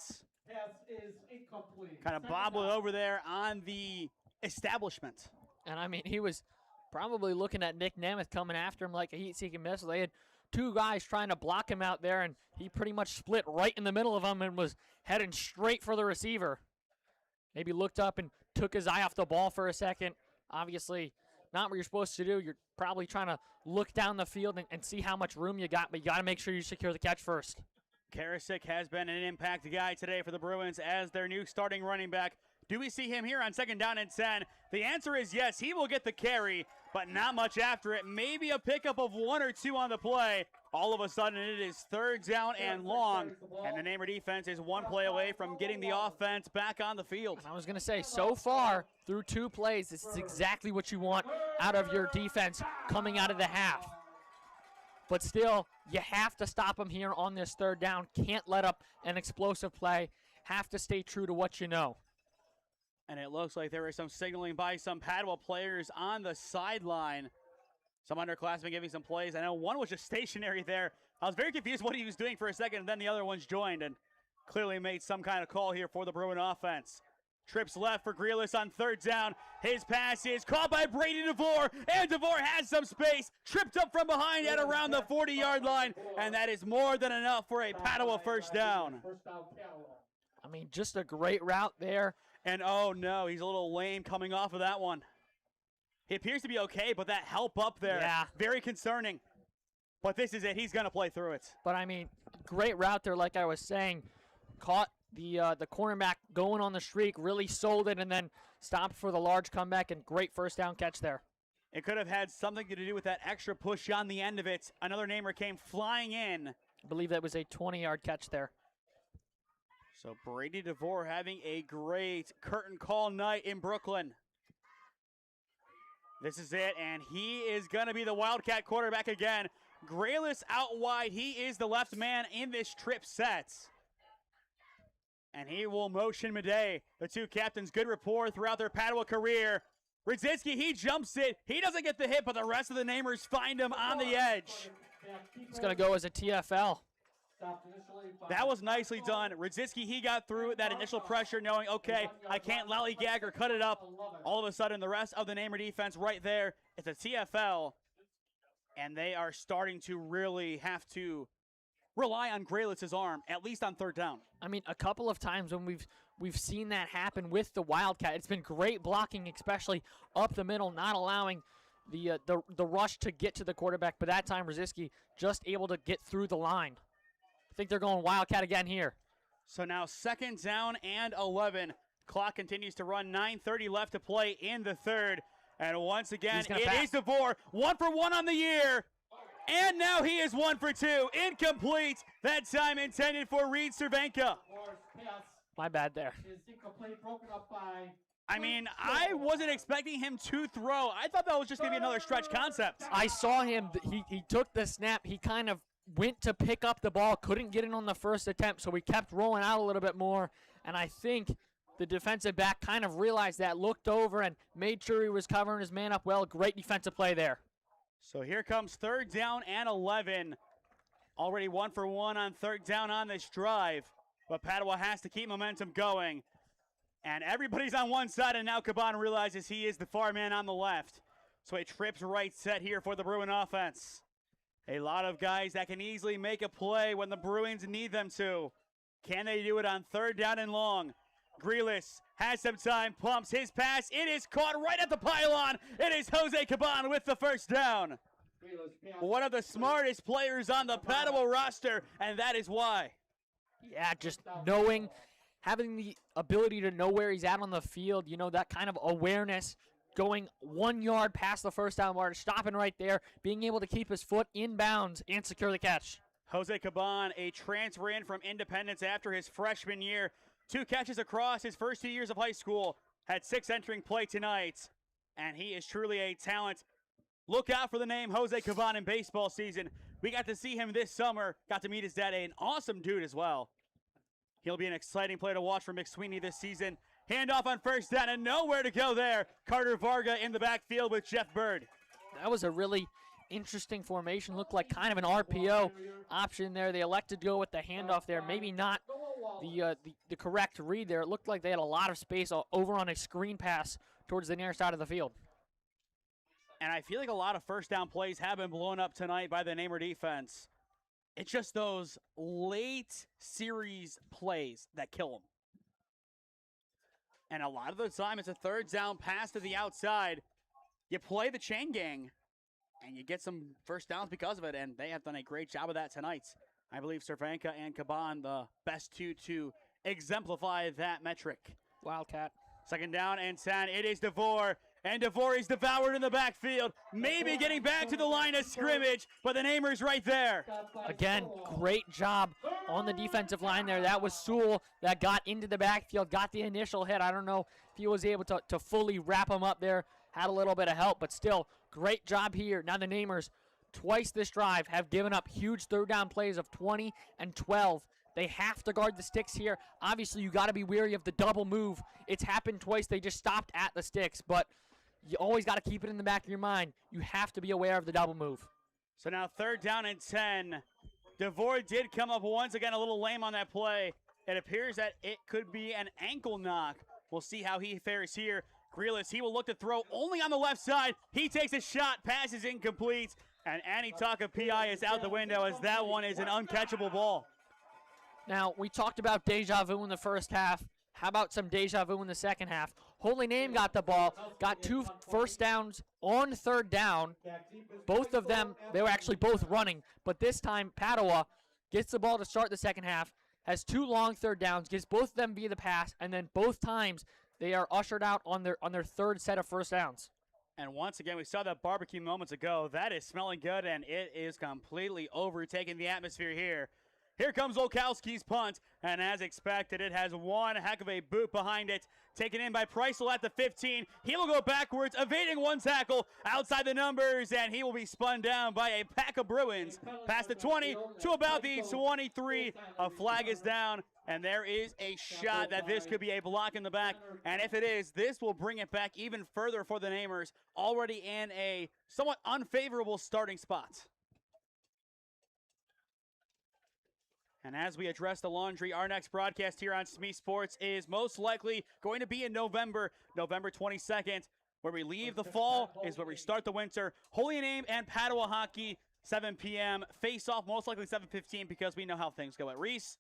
Pass is incomplete. Kind of bobbled over there on the establishment. And, I mean, he was probably looking at Nick Nemeth coming after him like a heat-seeking missile. They had 2 guys trying to block him out there, and he pretty much split right in the middle of them and was heading straight for the receiver. Maybe looked up and took his eye off the ball for a second. Obviously, not what you're supposed to do. You're probably trying to look down the field and see how much room you got, but you got to make sure you secure the catch first. Karasik has been an impact guy today for the Bruins as their new starting running back. Do we see him here on second down and 10? The answer is yes. He will get the carry, but not much after it. Maybe a pickup of 1 or 2 on the play. All of a sudden, it is third down and long, and the Namer defense is 1 play away from getting the offense back on the field. I was going to say, so far, through 2 plays, this is exactly what you want out of your defense coming out of the half. But still, you have to stop them here on this third down. Can't let up an explosive play. Have to stay true to what you know. And it looks like there is some signaling by some Padua players on the sideline. Some underclassmen giving some plays. I know one was just stationary there. I was very confused what he was doing for a second, and then the other ones joined and clearly made some kind of call here for the Bruin offense. Trips left for Grealish on third down. His pass is caught by Brady DeVore, and DeVore has some space. Tripped up from behind at around the 40-yard line, and that is more than enough for a Padua first down. I mean, just a great route there. And oh no, he's a little lame coming off of that one. He appears to be okay, but that help up there, yeah, very concerning. But this is it. He's going to play through it. But, I mean, great route there, like I was saying. Caught the cornerback going on the streak, really sold it, and then stopped for the large comeback, and great first down catch there. It could have had something to do with that extra push on the end of it. Another namer came flying in. I believe that was a 20-yard catch there. So Brady DeVore having a great curtain call night in Brooklyn. This is it, and he is going to be the Wildcat quarterback again. Grealish out wide. He is the left man in this trip set. And he will motion Madej. The two captains, good rapport throughout their Padua career. Radzicki, he jumps it. He doesn't get the hit, but the rest of the namers find him on the edge. It's going to go as a TFL. That was nicely done. Radzicki, he got through that initial pressure knowing, okay, I can't lollygag or cut it up. All of a sudden, the rest of the namer defense right there, it's a TFL. And they are starting to really have to rely on Graylitz's arm, at least on third down. I mean, a couple of times when we've seen that happen with the Wildcat, it's been great blocking, especially up the middle, not allowing the rush to get to the quarterback. But that time, Radzicki just able to get through the line. I think they're going Wildcat again here. So now 2nd down and 11. Clock continues to run. 9:30 left to play in the third. And once again, it is DeVore. 1 for 1 on the year. And now he is 1 for 2. Incomplete. That time intended for Reed Cervenka. My bad there. I mean, I wasn't expecting him to throw. I thought that was just going to be another stretch concept. I saw him. He took the snap. He kind of went to pick up the ball. Couldn't get it on the first attempt, so we kept rolling out a little bit more. And I think the defensive back kind of realized that, looked over, and made sure he was covering his man up well. Great defensive play there. So here comes 3rd down and 11. Already 1 for 1 on 3rd down on this drive. But Padua has to keep momentum going. And everybody's on one side, and now Caban realizes he is the far man on the left. So a trips right set here for the Bruin offense. A lot of guys that can easily make a play when the Bruins need them to. Can they do it on 3rd down and long? Grealis has some time, pumps his pass. It is caught right at the pylon. It is Jose Caban with the 1st down. One of the smartest players on the Padua roster, and that is why. Yeah, just knowing, having the ability to know where he's at on the field, you know, that kind of awareness, going 1 yard past the 1st down mark, stopping right there, being able to keep his foot in bounds and secure the catch. Jose Caban, a transfer in from Independence after his freshman year. 2 catches across his first 2 years of high school. Had 6 entering play tonight. And he is truly a talent. Look out for the name Jose Caban in baseball season. We got to see him this summer. Got to meet his dad, an awesome dude as well. He'll be an exciting player to watch for McSweeney this season. Handoff on 1st down and nowhere to go there. Carter Varga in the backfield with Jeff Bird. That was a really interesting formation. Looked like kind of an RPO option there. They elected to go with the handoff there. Maybe not the correct read there. It looked like they had a lot of space over on a screen pass towards the near side of the field. And I feel like a lot of 1st down plays have been blown up tonight by the Namer defense. It's just those late series plays that kill them. And a lot of the time, it's a 3rd down pass to the outside. You play the chain gang, and you get some 1st downs because of it, and they have done a great job of that tonight. I believe Cervenka and Caban, the best two to exemplify that metric. Wildcat. 2nd down and 10. It is DeVore. And DeVore is devoured in the backfield. Maybe getting back to the line of scrimmage, but the Namer's right there. Again, great job on the defensive line there. That was Sewell that got into the backfield, got the initial hit. I don't know if he was able to fully wrap him up there. Had a little bit of help, but still, great job here. Now the Namers, twice this drive, have given up huge 3rd down plays of 20 and 12. They have to guard the sticks here. Obviously, you got to be wary of the double move. It's happened twice. They just stopped at the sticks, but you always got to keep it in the back of your mind. You have to be aware of the double move. So now 3rd down and 10. DeVore did come up once again a little lame on that play. It appears that it could be an ankle knock. We'll see how he fares here. Grealis, he will look to throw only on the left side. He takes a shot, pass is incomplete, and Anitaka PI is out the window as that one is an uncatchable ball. Now, we talked about deja vu in the 1st half. How about some deja vu in the 2nd half? Holy Name got the ball, got 2 1st downs on 3rd down. Both of them, they were actually both running, but this time Padua gets the ball to start the 2nd half, has 2 long 3rd downs, gets both of them via the pass, and then both times they are ushered out on their 3rd set of 1st downs. And once again, we saw that barbecue moments ago. That is smelling good, and it is completely overtaking the atmosphere here. Here comes Olkowski's punt, and as expected, it has one heck of a boot behind it. Taken in by Preissel at the 15. He will go backwards, evading one tackle outside the numbers, and he will be spun down by a pack of Bruins. Past the 20 to about the 23. A flag is down. And there is a shot that this could be a block in the back. And if it is, this will bring it back even further for the Namers, already in a somewhat unfavorable starting spot. And as we address the laundry, our next broadcast here on Smee Sports is most likely going to be in November 22nd. Where we leave the fall is where we start the winter. Holy Name and Padua hockey, 7 p.m. Face-off, most likely 7:15 because we know how things go at Reese.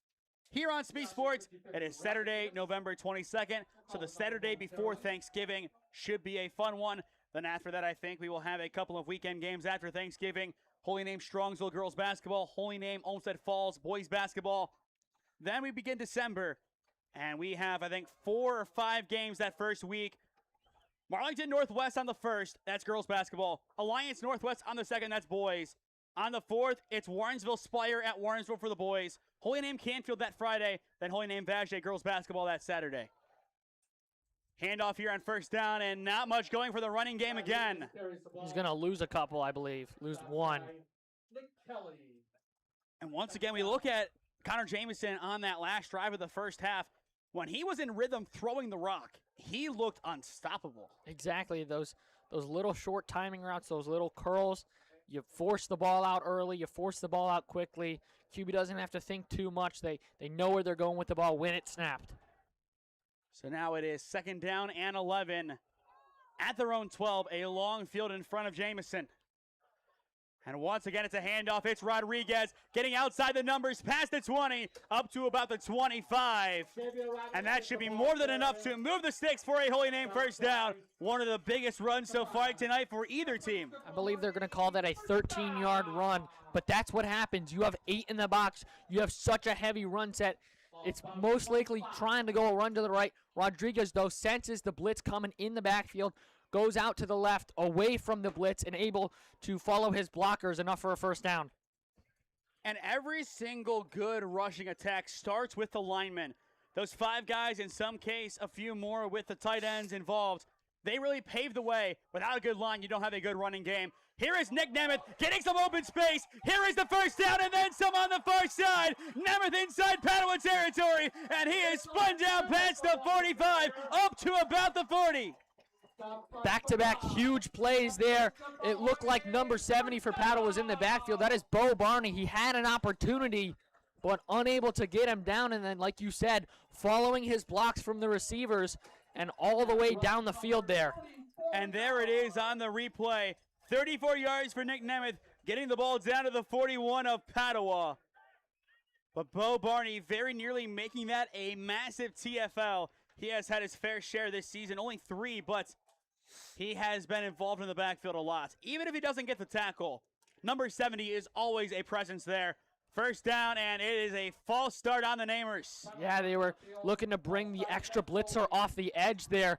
Here on Smee Sports, it is Saturday, November 22nd, so the Saturday before Thanksgiving should be a fun one. Then after that, I think we will have a couple of weekend games after Thanksgiving. Holy Name Strongsville girls basketball, Holy Name Olmsted Falls boys basketball. Then we begin December, and we have, I think, 4 or 5 games that first week. Marlington Northwest on the 1st, that's girls basketball. Alliance Northwest on the 2nd, that's boys. On the 4th, it's Warrensville Spire at Warrensville for the boys. Holy Name Canfield that Friday, then Holy Name Vashey girls basketball that Saturday. Handoff here on first down, and not much going for the running game again. He's going to lose a couple, I believe. Lose one. And once again, we look at Connor Jameson on that last drive of the first half. When he was in rhythm throwing the rock, he looked unstoppable. Exactly. Those little short timing routes, those little curls, you force the ball out early, you force the ball out quickly. QB doesn't have to think too much. They know where they're going with the ball when it's snapped. So now it is 2nd down and 11 at their own 12, a long field in front of Jameson. And once again, it's a handoff. It's Rodriguez getting outside the numbers, past the 20, up to about the 25. And that should be more than enough to move the sticks for a Holy Name first down. One of the biggest runs so far tonight for either team. I believe they're going to call that a 13-yard run, but that's what happens. You have 8 in the box. You have such a heavy run set. It's most likely trying to go a run to the right. Rodriguez, though, senses the blitz coming in the backfield, goes out to the left, away from the blitz, and able to follow his blockers enough for a first down. And every single good rushing attack starts with the linemen. Those 5 guys, in some case, a few more with the tight ends involved. They really pave the way. Without a good line, you don't have a good running game. Here is Nick Nemeth getting some open space. Here is the first down and then some on the far side. Nemeth inside Padua territory, and he is spun down past the 45 up to about the 40. Back-to-back huge plays there. It looked like number 70 for Padua was in the backfield. That is Bo Barney. He had an opportunity, but unable to get him down. And then, like you said, following his blocks from the receivers and all the way down the field there. And there it is on the replay. 34 yards for Nick Nemeth, getting the ball down to the 41 of Padua. But Bo Barney very nearly making that a massive TFL. He has had his fair share this season, only 3, but he has been involved in the backfield a lot. Even if he doesn't get the tackle, number 70 is always a presence there. First down, and it is a false start on the Namers. Yeah, they were looking to bring the extra blitzer off the edge there.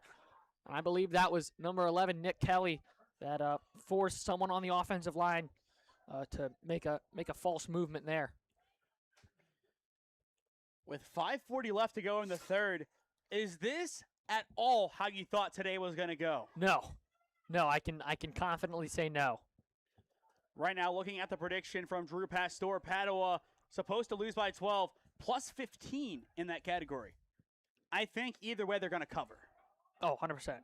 I believe that was number 11, Nick Kelly, that forced someone on the offensive line to make a false movement there. With 5:40 left to go in the third, is this at all how you thought today was going to go? No, I can confidently say no. Right now, looking at the prediction from Drew Pastor, Padua supposed to lose by 12, plus 15 in that category. I think either way they're going to cover. Oh, 100%.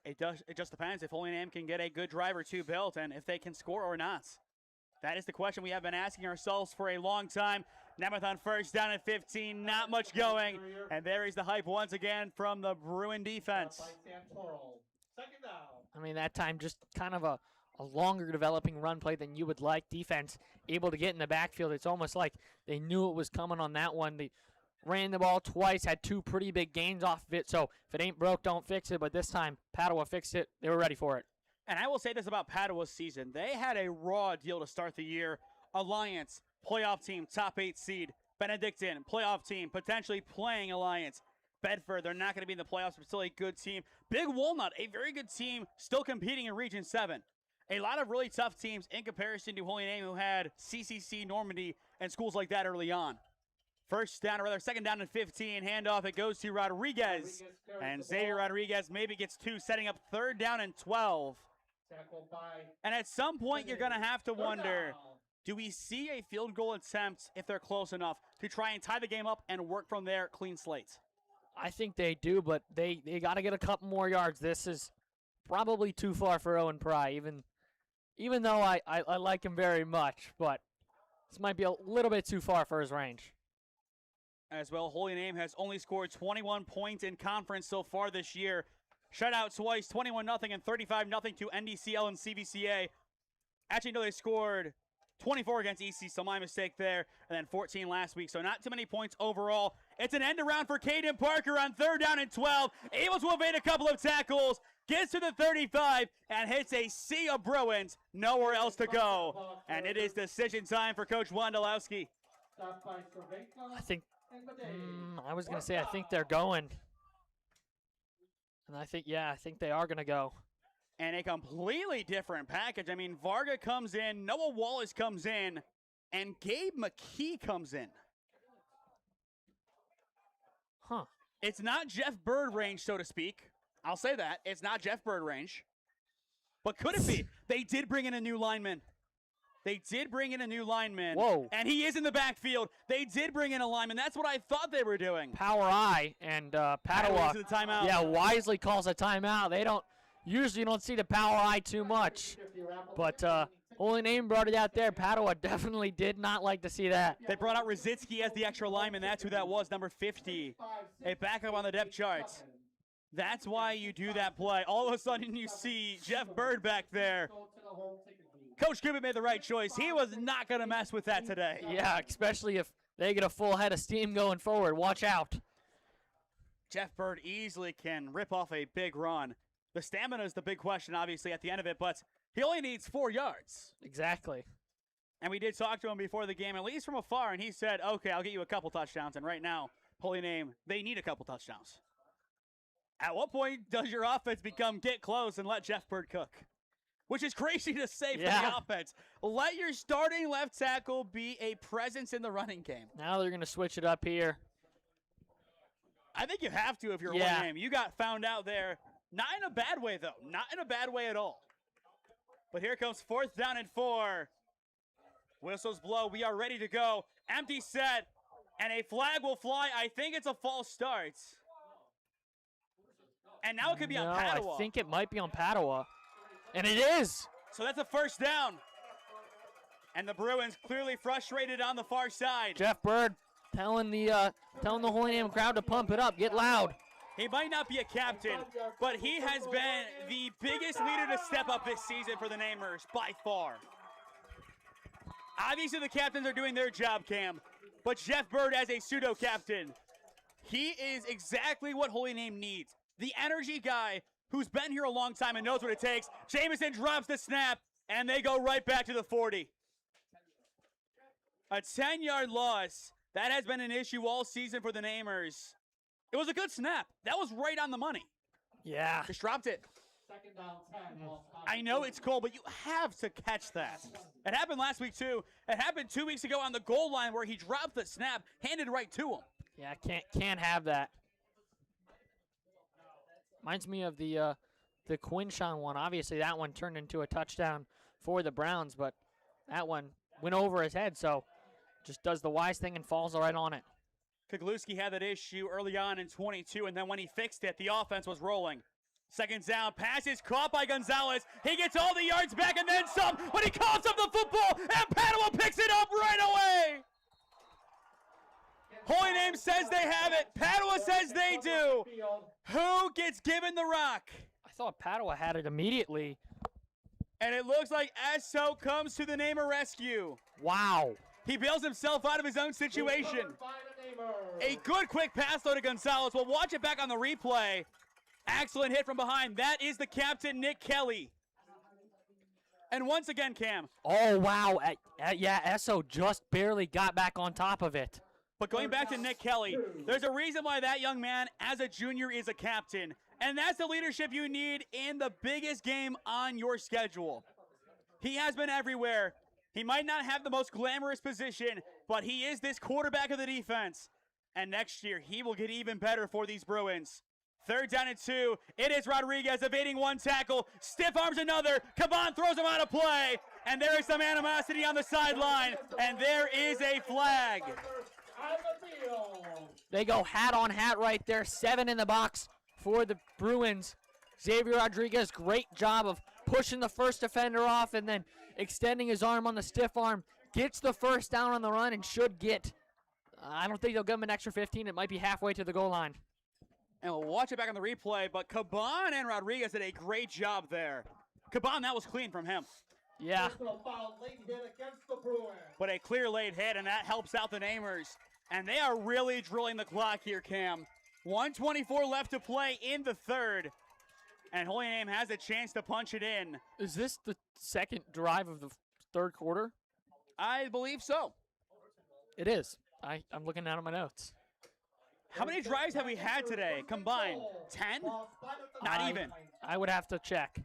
It just depends if Holy Name can get a good drive or 2 built and if they can score or not. That is the question we have been asking ourselves for a long time. Nemeth on first down at 15, not much going. And there is the hype once again from the Bruin defense. I mean, that time just kind of a longer developing run play than you would like. Defense able to get in the backfield. It's almost like they knew it was coming on that one. They ran the ball twice, had 2 pretty big gains off of it. So if it ain't broke, don't fix it. But this time, Padua fixed it. They were ready for it. And I will say this about Padua's season. They had a raw deal to start the year. Alliance, playoff team, top 8 seed. Benedictine, playoff team, potentially playing Alliance. Bedford, they're not going to be in the playoffs, but still a good team. Big Walnut, a very good team, still competing in Region 7. A lot of really tough teams in comparison to Holy Name, who had CCC, Normandy, and schools like that early on. First down, or rather second down and 15. Handoff, it goes to Rodriguez. And Xavier Rodriguez maybe gets 2, setting up third down and 12. And at some point, you're going to have to wonder, Do we see a field goal attempt if they're close enough to try and tie the game up and work from there, clean slate? I think they do, but they got to get a couple more yards. This is probably too far for Owen Pry, even though I like him very much, but this might be a little bit too far for his range. As well, Holy Name has only scored 21 points in conference so far this year. Shut out twice, 21-0 and 35-0 to NDCL and CVCA. Actually, no, they scored 24 against EC, so my mistake there, and then 14 last week, so not too many points overall. It's an end around for Caden Parker on 3rd down and 12, able to evade a couple of tackles, gets to the 35, and hits a sea of Bruins, nowhere else to go. And it is decision time for Coach Wondolowski. I think, I was going to say, I think they're going. And I think they are going to go. And a completely different package. I mean, Varga comes in, Noah Wallace comes in, and Gabe McKee comes in. Huh. It's not Jeff Bird range, so to speak. I'll say that. It's not Jeff Bird range. But could it be? They did bring in a new lineman. Whoa. And he is in the backfield. They did bring in a lineman. That's what I thought they were doing. Power I and Padua. To the timeout. Yeah, wisely calls a timeout. They don't usually see the Power I too much. But Holy Name brought it out there. Padua definitely did not like to see that. They brought out Rositsky as the extra lineman. That's who that was, number 50. A backup on the depth charts. That's why you do that play. All of a sudden you see Jeff Bird back there. Coach Cuban made the right choice. He was not going to mess with that today. Yeah, especially if they get a full head of steam going forward. Watch out. Jeff Bird easily can rip off a big run. The stamina is the big question, obviously, at the end of it, but he only needs 4 yards. Exactly. And we did talk to him before the game, at least from afar, and he said, okay, I'll get you a couple touchdowns. And right now, Holy Name, they need a couple touchdowns. At what point does your offense become get close and let Jeff Bird cook? Which is crazy to say for the offense. Let your starting left tackle be a presence in the running game. Now they're going to switch it up here. I think you have to if you're Holy Name. You got found out there. Not in a bad way, though. Not in a bad way at all. But here comes 4th down and 4. Whistles blow. We are ready to go. Empty set. And a flag will fly. I think it's a false start. And now it could be on Padua. I think it might be on Padua. And it is. So that's a 1st down. And the Bruins clearly frustrated on the far side. Jeff Bird telling the Holy Name crowd to pump it up. Get loud. He might not be a captain, but he has been the biggest leader to step up this season for the Namers by far. Obviously, the captains are doing their job, Cam, but Jeff Bird as a pseudo-captain, he is exactly what Holy Name needs. The energy guy who's been here a long time and knows what it takes. Jameson drops the snap, and they go right back to the 40. A 10-yard loss. That has been an issue all season for the Namers. It was a good snap. That was right on the money. Yeah. Just dropped it. I know it's cold, but you have to catch that. It happened last week, too. It happened 2 weeks ago on the goal line where he dropped the snap, handed right to him. Yeah, can't have that. Reminds me of the Quinshawn one. Obviously, that one turned into a touchdown for the Browns, but that one went over his head, so just does the wise thing and falls right on it. Kogluski had that issue early on in 22, and then when he fixed it, the offense was rolling. 2nd down, pass is caught by Gonzalez. He gets all the yards back and then some, but he calls up the football, and Padua picks it up right away. Holy Name says they have it. Padua says they do. Who gets given the rock? I thought Padua had it immediately. And it looks like Esso comes to the Namer rescue. Wow. He bails himself out of his own situation. A good quick pass though to Gonzalez. We'll watch it back on the replay. Excellent hit from behind. That is the captain, Nick Kelly. And once again, Cam. Oh, wow. Yeah, Esso just barely got back on top of it. But going back to Nick Kelly, there's a reason why that young man, as a junior, is a captain. And that's the leadership you need in the biggest game on your schedule. He has been everywhere. He might not have the most glamorous position, but he is this quarterback of the defense. And next year, he will get even better for these Bruins. 3rd down and 2. It is Rodriguez evading one tackle. Stiff arms another. Caban throws him out of play. and there is some animosity on the sideline, and there is a flag. They go hat on hat right there. 7 in the box for the Bruins. Xavier Rodriguez, great job of pushing the first defender off and then extending his arm on the stiff arm. Gets the first down on the run and should get, I don't think they'll give him an extra 15. It might be halfway to the goal line. And we'll watch it back on the replay, but Caban and Rodriguez did a great job there. Caban, that was clean from him. Yeah. But a clear late hit, and that helps out the Namers. And they are really drilling the clock here, Cam. 1:24 left to play in the third. And Holy Name has a chance to punch it in. Is this the second drive of the third quarter? I believe so. It is. I'm looking down at my notes. How many drives have we had today combined? 10? Not even. I would have to check.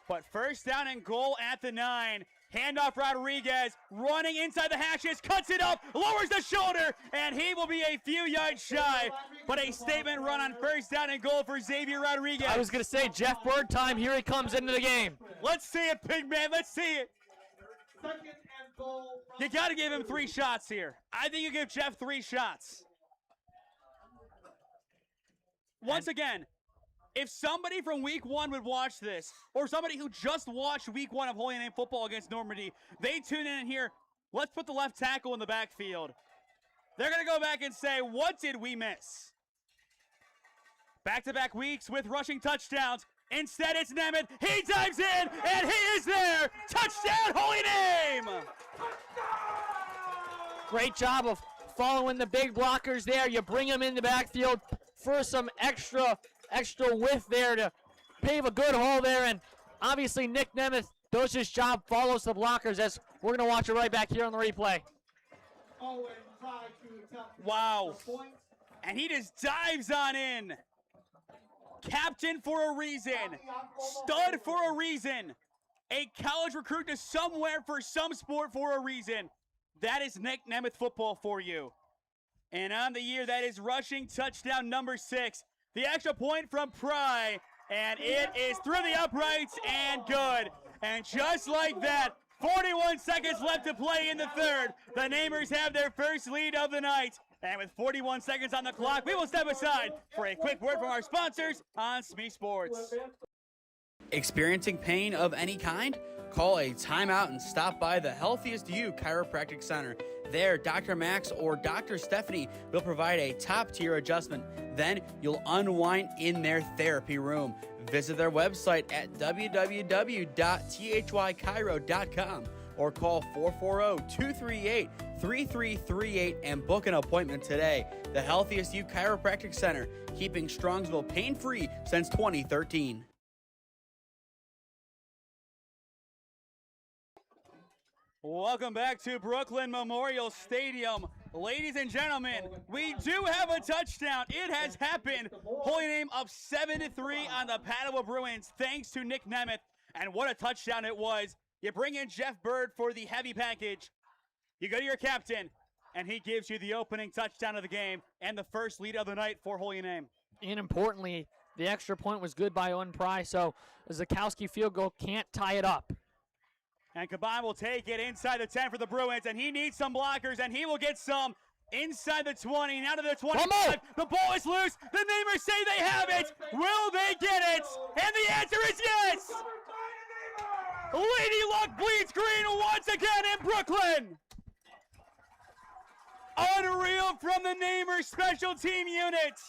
But first down and goal at the 9. Handoff Rodriguez, running inside the hashes, cuts it up, lowers the shoulder, and he will be a few yards shy. But a statement run on first down and goal for Xavier Rodriguez. I was going to say, Jeff Bird time. Here he comes into the game. Let's see it, big man. Let's see it. You got to give him 3 shots here. I think you give Jeff 3 shots. Once again, if somebody from week 1 would watch this, or somebody who just watched week 1 of Holy Name football against Normandy, they tune in here, let's put the left tackle in the backfield. They're going to go back and say, what did we miss? Back-to-back weeks with rushing touchdowns. Instead, it's Nemeth. He dives in, and he is there. Touchdown, Holy Name! Great job of following the big blockers there. You bring them in the backfield for some extra width there to pave a good hole there. And obviously, Nick Nemeth does his job, follows the blockers, as we're going to watch it right back here on the replay. Wow. And he just dives on in. Captain for a reason. Stud for a reason. A college recruit to somewhere for some sport for a reason. That is Nick Nemeth football for you. And on the year, that is rushing touchdown number 6. The extra point from Pry, and it is through the uprights and good. And just like that, 41 seconds left to play in the third. The Namers have their first lead of the night. And with 41 seconds on the clock, we will step aside for a quick word from our sponsors on Smee Sports. Experiencing pain of any kind? Call a timeout and stop by the Healthiest You Chiropractic Center. There, Dr. Max or Dr. Stephanie will provide a top-tier adjustment. Then you'll unwind in their therapy room. Visit their website at www.thychiro.com or call 440-238-3338 and book an appointment today. The Healthiest You Chiropractic Center, keeping Strongsville pain-free since 2013. Welcome back to Brooklyn Memorial Stadium. Ladies and gentlemen, we do have a touchdown. It has happened. Holy Name up 7-3 on the Padua Bruins thanks to Nick Nemeth. And what a touchdown it was. You bring in Jeff Bird for the heavy package. You go to your captain, and he gives you the opening touchdown of the game and the first lead of the night for Holy Name. And importantly, the extra point was good by Owen Pry, so the Zakowski field goal can't tie it up. And Caban will take it inside the 10 for the Bruins, and he needs some blockers, and he will get some inside the 20, now to the 25. The ball is loose. The Namers say they have it. Will they get it? And the answer is yes. Lady Luck bleeds green once again in Brooklyn. Unreal from the Namers special team unit.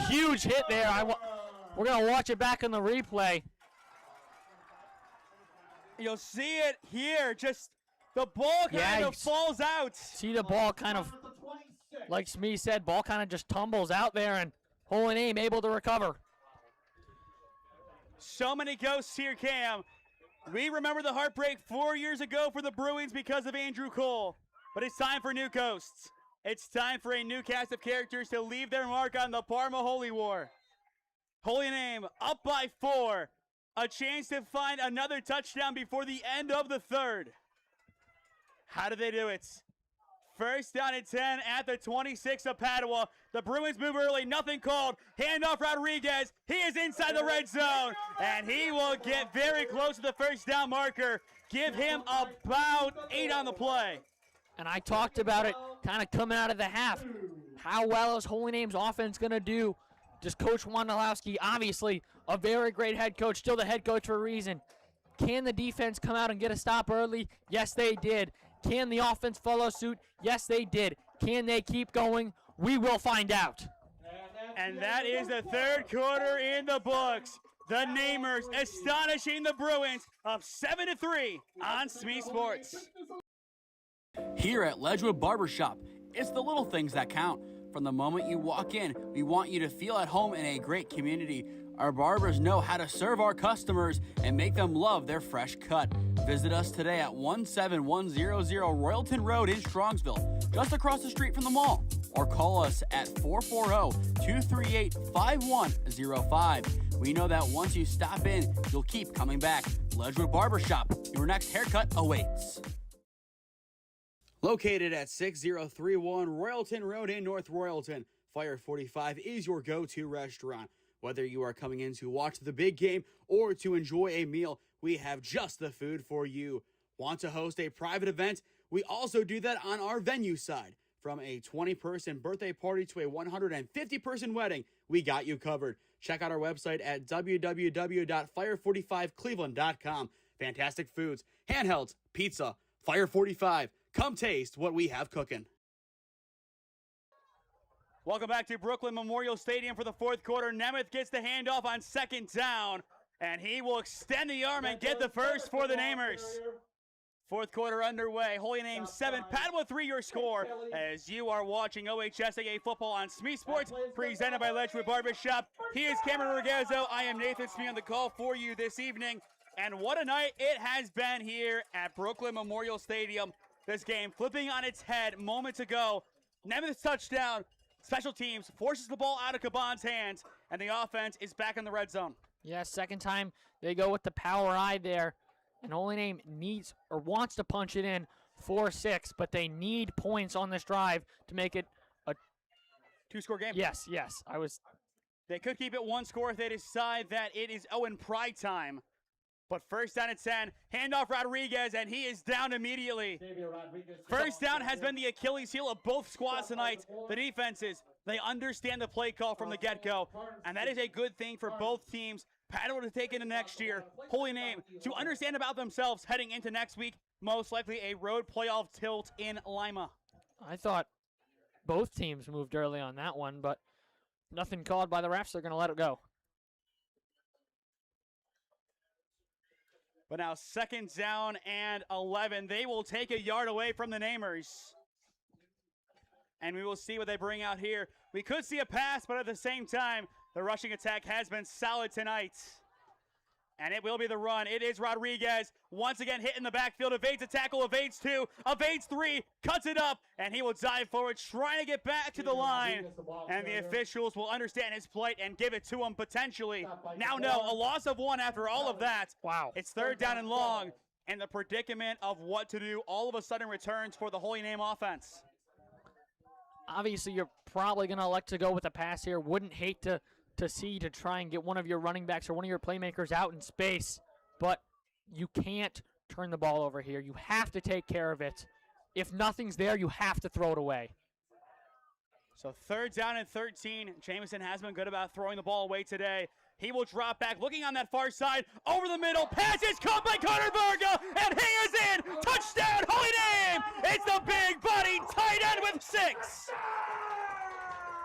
Huge hit there. We're going to watch it back on the replay. You'll see it here. Just the ball kind of falls out. See the ball kind of, like Smee said, ball kind of just tumbles out there, and Holy Name able to recover. So many ghosts here, Cam. We remember the heartbreak 4 years ago for the Bruins because of Andrew Cole. But it's time for new ghosts. It's time for a new cast of characters to leave their mark on the Parma Holy War. Holy Name up by 4. A chance to find another touchdown before the end of the third. How do they do it? First down and 10 at the 26 of Padua. The Bruins move early, nothing called. Handoff Rodriguez. He is inside the red zone, and he will get very close to the first down marker. Give him about 8 on the play. And I talked about it kind of coming out of the half. How well is Holy Name's offense going to do? Just Coach Wondolowski, obviously a very great head coach, still the head coach for a reason. Can the defense come out and get a stop early? Yes, they did. Can the offense follow suit? Yes, they did. Can they keep going? We will find out. And that is the third quarter in the books. The Namers astonishing the Bruins of 7-3 on Smee Sports. Here at Ledgewood Barbershop, it's the little things that count. From the moment you walk in, we want you to feel at home in a great community. Our barbers know how to serve our customers and make them love their fresh cut. Visit us today at 17100 Royalton Road in Strongsville, just across the street from the mall. Or call us at 440-238-5105. We know that once you stop in, you'll keep coming back. Ledgewood Barbershop, your next haircut awaits. Located at 6031 Royalton Road in North Royalton, Fire 45 is your go-to restaurant. Whether you are coming in to watch the big game or to enjoy a meal, we have just the food for you. Want to host a private event? We also do that on our venue side. From a 20-person birthday party to a 150-person wedding, we got you covered. Check out our website at www.fire45cleveland.com. Fantastic foods, handhelds, pizza, Fire 45. Come taste what we have cooking. Welcome back to Brooklyn Memorial Stadium for the fourth quarter. Nemeth gets the handoff on second down, and he will extend the arm and get the first for the Namers. Fourth quarter underway. Holy Name 7, Padua 3 your score as you are watching OHSAA Football on Smee Sports, presented by Ledgewood Barbershop. He is Cameron Ragazzo. I am Nathan Smee on the call for you this evening. And what a night it has been here at Brooklyn Memorial Stadium. This game flipping on its head moments ago. Nemeth's touchdown. Special teams forces the ball out of Caban's hands, and the offense is back in the red zone. Yeah, second time they go with the power eye there. And Holy Name needs or wants to punch it in 4-6, but they need points on this drive to make it a two-score game. Yes. They could keep it one score if they decide that it is Owen Pride time. But first down at 10, handoff Rodriguez, and he is down immediately. First down has been the Achilles heel of both squads tonight. The defenses, they understand the play call from the get-go, and that is a good thing for both teams. Padua to take into next year, Holy Name to understand about themselves heading into next week, most likely a road playoff tilt in Lima. I thought both teams moved early on that one, but nothing called by the refs. They're going to let it go. But now second down and 11. They will take a yard away from the Namers. And we will see what they bring out here. We could see a pass, but at the same time, the rushing attack has been solid tonight. And it will be the run. It is Rodriguez. Once again, hit in the backfield. Evades a tackle, evades two, evades three, cuts it up, and he will dive forward, trying to get back to the line. And the officials will understand his plight and give it to him potentially. Now, no, a loss of one after all of that. Wow. It's third down and long, and the predicament of what to do all of a sudden returns for the Holy Name offense. Obviously, you're probably going to elect to go with a pass here. Wouldn't hate to try and get one of your running backs or one of your playmakers out in space, but you can't turn the ball over here. You have to take care of it. If nothing's there, you have to throw it away. So third down and 13. Jamison has been good about throwing the ball away today. He will drop back, looking on that far side, over the middle. Pass is caught by Carter Varga, and he is in. Touchdown, Holy Name! It's the big-bodied tight end with 6.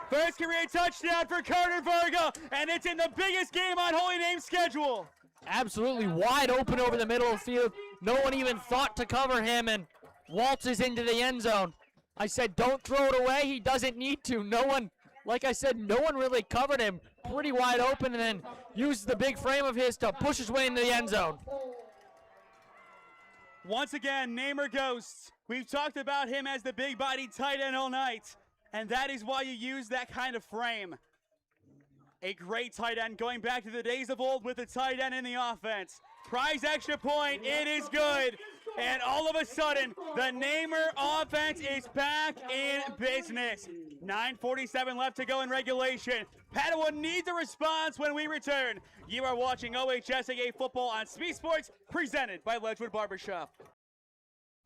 First career touchdown for Carter Varga, and it's in the biggest game on Holy Name's schedule. Absolutely wide open over the middle of the field. No one even thought to cover him, and waltzes into the end zone. I said don't throw it away. He doesn't need to. No one, like I said, no one really covered him. Pretty wide open, and then used the big frame of his to push his way into the end zone. Once again, Namer Ghosts. We've talked about him as the big-bodied tight end all night. And that is why you use that kind of frame. A great tight end going back to the days of old with the tight end in the offense. Prize extra point, it is good. And all of a sudden, the Namer offense is back in business. 9:47 left to go in regulation. Padua needs a response when we return. You are watching OHSAA Football on SmeeSports, presented by Ledgewood Barbershop.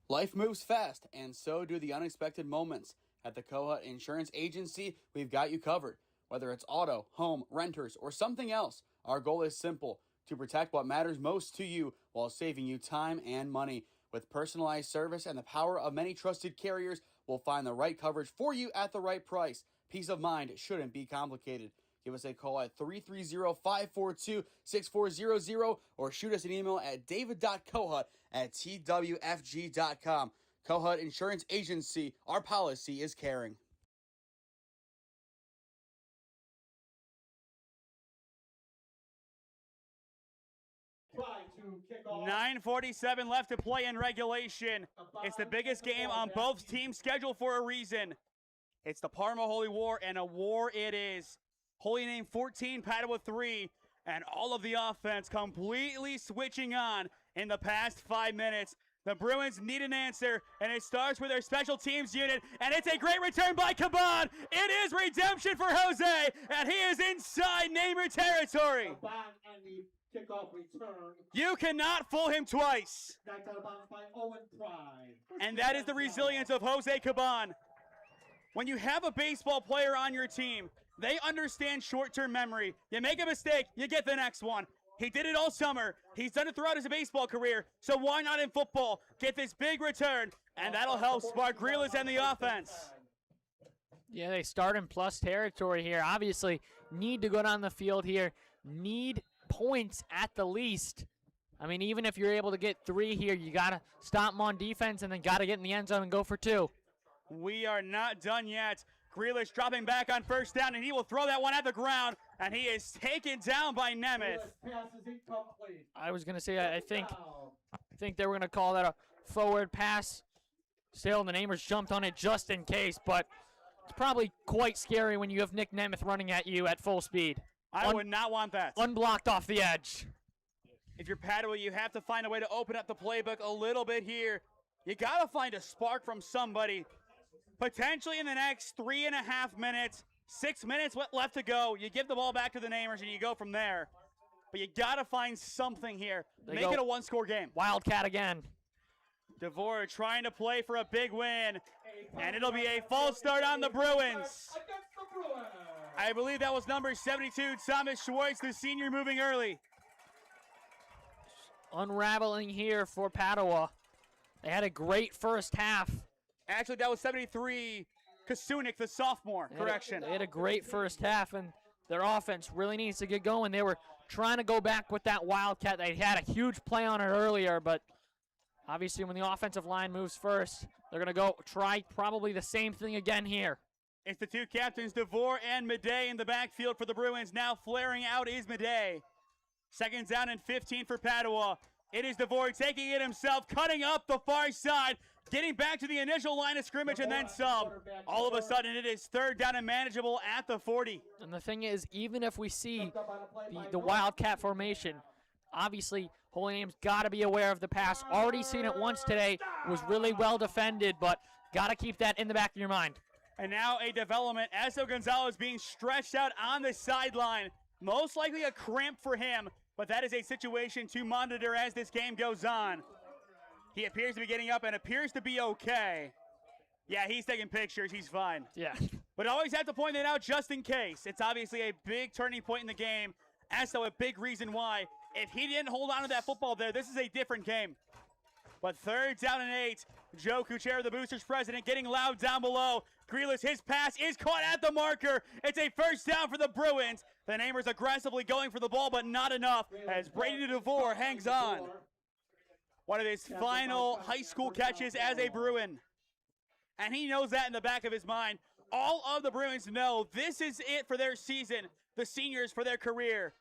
Life moves fast, and so do the unexpected moments. At the Kohut Insurance Agency, we've got you covered. Whether it's auto, home, renters, or something else, our goal is simple: to protect what matters most to you while saving you time and money. With personalized service and the power of many trusted carriers, we'll find the right coverage for you at the right price. Peace of mind shouldn't be complicated. Give us a call at 330-542-6400 or shoot us an email at david.kohut@twfg.com. Kohut Insurance Agency, our policy is caring. 9:47 left to play in regulation. It's the biggest game on both teams' schedule for a reason. It's the Parma Holy War, and a war it is. Holy Name 14, Padua 3, and all of the offense completely switching on in the past 5 minutes. The Bruins need an answer, and it starts with their special teams unit, and it's a great return by Caban. It is redemption for Jose, and he is inside Namer territory. Kickoff return. You cannot fool him twice. Knocked out of bounds by Owen Pride. And that is the resilience of Jose Caban. When you have a baseball player on your team, they understand short-term memory. You make a mistake, you get the next one. He did it all summer. He's done it throughout his baseball career. So why not in football get this big return? And that'll help spark Grealish and the offense. Yeah, they start in plus territory here. Obviously, need to go down the field here. Need points at the least. I mean, even if you're able to get 3 here, you got to stop them on defense and then got to get in the end zone and go for 2. We are not done yet. Grealish dropping back on first down, and he will throw that one at the ground, and he is taken down by Nemeth. I was going to say, I think they were going to call that a forward pass. Still, the Namers jumped on it just in case, but it's probably quite scary when you have Nick Nemeth running at you at full speed. I would not want that. Unblocked off the edge. If you're Padua, you have to find a way to open up the playbook a little bit here. You got to find a spark from somebody. Potentially in the next 3.5 minutes, 6 minutes left to go. You give the ball back to the Namers and you go from there. But you got to find something here. Make it a one-score game. Wildcat again. DeVore trying to play for a big win. And it'll be a false start on the Bruins. I believe that was number 72, Thomas Schwartz, the senior, moving early. Unraveling here for Padua. They had a great first half. Actually, that was 73, Kasunik, the sophomore. Correction. They had a great first half, and their offense really needs to get going. They were trying to go back with that Wildcat. They had a huge play on it earlier, but obviously when the offensive line moves first, they're going to go try probably the same thing again here. It's the two captains, DeVore and Midday, in the backfield for the Bruins. Now flaring out is Midday. Second down and 15 for Padua. It is DeVore taking it himself, cutting up the far side, getting back to the initial line of scrimmage and then some. All of a sudden, it is third down and manageable at the 40. And the thing is, even if we see the Wildcat formation, obviously, Holy Name's got to be aware of the pass. Already seen it once today. Was really well defended, but got to keep that in the back of your mind. And now a development. Esso Gonzalez being stretched out on the sideline. Most likely a cramp for him, but that is a situation to monitor as this game goes on. He appears to be getting up and appears to be okay. Yeah, he's taking pictures. He's fine. Yeah. But always have to point it out just in case. It's obviously a big turning point in the game. Esso, a big reason why. If he didn't hold on to that football there, this is a different game. But third down and 8. Joe Kuchera, the Boosters president, getting loud down below. Grealish, his pass is caught at the marker. It's a first down for the Bruins. The Namers aggressively going for the ball, but not enough as Brady DeVore hangs on. One of his final high school catches as a Bruin. And he knows that in the back of his mind. All of the Bruins know this is it for their season, the seniors for their career.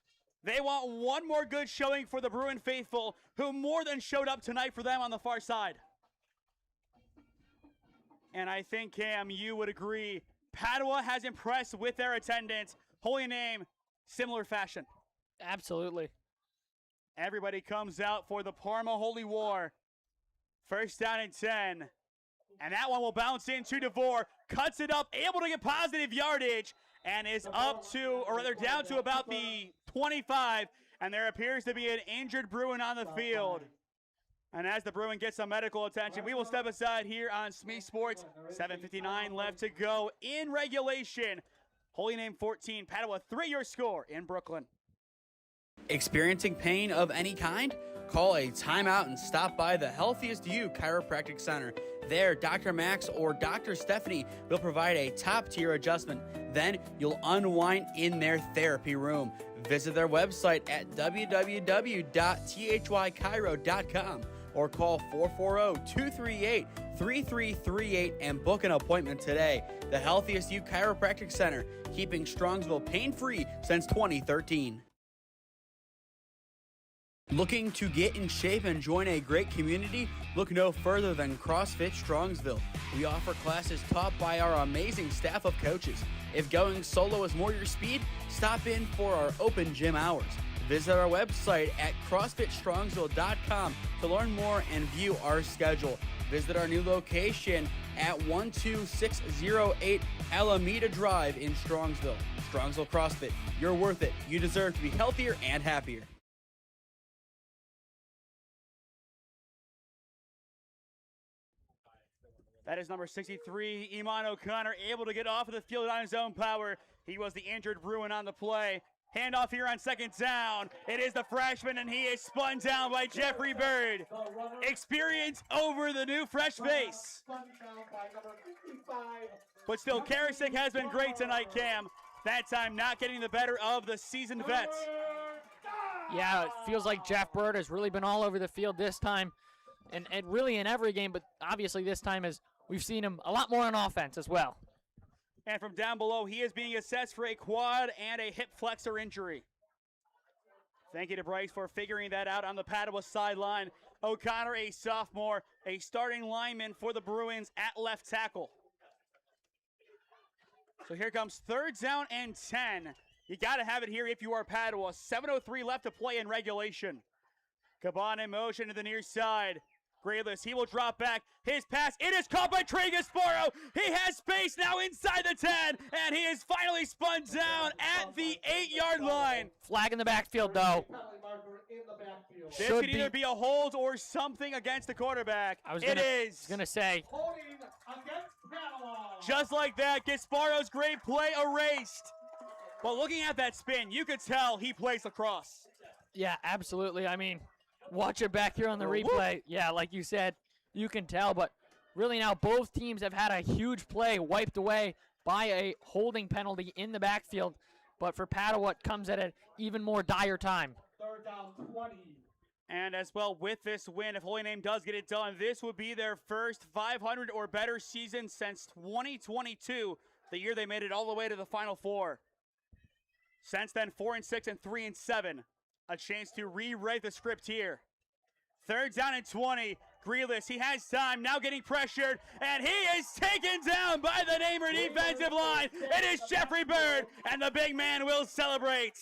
They want one more good showing for the Bruin faithful, who more than showed up tonight for them on the far side. And I think, Cam, you would agree, Padua has impressed with their attendance. Holy Name, similar fashion. Absolutely. Everybody comes out for the Parma Holy War. First down and 10. And that one will bounce into DeVore. cuts it up, able to get positive yardage, and is up to, or rather down to about the 25, and there appears to be an injured Bruin on the field. And as the Bruin gets some medical attention, we will step aside here on Smee Sports. 7:59 left to go in regulation. Holy Name 14, Padua 3 your score in Brooklyn. Experiencing pain of any kind? Call a timeout and stop by the Healthiest You Chiropractic Center. There, Dr. Max or Dr. Stephanie will provide a top-tier adjustment. Then you'll unwind in their therapy room. Visit their website at www.thychiro.com or call 440-238-3338 and book an appointment today. The Healthiest You Chiropractic Center, keeping Strongsville pain-free since 2013. Looking to get in shape and join a great community? Look no further than CrossFit Strongsville. We offer classes taught by our amazing staff of coaches. If going solo is more your speed, stop in for our open gym hours. Visit our website at CrossFitStrongsville.com to learn more and view our schedule. Visit our new location at 12608 Alameda Drive in Strongsville. Strongsville CrossFit, you're worth it. You deserve to be healthier and happier. That is number 63, Iman O'Connor, able to get off of the field on his own power. He was the injured Bruin on the play. Handoff here on second down. It is the freshman, and he is spun down by Jeffrey Bird. Experience over the new fresh face. But still, Karasik has been great tonight, Cam. That time not getting the better of the seasoned vets. Yeah, it feels like Jeff Bird has really been all over the field this time. And really in every game, but obviously this time is we've seen him a lot more on offense as well. And from down below, he is being assessed for a quad and a hip flexor injury. Thank you to Bryce for figuring that out on the Padua sideline. O'Connor, a sophomore, a starting lineman for the Bruins at left tackle. So here comes third down and 10. You got to have it here if you are Padua. 7:03 left to play in regulation. Caban in motion to the near side. Grayless, he will drop back. His pass, it is caught by Trey Gasparo. He has space now inside the 10, and he is finally spun down at the 8-yard line. Flag in the backfield, though. This could either be a hold or something against the quarterback. It is. Going to say. Just like that, Gasparo's great play erased. But looking at that spin, you could tell he plays lacrosse. Yeah, absolutely. I mean, watch it back here on the replay. Yeah, like you said, you can tell. But really now both teams have had a huge play wiped away by a holding penalty in the backfield. But for Padua, it comes at an even more dire time. Third down 20. And as well, with this win, if Holy Name does get it done, this would be their first 500 or better season since 2022, the year they made it all the way to the Final Four. Since then, 4-6 and 3-7. A chance to rewrite the script here. Third down and 20. Grealis, he has time, now getting pressured, and he is taken down by the Namer defensive line. It is Jeffrey Bird, and the big man will celebrate.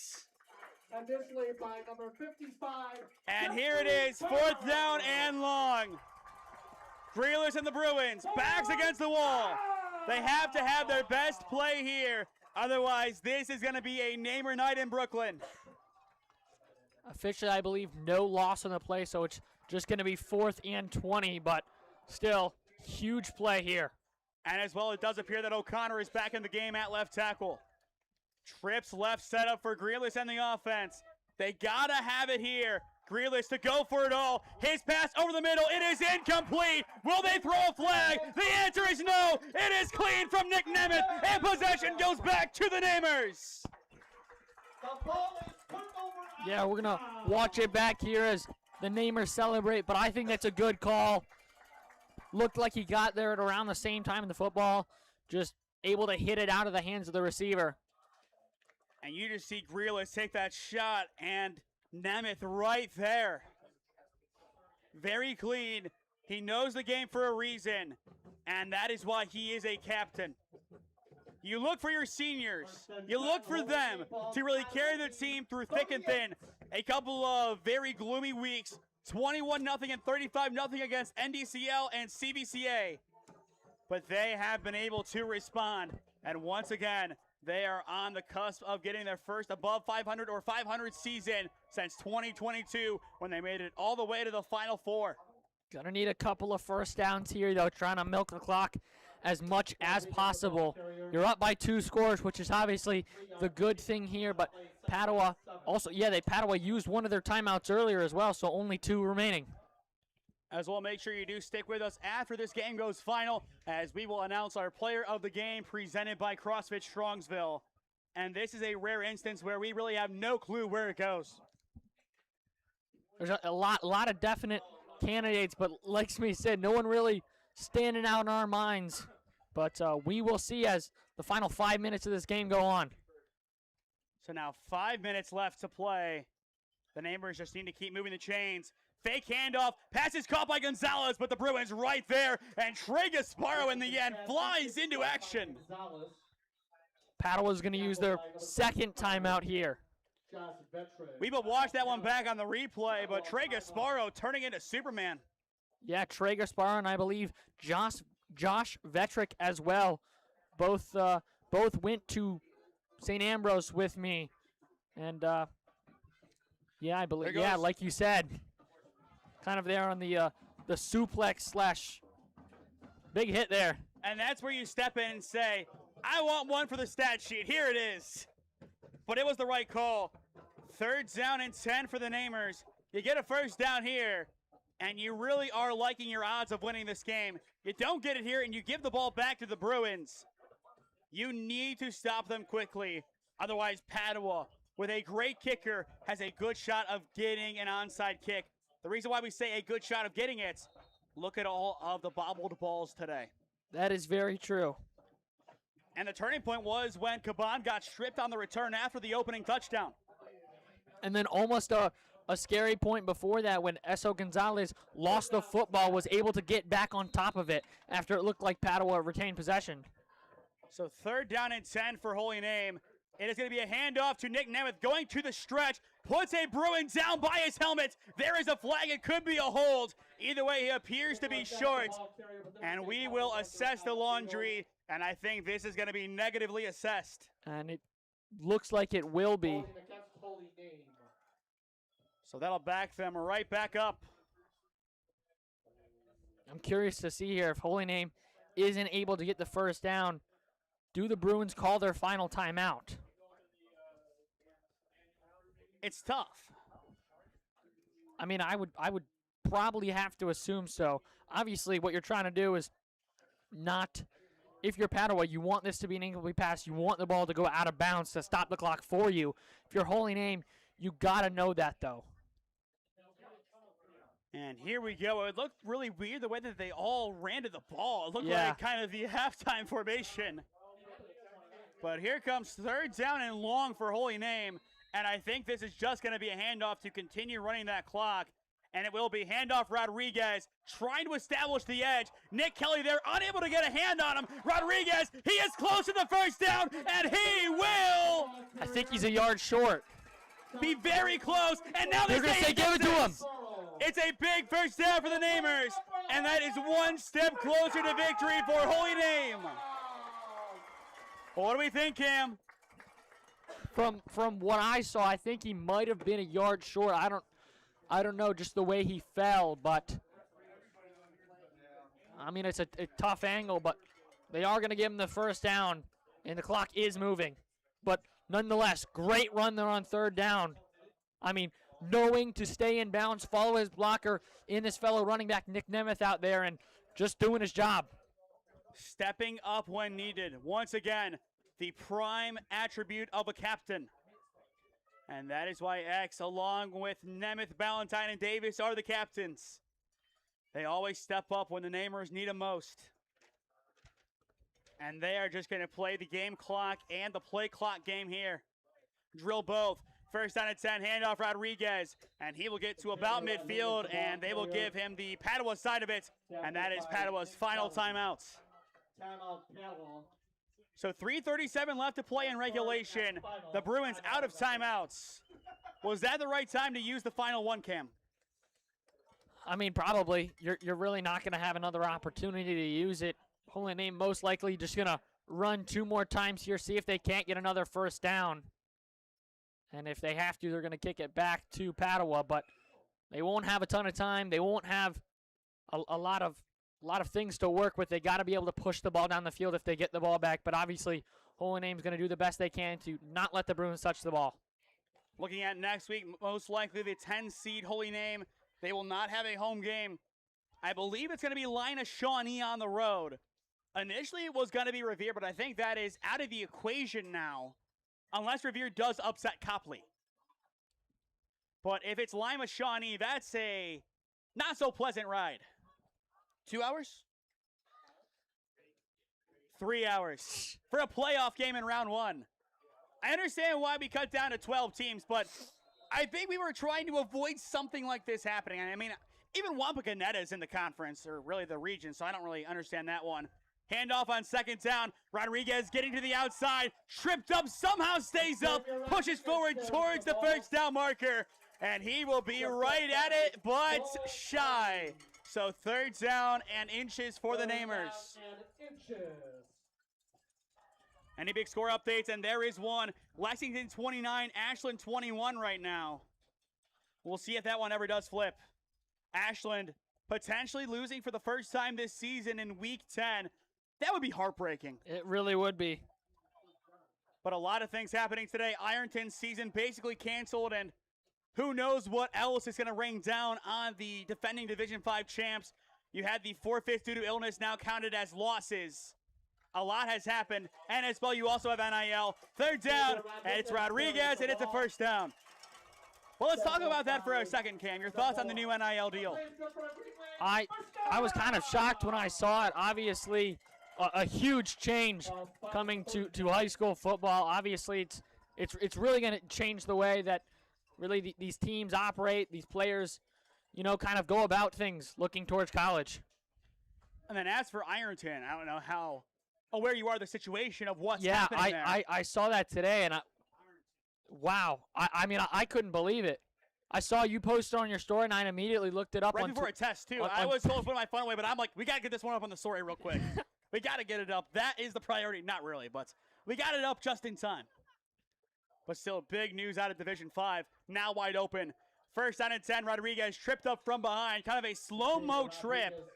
Initially by number 55. And here it is, fourth down and long. Grealis and the Bruins, backs against the wall. They have to have their best play here. Otherwise, this is going to be a Namer night in Brooklyn. Officially, I believe no loss on the play, so it's just going to be 4th and 20, but still, huge play here. And as well, it does appear that O'Connor is back in the game at left tackle. Trips left setup for Grealis and the offense. They got to have it here. Grealis to go for it all. His pass over the middle. It is incomplete. Will they throw a flag? The answer is no. It is clean from Nick Nemeth, and possession goes back to the Namers. Yeah, we're going to watch it back here as the Namers celebrate, but I think that's a good call. Looked like he got there at around the same time in the football, just able to hit it out of the hands of the receiver. And you just see Grealis take that shot, and Nemeth right there. Very clean. He knows the game for a reason, and that is why he is a captain. You look for your seniors. You look for them to really carry the team through thick and thin. A couple of very gloomy weeks, 21-0 and 35-0 against NDCL and CBCA. but they have been able to respond. And once again, they are on the cusp of getting their first above 500 or 500 season since 2022 when they made it all the way to the Final Four. Gonna need a couple of first downs here, though, trying to milk the clock as much as possible. You're up by 2 scores, which is obviously the good thing here, but Padua also, Padua used one of their timeouts earlier as well, so only 2 remaining. As well, make sure you do stick with us after this game goes final, as we will announce our player of the game presented by CrossFit Strongsville. And this is a rare instance where we really have no clue where it goes. There's a lot of definite candidates, but like Smee said, no one really standing out in our minds. But we will see as the final 5 minutes of this game go on. So now 5 minutes left to play. The Namers just need to keep moving the chains. Fake handoff, pass is caught by Gonzalez, but the Bruins right there, and Trey Gasparo in the end flies into action. Padua's going to use their second timeout here. We will watch that one back on the replay, but Trey Gasparo turning into Superman. Yeah, Trey Gasparo and I believe Josh Vetrick as well. Both went to St. Ambrose with me, and yeah, I believe, yeah, like you said, kind of there on the suplex / big hit there. And that's where you step in and say, I want one for the stat sheet. Here it is. But it was the right call. 3rd down and 10 for the Namers. You get a first down here, and you really are liking your odds of winning this game. You don't get it here, and you give the ball back to the Bruins. You need to stop them quickly. Otherwise, Padua, with a great kicker, has a good shot of getting an onside kick. The reason why we say a good shot of getting it, look at all of the bobbled balls today. That is very true. And the turning point was when Caban got stripped on the return after the opening touchdown. And then almost a scary point before that when Eso Gonzalez lost the football, was able to get back on top of it after it looked like Padua retained possession. So 3rd down and 10 for Holy Name. It is going to be a handoff to Nick Nemeth going to the stretch, puts a Bruin down by his helmet. There is a flag. It could be a hold. Either way, he appears to be short. And we will assess the laundry, and I think this is going to be negatively assessed. And it looks like it will be. So that'll back them right back up. I'm curious to see here if Holy Name isn't able to get the first down. Do the Bruins call their final timeout? It's tough. I mean, I would probably have to assume so. Obviously, what you're trying to do is not, if you're Padua, you want this to be an incomplete pass. You want the ball to go out of bounds to stop the clock for you. If you're Holy Name, you got to know that, though. And here we go. It looked really weird the way that they all ran to the ball. It looked like kind of the halftime formation. But here comes 3rd down and long for Holy Name. And I think this is just going to be a handoff to continue running that clock. And it will be handoff Rodriguez trying to establish the edge. Nick Kelly there, unable to get a hand on him. Rodriguez, he is close to the first down, and he will. I think he's a yard short. Be very close, and now they're going to say give it to him. It's a big first down for the Namers, and that is one step closer to victory for Holy Name. Well, what do we think, Cam? From what I saw, I think he might have been a yard short. I don't know, just the way he fell, but I mean, it's a tough angle, but they are going to give him the first down, and the clock is moving. But nonetheless, great run there on 3rd down. I mean, knowing to stay in bounds, follow his blocker in this fellow running back, Nick Nemeth, out there, and just doing his job. Stepping up when needed. Once again, the prime attribute of a captain. And that is why X, along with Nemeth, Ballantyne, and Davis, are the captains. They always step up when the Namers need them most. And they are just going to play the game clock and the play clock game here. Drill both. 1st down and 10, handoff Rodriguez. And he will get to about midfield, and they will give him the Padua side of it. And that is Padua's final timeout. So 3:37 left to play in regulation. The Bruins out of timeouts. Was that the right time to use the final one, Cam? I mean, probably. You're really not going to have another opportunity to use it Holy Name most likely just going to run 2 more times here, see if they can't get another first down. And if they have to, they're going to kick it back to Padua, but they won't have a ton of time. They won't have a lot of things to work with. They got to be able to push the ball down the field if they get the ball back, but obviously Holy Name's going to do the best they can to not let the Bruins touch the ball. Looking at next week, most likely the 10 seed Holy Name. They will not have a home game. I believe it's going to be Lina Shawnee on the road. Initially it was going to be Revere, but I think that is out of the equation now, unless Revere does upset Copley. But if it's Lima Shawnee, that's a not so pleasant ride. 2 hours? 3 hours for a playoff game in round 1. I understand why we cut down to 12 teams, but I think we were trying to avoid something like this happening. I mean, even Wampakoneta is in the conference, or really the region, so I don't really understand that one. Handoff on second down. Rodriguez getting to the outside. Tripped up, somehow stays up. Pushes forward towards the first down marker. And he will be right at it, but shy. So 3rd down and inches for the Namers. Any big score updates? And there is one. Lexington 29, Ashland 21 right now. We'll see if that one ever does flip. Ashland potentially losing for the first time this season in Week 10. That would be heartbreaking. It really would be. But a lot of things happening today. Ironton's season basically canceled, and who knows what else is going to rain down on the defending Division 5 champs. You had the forfeits due to illness now counted as losses. A lot has happened. And as well, you also have NIL. 3rd down, and it's Rodriguez, and it's a first down. Well, let's talk about that for a second, Cam. Your thoughts on the new NIL deal? I was kind of shocked when I saw it. Obviously, a huge change coming to high school football. Obviously, it's really going to change the way that really these teams operate, these players, kind of go about things looking towards college. And then as for Ironton, I don't know how aware you are of the situation of what's happening there. I saw that today, and wow. I mean, I couldn't believe it. I saw you post it on your story, and I immediately looked it up. Right before a test, too. I was told to put my phone away, but I'm like, we got to get this one up on the story real quick. We got to get it up. That is the priority. Not really, but we got it up just in time. But still, big news out of Division 5. Now wide open. 1st down and 10. Rodriguez tripped up from behind. Kind of a slow-mo trip.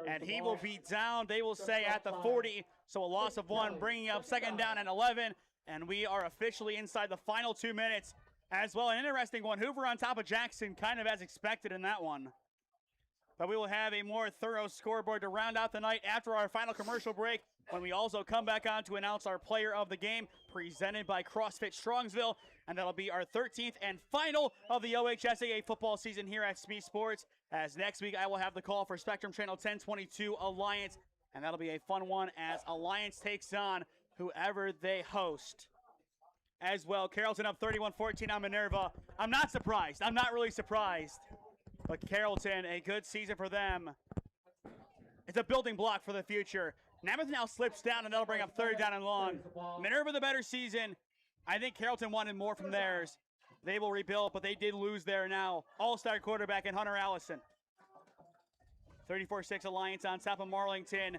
And he will be down, they will say, at the 40. So a loss of 1, bringing up 2nd down and 11. And we are officially inside the final 2 minutes. As well, an interesting one. Hoover on top of Jackson, kind of as expected in that one. But we will have a more thorough scoreboard to round out the night after our final commercial break, when we also come back on to announce our player of the game, presented by CrossFit Strongsville. And that'll be our 13th and final of the OHSAA football season here at Smee Sports. As next week, I will have the call for Spectrum Channel 1022 Alliance. And that'll be a fun one as Alliance takes on whoever they host. As well, Carrollton up 31-14 on Minerva. I'm not surprised. I'm not really surprised. But Carrollton, a good season for them. It's a building block for the future. Namath now slips down, and that'll bring up 3rd down and long. Minerva the better season. I think Carrollton wanted more from theirs. They will rebuild, but they did lose their now all-star quarterback in Hunter Allison. 34-6 Alliance on top of Marlington.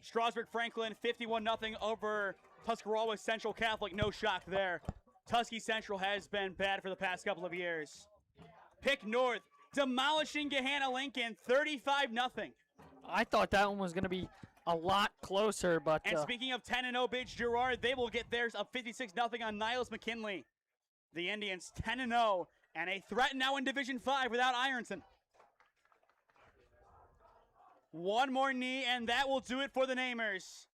Strasburg Franklin 51-0 over Tuscarawas Central Catholic. No shock there. Tusky Central has been bad for the past couple of years. Pick North demolishing Gahanna Lincoln 35-0. I thought that one was going to be a lot closer, but and speaking of 10-0 Bridge Girard, they will get theirs of 56-0 on Niles McKinley. The Indians 10-0 and a threat now in Division 5 without Ironton. One more knee, and that will do it for the Namers.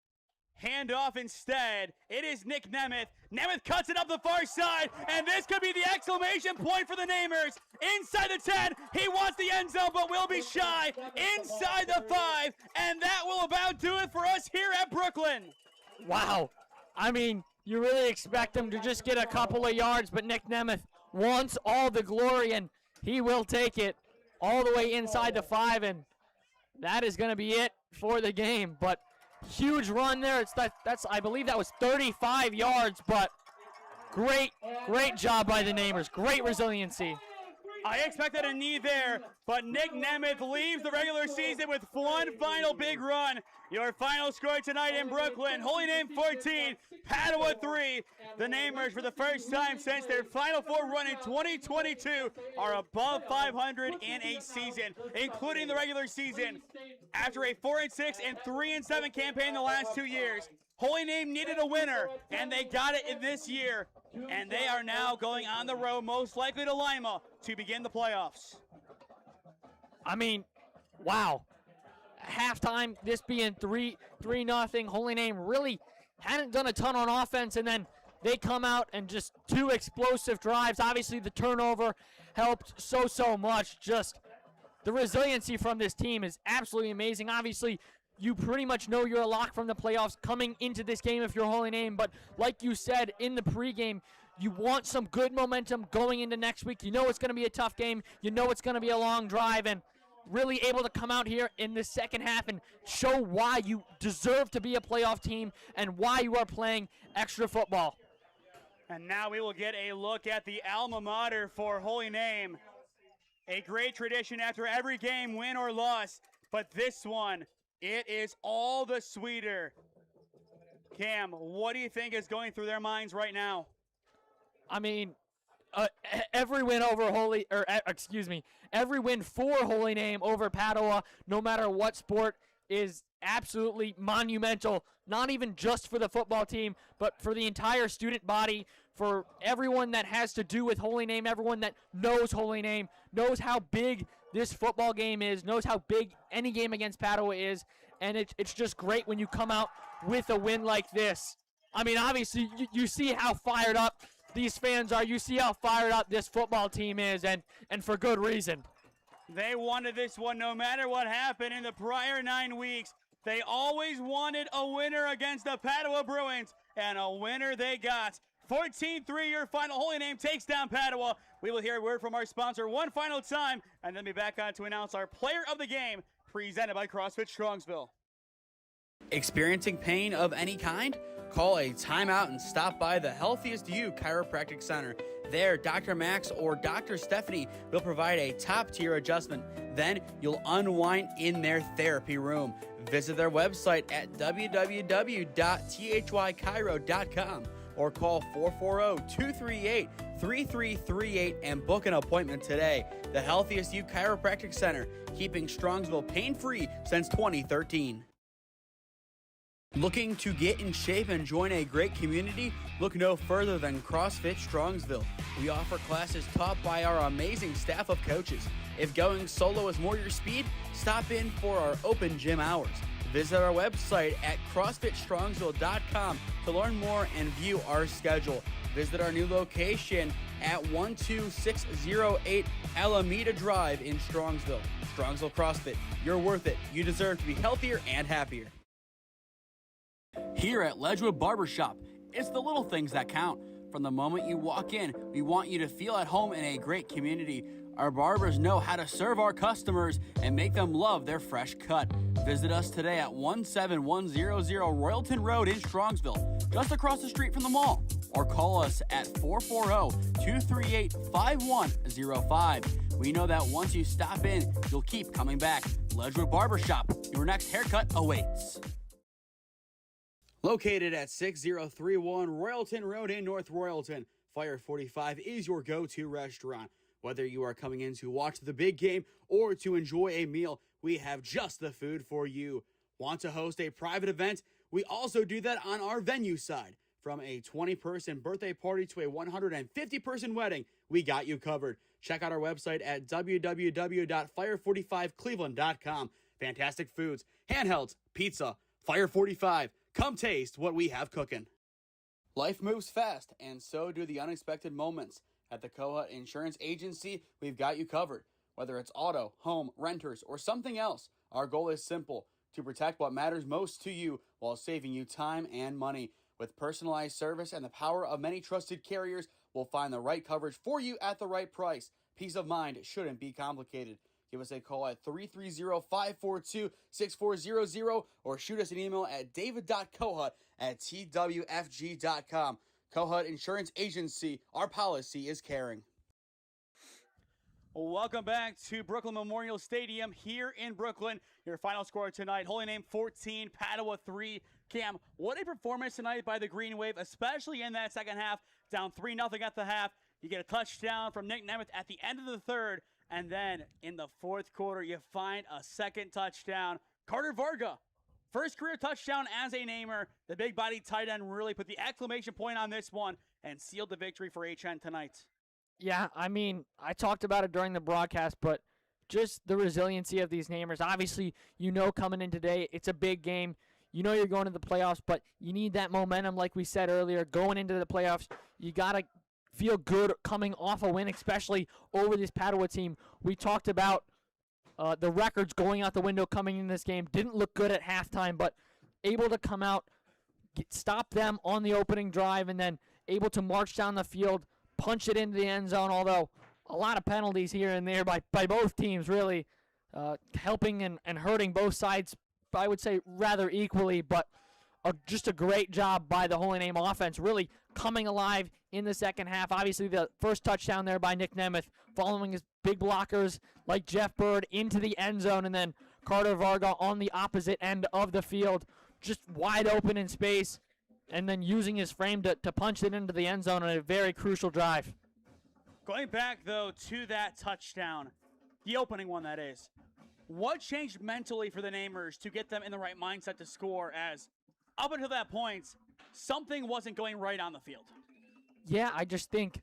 Handoff instead. It is Nick Nemeth. Nemeth cuts it up the far side, and this could be the exclamation point for the Namers. Inside the 10, he wants the end zone, but will be shy. Inside the 5, and that will about do it for us here at Brooklyn. Wow. I mean, you really expect him to just get a couple of yards, but Nick Nemeth wants all the glory, and he will take it all the way inside the 5, and that is going to be it for the game. But huge run there. That's I believe that was 35 yards, but great job by the Namers. Great resiliency. I expected a knee there, but Nick Nemeth leaves the regular season with one final big run. Your final score tonight in Brooklyn, Holy Name 14, Padua 3. The Namers, for the first time since their Final Four run in 2022, are above 500 in a season, including the regular season. After a 4-6 and 3-7 campaign the last 2 years, Holy Name needed a winner, and they got it in this year. And they are now going on the road, most likely to Lima, to begin the playoffs. I mean, wow. Halftime, this being 3-0. Holy Name really hadn't done a ton on offense, and then they come out and just 2 explosive drives. Obviously, the turnover helped so much. Just the resiliency from this team is absolutely amazing. Obviously, you pretty much know you're a lock from the playoffs coming into this game if you're Holy Name, but like you said in the pregame, you want some good momentum going into next week. You know it's going to be a tough game. You know it's going to be a long drive, and really able to come out here in the second half and show why you deserve to be a playoff team and why you are playing extra football. And now we will get a look at the alma mater for Holy Name. A great tradition after every game, win or loss, but this one, it is all the sweeter. Cam, what do you think is going through their minds right now? I mean, every win over every win for Holy Name over Padua, no matter what sport, is absolutely monumental. Not even just for the football team, but for the entire student body, for everyone that has to do with Holy Name, everyone that knows Holy Name, knows how big this football game is, knows how big any game against Padua is, and it's just great when you come out with a win like this. I mean, obviously, you see how fired up these fans are. You see how fired up this football team is, and for good reason. They wanted this one no matter what happened in the prior 9 weeks. They always wanted a winner against the Padua Bruins, and a winner they got. 14-3 your final. Holy Name takes down Padua. We will hear a word from our sponsor one final time, and then be back on to announce our player of the game, presented by CrossFit Strongsville. Experiencing pain of any kind? Call a timeout and stop by the Healthiest You Chiropractic Center. There, Dr. Max or Dr. Stephanie will provide a top-tier adjustment. Then you'll unwind in their therapy room. Visit their website at www.thychiro.com or call 440-238-3338 and book an appointment today. The Healthiest You Chiropractic Center, keeping Strongsville pain-free since 2013. Looking to get in shape and join a great community? Look no further than CrossFit Strongsville. We offer classes taught by our amazing staff of coaches. If going solo is more your speed, stop in for our open gym hours. Visit our website at CrossFitStrongsville.com to learn more and view our schedule. Visit our new location at 12608 Alameda Drive in Strongsville. Strongsville CrossFit, you're worth it. You deserve to be healthier and happier. Here at Ledgewood Barbershop, it's the little things that count. From the moment you walk in, we want you to feel at home in a great community. Our barbers know how to serve our customers and make them love their fresh cut. Visit us today at 17100 Royalton Road in Strongsville, just across the street from the mall. Or call us at 440-238-5105. We know that once you stop in, you'll keep coming back. Ledgewood Barbershop, your next haircut awaits. Located at 6031 Royalton Road in North Royalton, Fire 45 is your go-to restaurant. Whether you are coming in to watch the big game or to enjoy a meal, we have just the food for you. Want to host a private event? We also do that on our venue side. From a 20-person birthday party to a 150-person wedding, we got you covered. Check out our website at www.fire45cleveland.com. Fantastic foods, handhelds, pizza, Fire 45. Come taste what we have cooking. Life moves fast, and so do the unexpected moments. At the Kohut Insurance Agency, we've got you covered. Whether it's auto, home, renters, or something else, our goal is simple: to protect what matters most to you while saving you time and money. With personalized service and the power of many trusted carriers, we'll find the right coverage for you at the right price. Peace of mind shouldn't be complicated. Give us a call at 330-542-6400 or shoot us an email at david.kohut@twfg.com. Kohut Insurance Agency, our policy is caring. Welcome back to Brooklyn Memorial Stadium here in Brooklyn. Your final score tonight, Holy Name 14, Padua 3. Cam, what a performance tonight by the Green Wave, especially in that second half. Down 3-0 at the half. You get a touchdown from Nick Nemeth at the end of the third. And then in the fourth quarter, you find a second touchdown. Carter Varga, first career touchdown as a Namer. The big body tight end really put the exclamation point on this one and sealed the victory for HN tonight. Yeah, I mean, I talked about it during the broadcast, but just the resiliency of these Namers. Obviously, coming in today, it's a big game. You're going to the playoffs, but you need that momentum, like we said earlier, going into the playoffs. You got to feel good coming off a win, especially over this Padua team. We talked about the records going out the window coming in this game. Didn't look good at halftime, but able to come out, stop them on the opening drive, and then able to march down the field, punch it into the end zone, although a lot of penalties here and there by both teams, really helping and hurting both sides, I would say, rather equally, but just a great job by the Holy Name offense, really coming alive in the second half. Obviously, the first touchdown there by Nick Nemeth, following his big blockers like Jeff Bird into the end zone, and then Carter Varga on the opposite end of the field, just wide open in space, and then using his frame to punch it into the end zone on a very crucial drive. Going back, though, to that touchdown, the opening one, that is, what changed mentally for the Namers to get them in the right mindset to score, as up until that point, something wasn't going right on the field? Yeah, I just think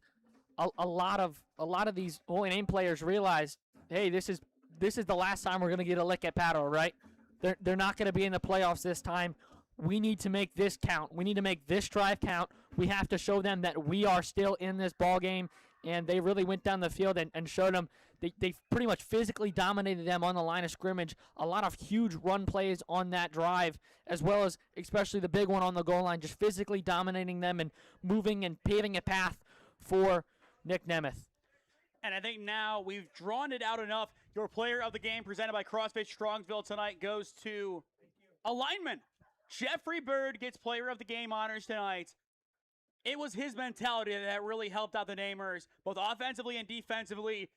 a lot of these Holy Name players realize, hey, this is the last time we're going to get a lick at Padua, right? They're not going to be in the playoffs this time. We need to make this count. We need to make this drive count. We have to show them that we are still in this ball game, and they really went down the field and showed them they pretty much physically dominated them on the line of scrimmage. A lot of huge run plays on that drive, as well as especially the big one on the goal line, just physically dominating them and moving and paving a path for Nick Nemeth. And I think now we've drawn it out enough. Your player of the game, presented by CrossFit Strongsville tonight, goes to a lineman. Jeffrey Bird gets player of the game honors tonight. It was his mentality that really helped out the Namers, both offensively and defensively.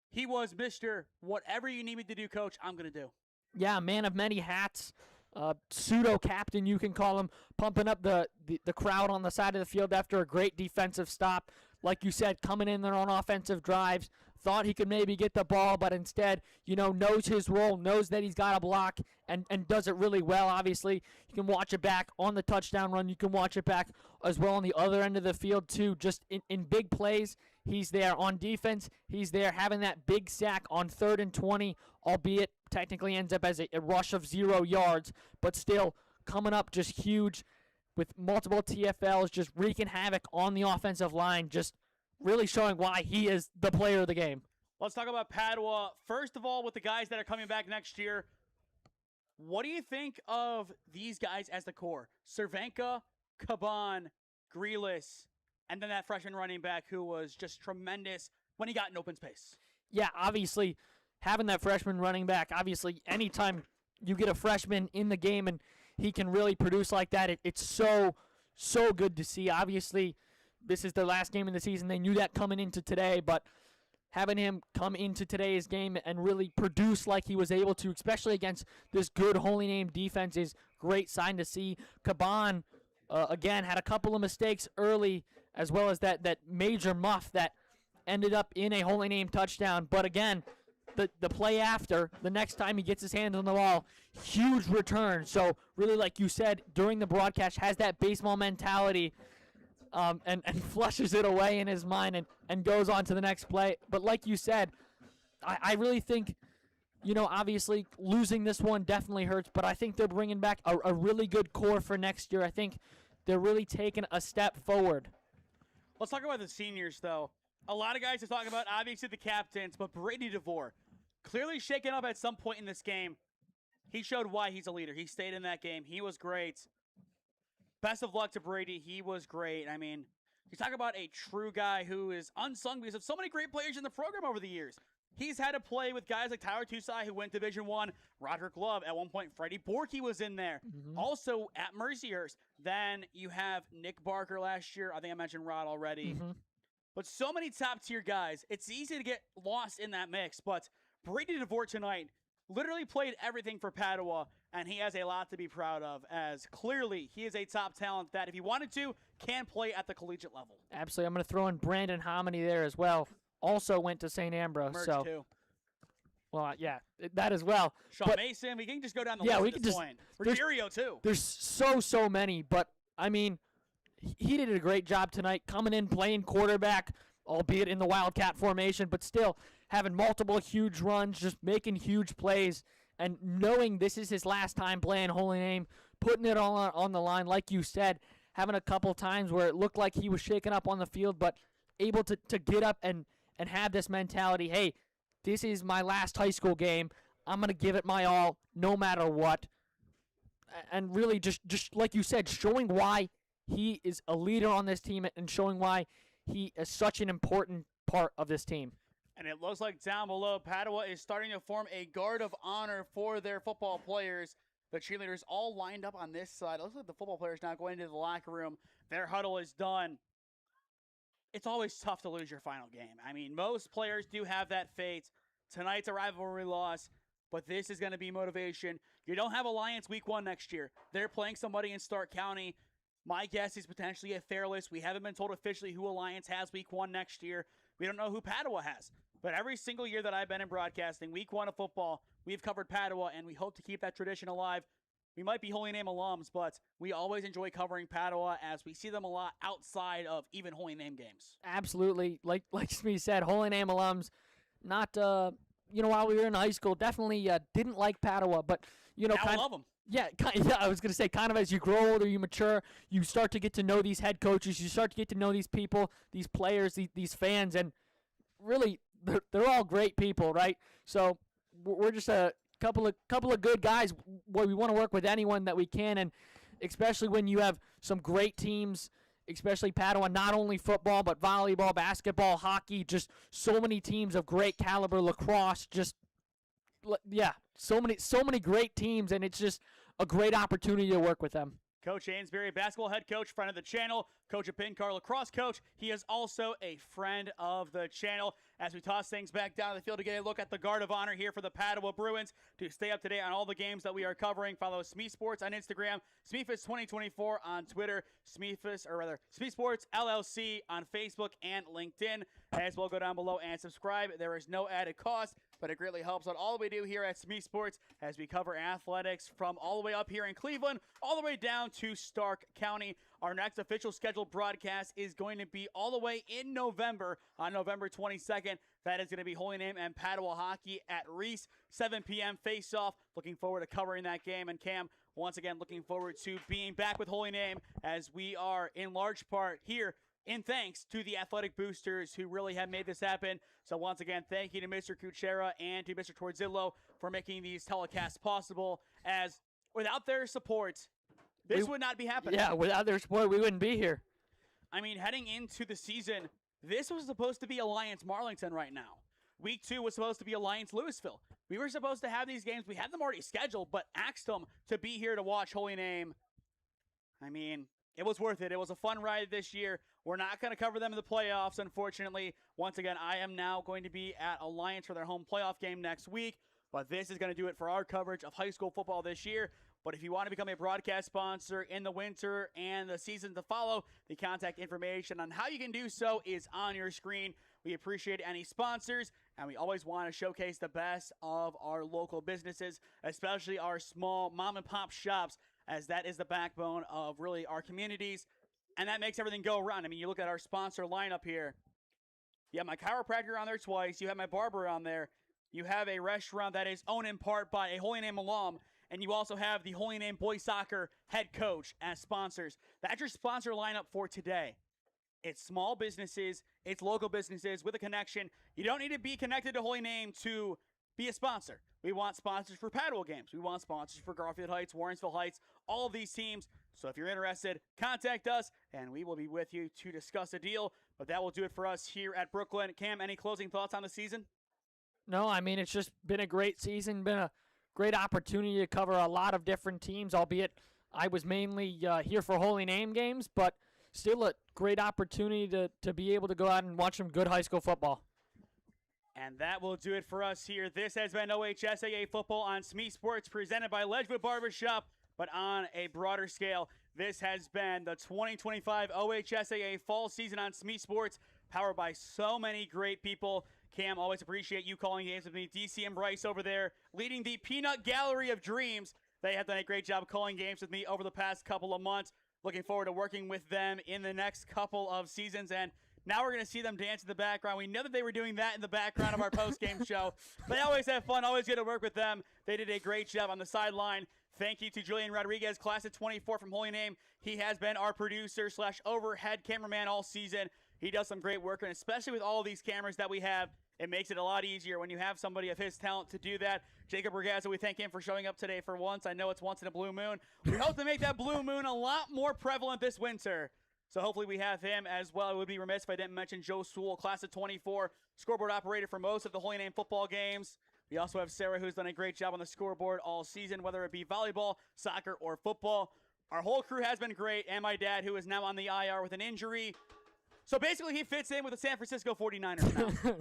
He was Mr. Whatever you need me to do, coach, I'm going to do. Yeah, man of many hats, pseudo-captain, you can call him, pumping up the crowd on the side of the field after a great defensive stop. Like you said, coming in there on offensive drives, thought he could maybe get the ball, but instead, knows his role, knows that he's got a block, and does it really well. Obviously, you can watch it back on the touchdown run. You can watch it back as well on the other end of the field, too. Just in big plays, he's there. On defense, he's there having that big sack on 3rd and 20, albeit technically ends up as a rush of 0 yards, but still coming up just huge with multiple TFLs, just wreaking havoc on the offensive line, just really showing why he is the player of the game. Let's talk about Padua. First of all, with the guys that are coming back next year, what do you think of these guys as the core? Cervenka, Caban, Grealis, and then that freshman running back who was just tremendous when he got in open space. Yeah, obviously, having that freshman running back, obviously, anytime you get a freshman in the game and he can really produce like that, it's so good to see. Obviously, this is their last game of the season. They knew that coming into today, but having him come into today's game and really produce like he was able to, especially against this good Holy Name defense, is great sign to see. Caban, again, had a couple of mistakes early, as well as that major muff that ended up in a Holy Name touchdown. But again, the play after, the next time he gets his hands on the ball, huge return. So really, like you said during the broadcast, has that baseball mentality, and flushes it away in his mind and goes on to the next play. But like you said, I really think, obviously losing this one definitely hurts, but I think they're bringing back a really good core for next year. I think they're really taking a step forward. Let's talk about the seniors, though. A lot of guys are talking about, obviously, the captains, but Brady DeVore, clearly shaken up at some point in this game. He showed why he's a leader. He stayed in that game. He was great. Best of luck to Brady. He was great. I mean, you talk about a true guy who is unsung because of so many great players in the program over the years. He's had to play with guys like Tyler Tusai, who went Division I, Roderick Love. At one point, Freddie Borky was in there. Also at Mercyhurst. Then you have Nick Barker last year. I think I mentioned Rod already. but so many top-tier guys. It's easy to get lost in that mix, but Brady DeVore tonight literally played everything for Padua, and he has a lot to be proud of, as clearly he is a top talent that, if he wanted to, can play at the collegiate level. Absolutely. I'm going to throw in Brandon Hominy there as well. Also went to St. Ambrose. Merge too. Well, yeah, that as well. Sean Mason, we can just go down the list we at can this just, point. Ruggiero, too. There's so many, but, I mean, he did a great job tonight coming in, playing quarterback, albeit in the Wildcat formation, but still having multiple huge runs, just making huge plays, and knowing this is his last time playing Holy Name, putting it all on the line, like you said, having a couple times where it looked like he was shaken up on the field, but able to get up and have this mentality, hey, this is my last high school game. I'm going to give it my all no matter what. And really just like you said, showing why he is a leader on this team and showing why he is such an important part of this team. And it looks like down below, Padua is starting to form a guard of honor for their football players. The cheerleaders all lined up on this side. It looks like the football players now going into the locker room. Their huddle is done. It's always tough to lose your final game. I mean, most players do have that fate. Tonight's a rivalry loss, but this is going to be motivation. You don't have Alliance week 1 next year. They're playing somebody in Stark County. My guess is potentially a fair list. We haven't been told officially who Alliance has week 1 next year. We don't know who Padua has. But every single year that I've been in broadcasting, week 1 of football, we've covered Padua, and we hope to keep that tradition alive. We might be Holy Name alums, but we always enjoy covering Padua as we see them a lot outside of even Holy Name games. Absolutely. Like Smee said, Holy Name alums, not, while we were in high school, definitely didn't like Padua, but, now I love them. Yeah, I was going to say, kind of as you grow older, you mature, you start to get to know these head coaches, you start to get to know these people, these players, these fans, and really, they're all great people, right? So we're just a couple of good guys where we want to work with anyone that we can, and especially when you have some great teams, especially Padua, not only football, but volleyball, basketball, hockey, just so many teams of great caliber, lacrosse, just, yeah, so many great teams, and it's just a great opportunity to work with them. Coach Ainsbury, basketball head coach, friend of the channel. Coach of Pincar, lacrosse coach. He is also a friend of the channel. As we toss things back down to the field to get a look at the guard of honor here for the Padua Bruins. To stay up to date on all the games that we are covering, follow SmeeSports on Instagram, SmeeFist 2024 on Twitter, SmeeSports LLC on Facebook and LinkedIn. As well, go down below and subscribe. There is no added cost, but it greatly helps out all we do here at SmeeSports as we cover athletics from all the way up here in Cleveland, all the way down to Stark County. Our next official scheduled broadcast is going to be all the way in November, on November 22nd. That is going to be Holy Name and Padua Hockey at Reese, 7 p.m. face-off. Looking forward to covering that game. And Cam, once again, looking forward to being back with Holy Name as we are in large part here in thanks to the athletic boosters who really have made this happen. So once again, thank you to Mr. Kuchera and to Mr. Torzillo for making these telecasts possible, as without their support, this would not be happening. Yeah, without their support, we wouldn't be here. I mean, heading into the season, this was supposed to be Alliance Marlington right now. Week 2 was supposed to be Alliance Louisville. We were supposed to have these games. We had them already scheduled, but asked them to be here to watch Holy Name. I mean, it was worth it. It was a fun ride this year. We're not going to cover them in the playoffs, unfortunately. Once again, I am now going to be at Alliance for their home playoff game next week, but this is going to do it for our coverage of high school football this year. But if you want to become a broadcast sponsor in the winter and the season to follow, the contact information on how you can do so is on your screen. We appreciate any sponsors, and we always want to showcase the best of our local businesses, especially our small mom-and-pop shops, as that is the backbone of really our communities, and that makes everything go around. I mean, you look at our sponsor lineup here. You have my chiropractor on there twice. You have my barber on there. You have a restaurant that is owned in part by a Holy Name alum. And you also have the Holy Name boys soccer head coach as sponsors. That's your sponsor lineup for today. It's small businesses, it's local businesses with a connection. You don't need to be connected to Holy Name to be a sponsor. We want sponsors for Padua games. We want sponsors for Garfield Heights, Warrensville Heights, all of these teams. So if you're interested, contact us, and we will be with you to discuss a deal. But that will do it for us here at Brooklyn. Cam, any closing thoughts on the season? No, I mean, it's just been a great season, been a great opportunity to cover a lot of different teams, albeit I was mainly here for Holy Name games, but still a great opportunity to be able to go out and watch some good high school football. And that will do it for us here. This has been OHSAA Football on SmeeSports, presented by Ledgewood Barbershop. But on a broader scale, this has been the 2025 OHSAA Fall Season on SmeeSports, powered by so many great people. Cam, always appreciate you calling games with me. DC and Bryce over there, leading the Peanut Gallery of Dreams. They have done a great job calling games with me over the past couple of months. Looking forward to working with them in the next couple of seasons. And now we're going to see them dance in the background. We know that they were doing that in the background of our post-game show. They always have fun, always get to work with them. They did a great job on the sideline. Thank you to Julian Rodriguez, class of 24 from Holy Name. He has been our producer / overhead cameraman all season. He does some great work, and especially with all of these cameras that we have, it makes it a lot easier when you have somebody of his talent to do that. Jacob Ragazzo, we thank him for showing up today for once. I know it's once in a blue moon. We hope to make that blue moon a lot more prevalent this winter. So hopefully we have him as well. It would be remiss if I didn't mention Joe Sewell, class of 24, scoreboard operator for most of the Holy Name football games. We also have Sarah, who's done a great job on the scoreboard all season, whether it be volleyball, soccer, or football. Our whole crew has been great, and my dad, who is now on the IR with an injury. So basically, he fits in with the San Francisco 49ers now.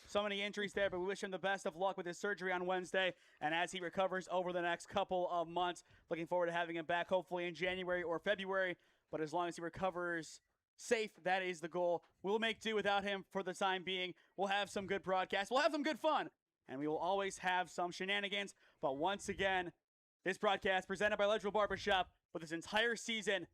So many injuries there, but we wish him the best of luck with his surgery on Wednesday, and as he recovers over the next couple of months. Looking forward to having him back, hopefully in January or February. But as long as he recovers safe, that is the goal. We'll make do without him for the time being. We'll have some good broadcasts. We'll have some good fun. And we will always have some shenanigans. But once again, this broadcast presented by Ledgewood Barbershop with this entire season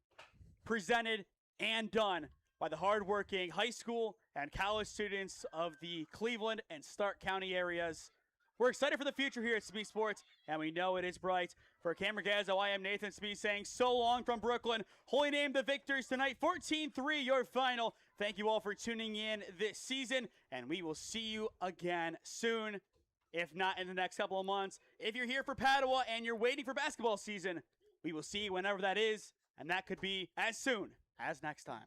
presented and done by the hardworking high school and college students of the Cleveland and Stark County areas. We're excited for the future here at SmeeSports, and we know it is bright. For Cam Ragazzo, I am Nathan Smee saying so long from Brooklyn. Holy Name the victors tonight, 14-3 your final. Thank you all for tuning in this season, and we will see you again soon, if not in the next couple of months. If you're here for Padua and you're waiting for basketball season, we will see you whenever that is, and that could be as soon as next time.